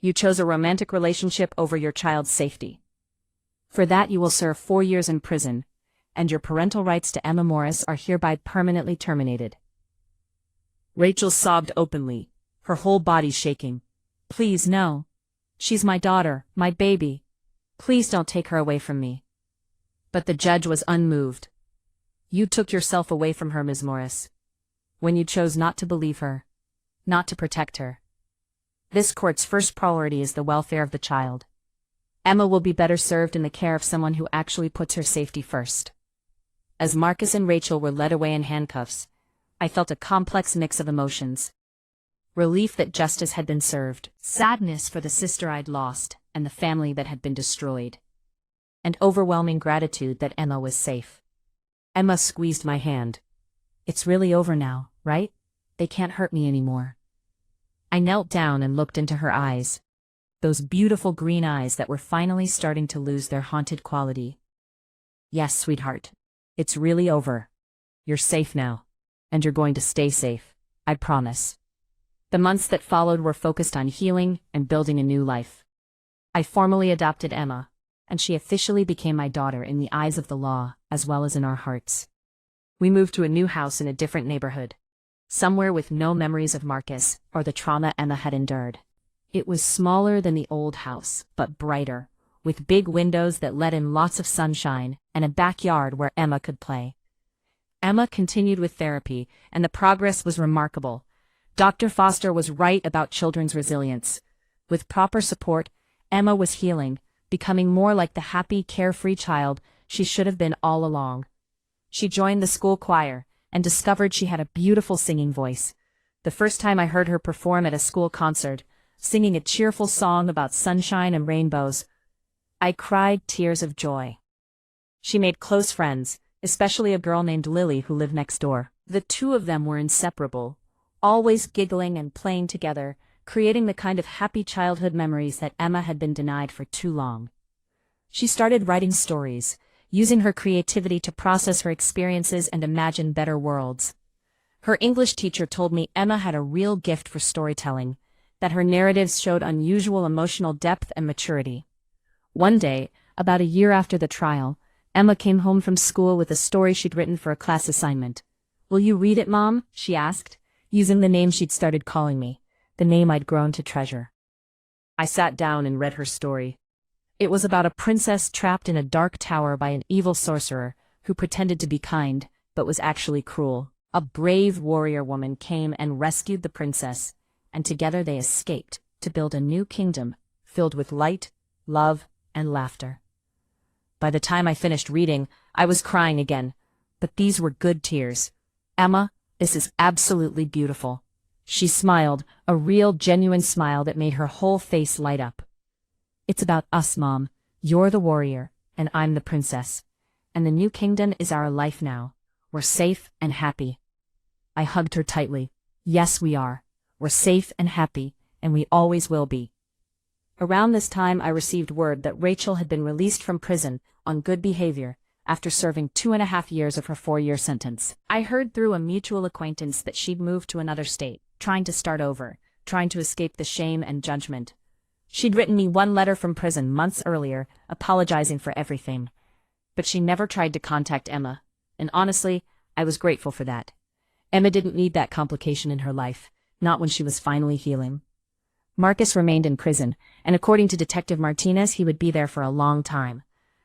You chose a romantic relationship over your child's safety. For that you will serve 4 years in prison, and your parental rights to Emma Morris are hereby permanently terminated. Rachel sobbed openly, her whole body shaking. Please, no. She's my daughter, my baby. Please don't take her away from me. But the judge was unmoved. You took yourself away from her, Ms. Morris, when you chose not to believe her, not to protect her. This court's first priority is the welfare of the child. Emma will be better served in the care of someone who actually puts her safety first. As Marcus and Rachel were led away in handcuffs, I felt a complex mix of emotions. Relief that justice had been served, sadness for the sister I'd lost and the family that had been destroyed, and overwhelming gratitude that Emma was safe. Emma squeezed my hand. It's really over now, right? They can't hurt me anymore. I knelt down and looked into her eyes, those beautiful green eyes that were finally starting to lose their haunted quality. Yes, sweetheart. It's really over. You're safe now, and you're going to stay safe, I promise. The months that followed were focused on healing and building a new life. I formally adopted Emma, and she officially became my daughter in the eyes of the law as well as in our hearts. We moved to a new house in a different neighborhood, somewhere with no memories of Marcus or the trauma Emma had endured. It was smaller than the old house, but brighter, with big windows that let in lots of sunshine and a backyard where Emma could play. Emma continued with therapy, and the progress was remarkable. Dr. Foster was right about children's resilience. With proper support, Emma was healing, becoming more like the happy, carefree child she should have been all along. She joined the school choir and discovered she had a beautiful singing voice. The first time I heard her perform at a school concert, singing a cheerful song about sunshine and rainbows, I cried tears of joy. She made close friends, especially a girl named Lily who lived next door. The two of them were inseparable, always giggling and playing together, creating the kind of happy childhood memories that Emma had been denied for too long. She started writing stories, using her creativity to process her experiences and imagine better worlds. Her English teacher told me Emma had a real gift for storytelling, that her narratives showed unusual emotional depth and maturity. One day, about a year after the trial, Emma came home from school with a story she'd written for a class assignment. "Will you read it, Mom?" she asked, using the name she'd started calling me, the name I'd grown to treasure. I sat down and read her story. It was about a princess trapped in a dark tower by an evil sorcerer who pretended to be kind, but was actually cruel. A brave warrior woman came and rescued the princess, and together they escaped to build a new kingdom filled with light, love, and laughter. By the time I finished reading, I was crying again, but these were good tears. "Emma, this is absolutely beautiful." She smiled, a real, genuine smile that made her whole face light up. "It's about us, Mom. You're the warrior, and I'm the princess. And the new kingdom is our life now. We're safe and happy." I hugged her tightly. "Yes, we are. We're safe and happy, and we always will be." Around this time, I received word that Rachel had been released from prison on good behavior after serving 2.5 years of her 4-year sentence. I heard through a mutual acquaintance that she'd moved to another state, trying to start over, trying to escape the shame and judgment. She'd written me one letter from prison months earlier, apologizing for everything. But she never tried to contact Emma, and honestly, I was grateful for that. Emma didn't need that complication in her life, not when she was finally healing. Marcus remained in prison, and according to Detective Martinez, he would be there for a long time.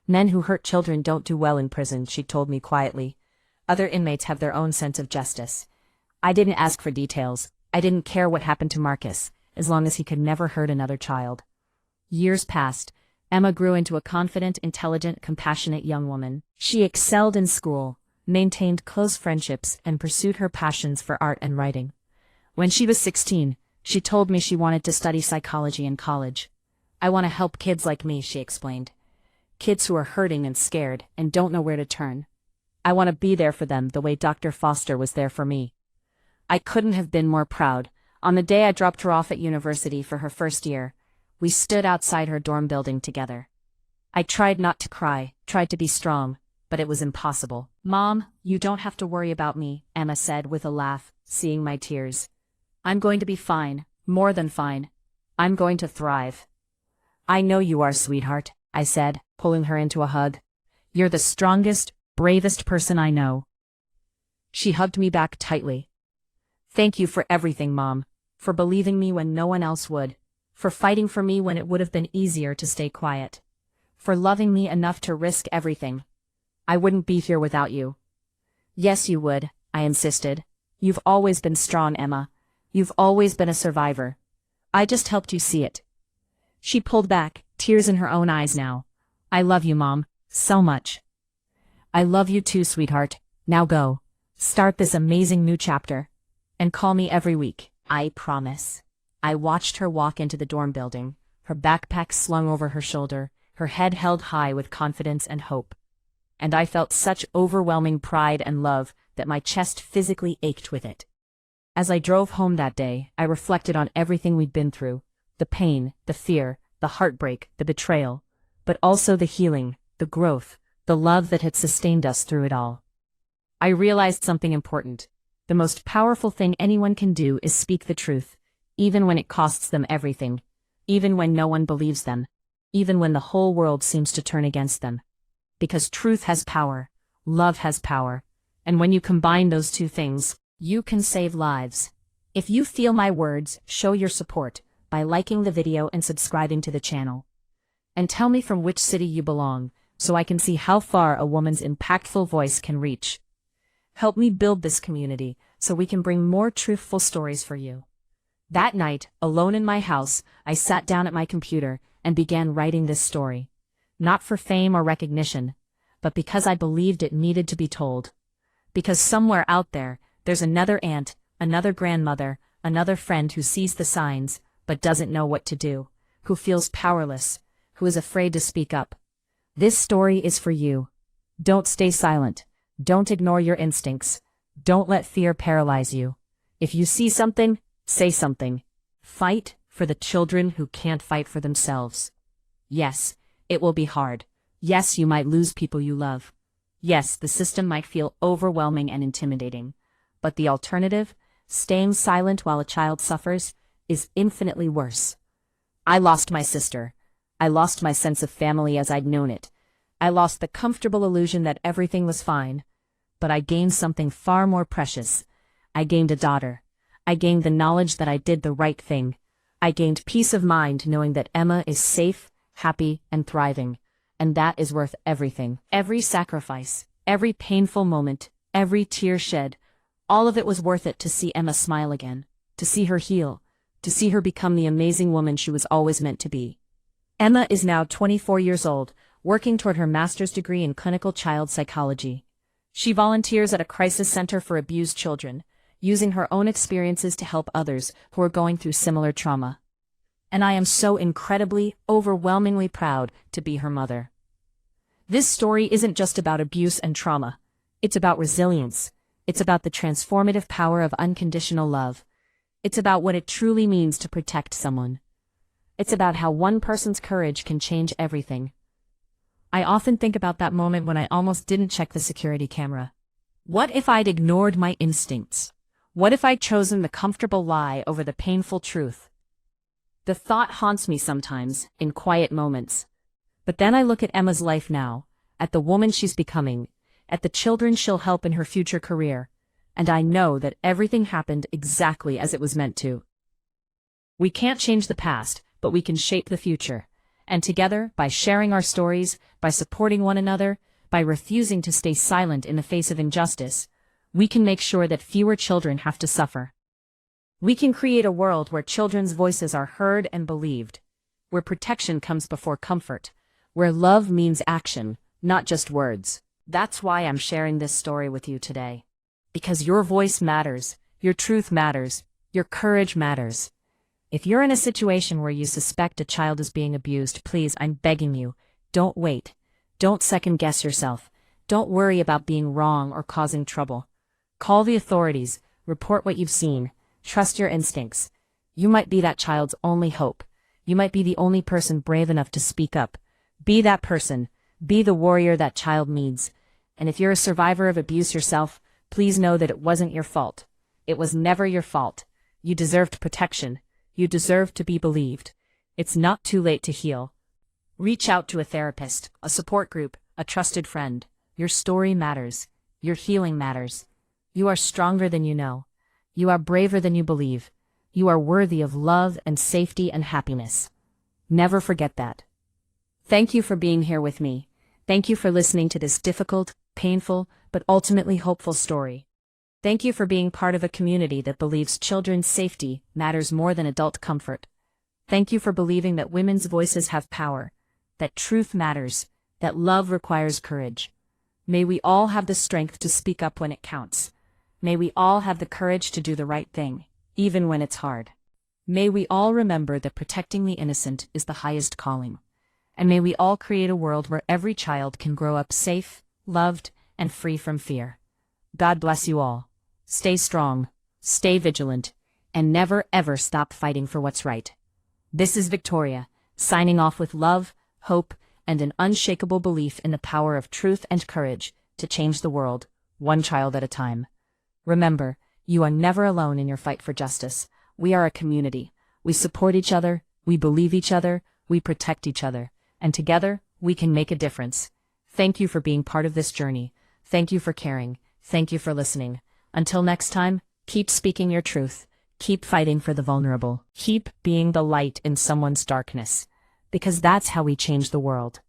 "Men who hurt children don't do well in prison," she told me quietly. "Other inmates have their own sense of justice." I didn't ask for details. I didn't care what happened to Marcus, as long as he could never hurt another child. Years passed. Emma grew into a confident, intelligent, compassionate young woman. She excelled in school, maintained close friendships, and pursued her passions for art and writing. When she was 16, she told me she wanted to study psychology in college. "I want to help kids like me," she explained. "Kids who are hurting and scared and don't know where to turn. I want to be there for them the way Dr. Foster was there for me." I couldn't have been more proud. On the day I dropped her off at university for her first year, we stood outside her dorm building together. I tried not to cry, tried to be strong, but it was impossible. "Mom, you don't have to worry about me," Emma said with a laugh, seeing my tears. "I'm going to be fine, more than fine. I'm going to thrive." "I know you are, sweetheart," I said, pulling her into a hug. "You're the strongest, bravest person I know." She hugged me back tightly. "Thank you for everything, Mom, for believing me when no one else would, for fighting for me when it would have been easier to stay quiet, for loving me enough to risk everything. I wouldn't be here without you." "Yes, you would," I insisted. "You've always been strong, Emma. You've always been a survivor. I just helped you see it." She pulled back, tears in her own eyes now. "I love you, Mom, so much." "I love you too, sweetheart. Now go. Start this amazing new chapter. And call me every week. I promise." I watched her walk into the dorm building, her backpack slung over her shoulder, her head held high with confidence and hope. And I felt such overwhelming pride and love that my chest physically ached with it. As I drove home that day, I reflected on everything we'd been through, the pain, the fear, the heartbreak, the betrayal, but also the healing, the growth, the love that had sustained us through it all. I realized something important. The most powerful thing anyone can do is speak the truth, even when it costs them everything, even when no one believes them, even when the whole world seems to turn against them. Because truth has power, love has power, and when you combine those two things, you can save lives. If you feel my words, show your support. by liking the video and subscribing to the channel. And tell me from which city you belong, so I can see how far a woman's impactful voice can reach. Help me build this community so we can bring more truthful stories for you. That night, alone in my house, I sat down at my computer and began writing this story. Not for fame or recognition, but because I believed it needed to be told. Because somewhere out there, there's another aunt, another grandmother, another friend who sees the signs, but doesn't know what to do, who feels powerless, who is afraid to speak up. This story is for you. Don't stay silent. Don't ignore your instincts. Don't let fear paralyze you. If you see something, say something. Fight for the children who can't fight for themselves. Yes, it will be hard. Yes, you might lose people you love. Yes, the system might feel overwhelming and intimidating. But the alternative, staying silent while a child suffers, is infinitely worse. I lost my sister. I lost my sense of family as I'd known it. I lost the comfortable illusion that everything was fine. But I gained something far more precious. I gained a daughter. I gained the knowledge that I did the right thing. I gained peace of mind knowing that Emma is safe, happy, and thriving. And that is worth everything. Every sacrifice, every painful moment, every tear shed, all of it was worth it to see Emma smile again, to see her heal, to see her become the amazing woman she was always meant to be. Emma is now 24 years old, working toward her master's degree in clinical child psychology. She volunteers at a crisis center for abused children, using her own experiences to help others who are going through similar trauma. And I am so incredibly, overwhelmingly proud to be her mother. This story isn't just about abuse and trauma. It's about resilience. It's about the transformative power of unconditional love. It's about what it truly means to protect someone. It's about how one person's courage can change everything. I often think about that moment when I almost didn't check the security camera. What if I'd ignored my instincts? What if I'd chosen the comfortable lie over the painful truth? The thought haunts me sometimes, in quiet moments. But then I look at Emma's life now, at the woman she's becoming, at the children she'll help in her future career, and I know that everything happened exactly as it was meant to. We can't change the past, but we can shape the future. And together, by sharing our stories, by supporting one another, by refusing to stay silent in the face of injustice, we can make sure that fewer children have to suffer. We can create a world where children's voices are heard and believed, where protection comes before comfort, where love means action, not just words. That's why I'm sharing this story with you today. Because your voice matters, your truth matters, your courage matters. If you're in a situation where you suspect a child is being abused, please, I'm begging you, don't wait. Don't second-guess yourself. Don't worry about being wrong or causing trouble. Call the authorities, report what you've seen, trust your instincts. You might be that child's only hope. You might be the only person brave enough to speak up. Be that person. Be the warrior that child needs. And if you're a survivor of abuse yourself, please know that it wasn't your fault. It was never your fault. You deserved protection. You deserve to be believed. It's not too late to heal. Reach out to a therapist, a support group, a trusted friend. Your story matters. Your healing matters. You are stronger than you know. You are braver than you believe. You are worthy of love and safety and happiness. Never forget that. Thank you for being here with me. Thank you for listening to this difficult, painful, but ultimately hopeful story. Thank you for being part of a community that believes children's safety matters more than adult comfort. Thank you for believing that women's voices have power, that truth matters, that love requires courage. May we all have the strength to speak up when it counts. May we all have the courage to do the right thing, even when it's hard. May we all remember that protecting the innocent is the highest calling. And may we all create a world where every child can grow up safe, loved, and free from fear. God bless you all. Stay strong, stay vigilant, and never ever stop fighting for what's right. This is Victoria, signing off with love, hope, and an unshakable belief in the power of truth and courage to change the world, one child at a time. Remember, you are never alone in your fight for justice. We are a community. We support each other, we believe each other, we protect each other, and together, we can make a difference. Thank you for being part of this journey. Thank you for caring. Thank you for listening. Until next time, keep speaking your truth, Keep fighting for the vulnerable. Keep being the light in someone's darkness. Because that's how we change the world.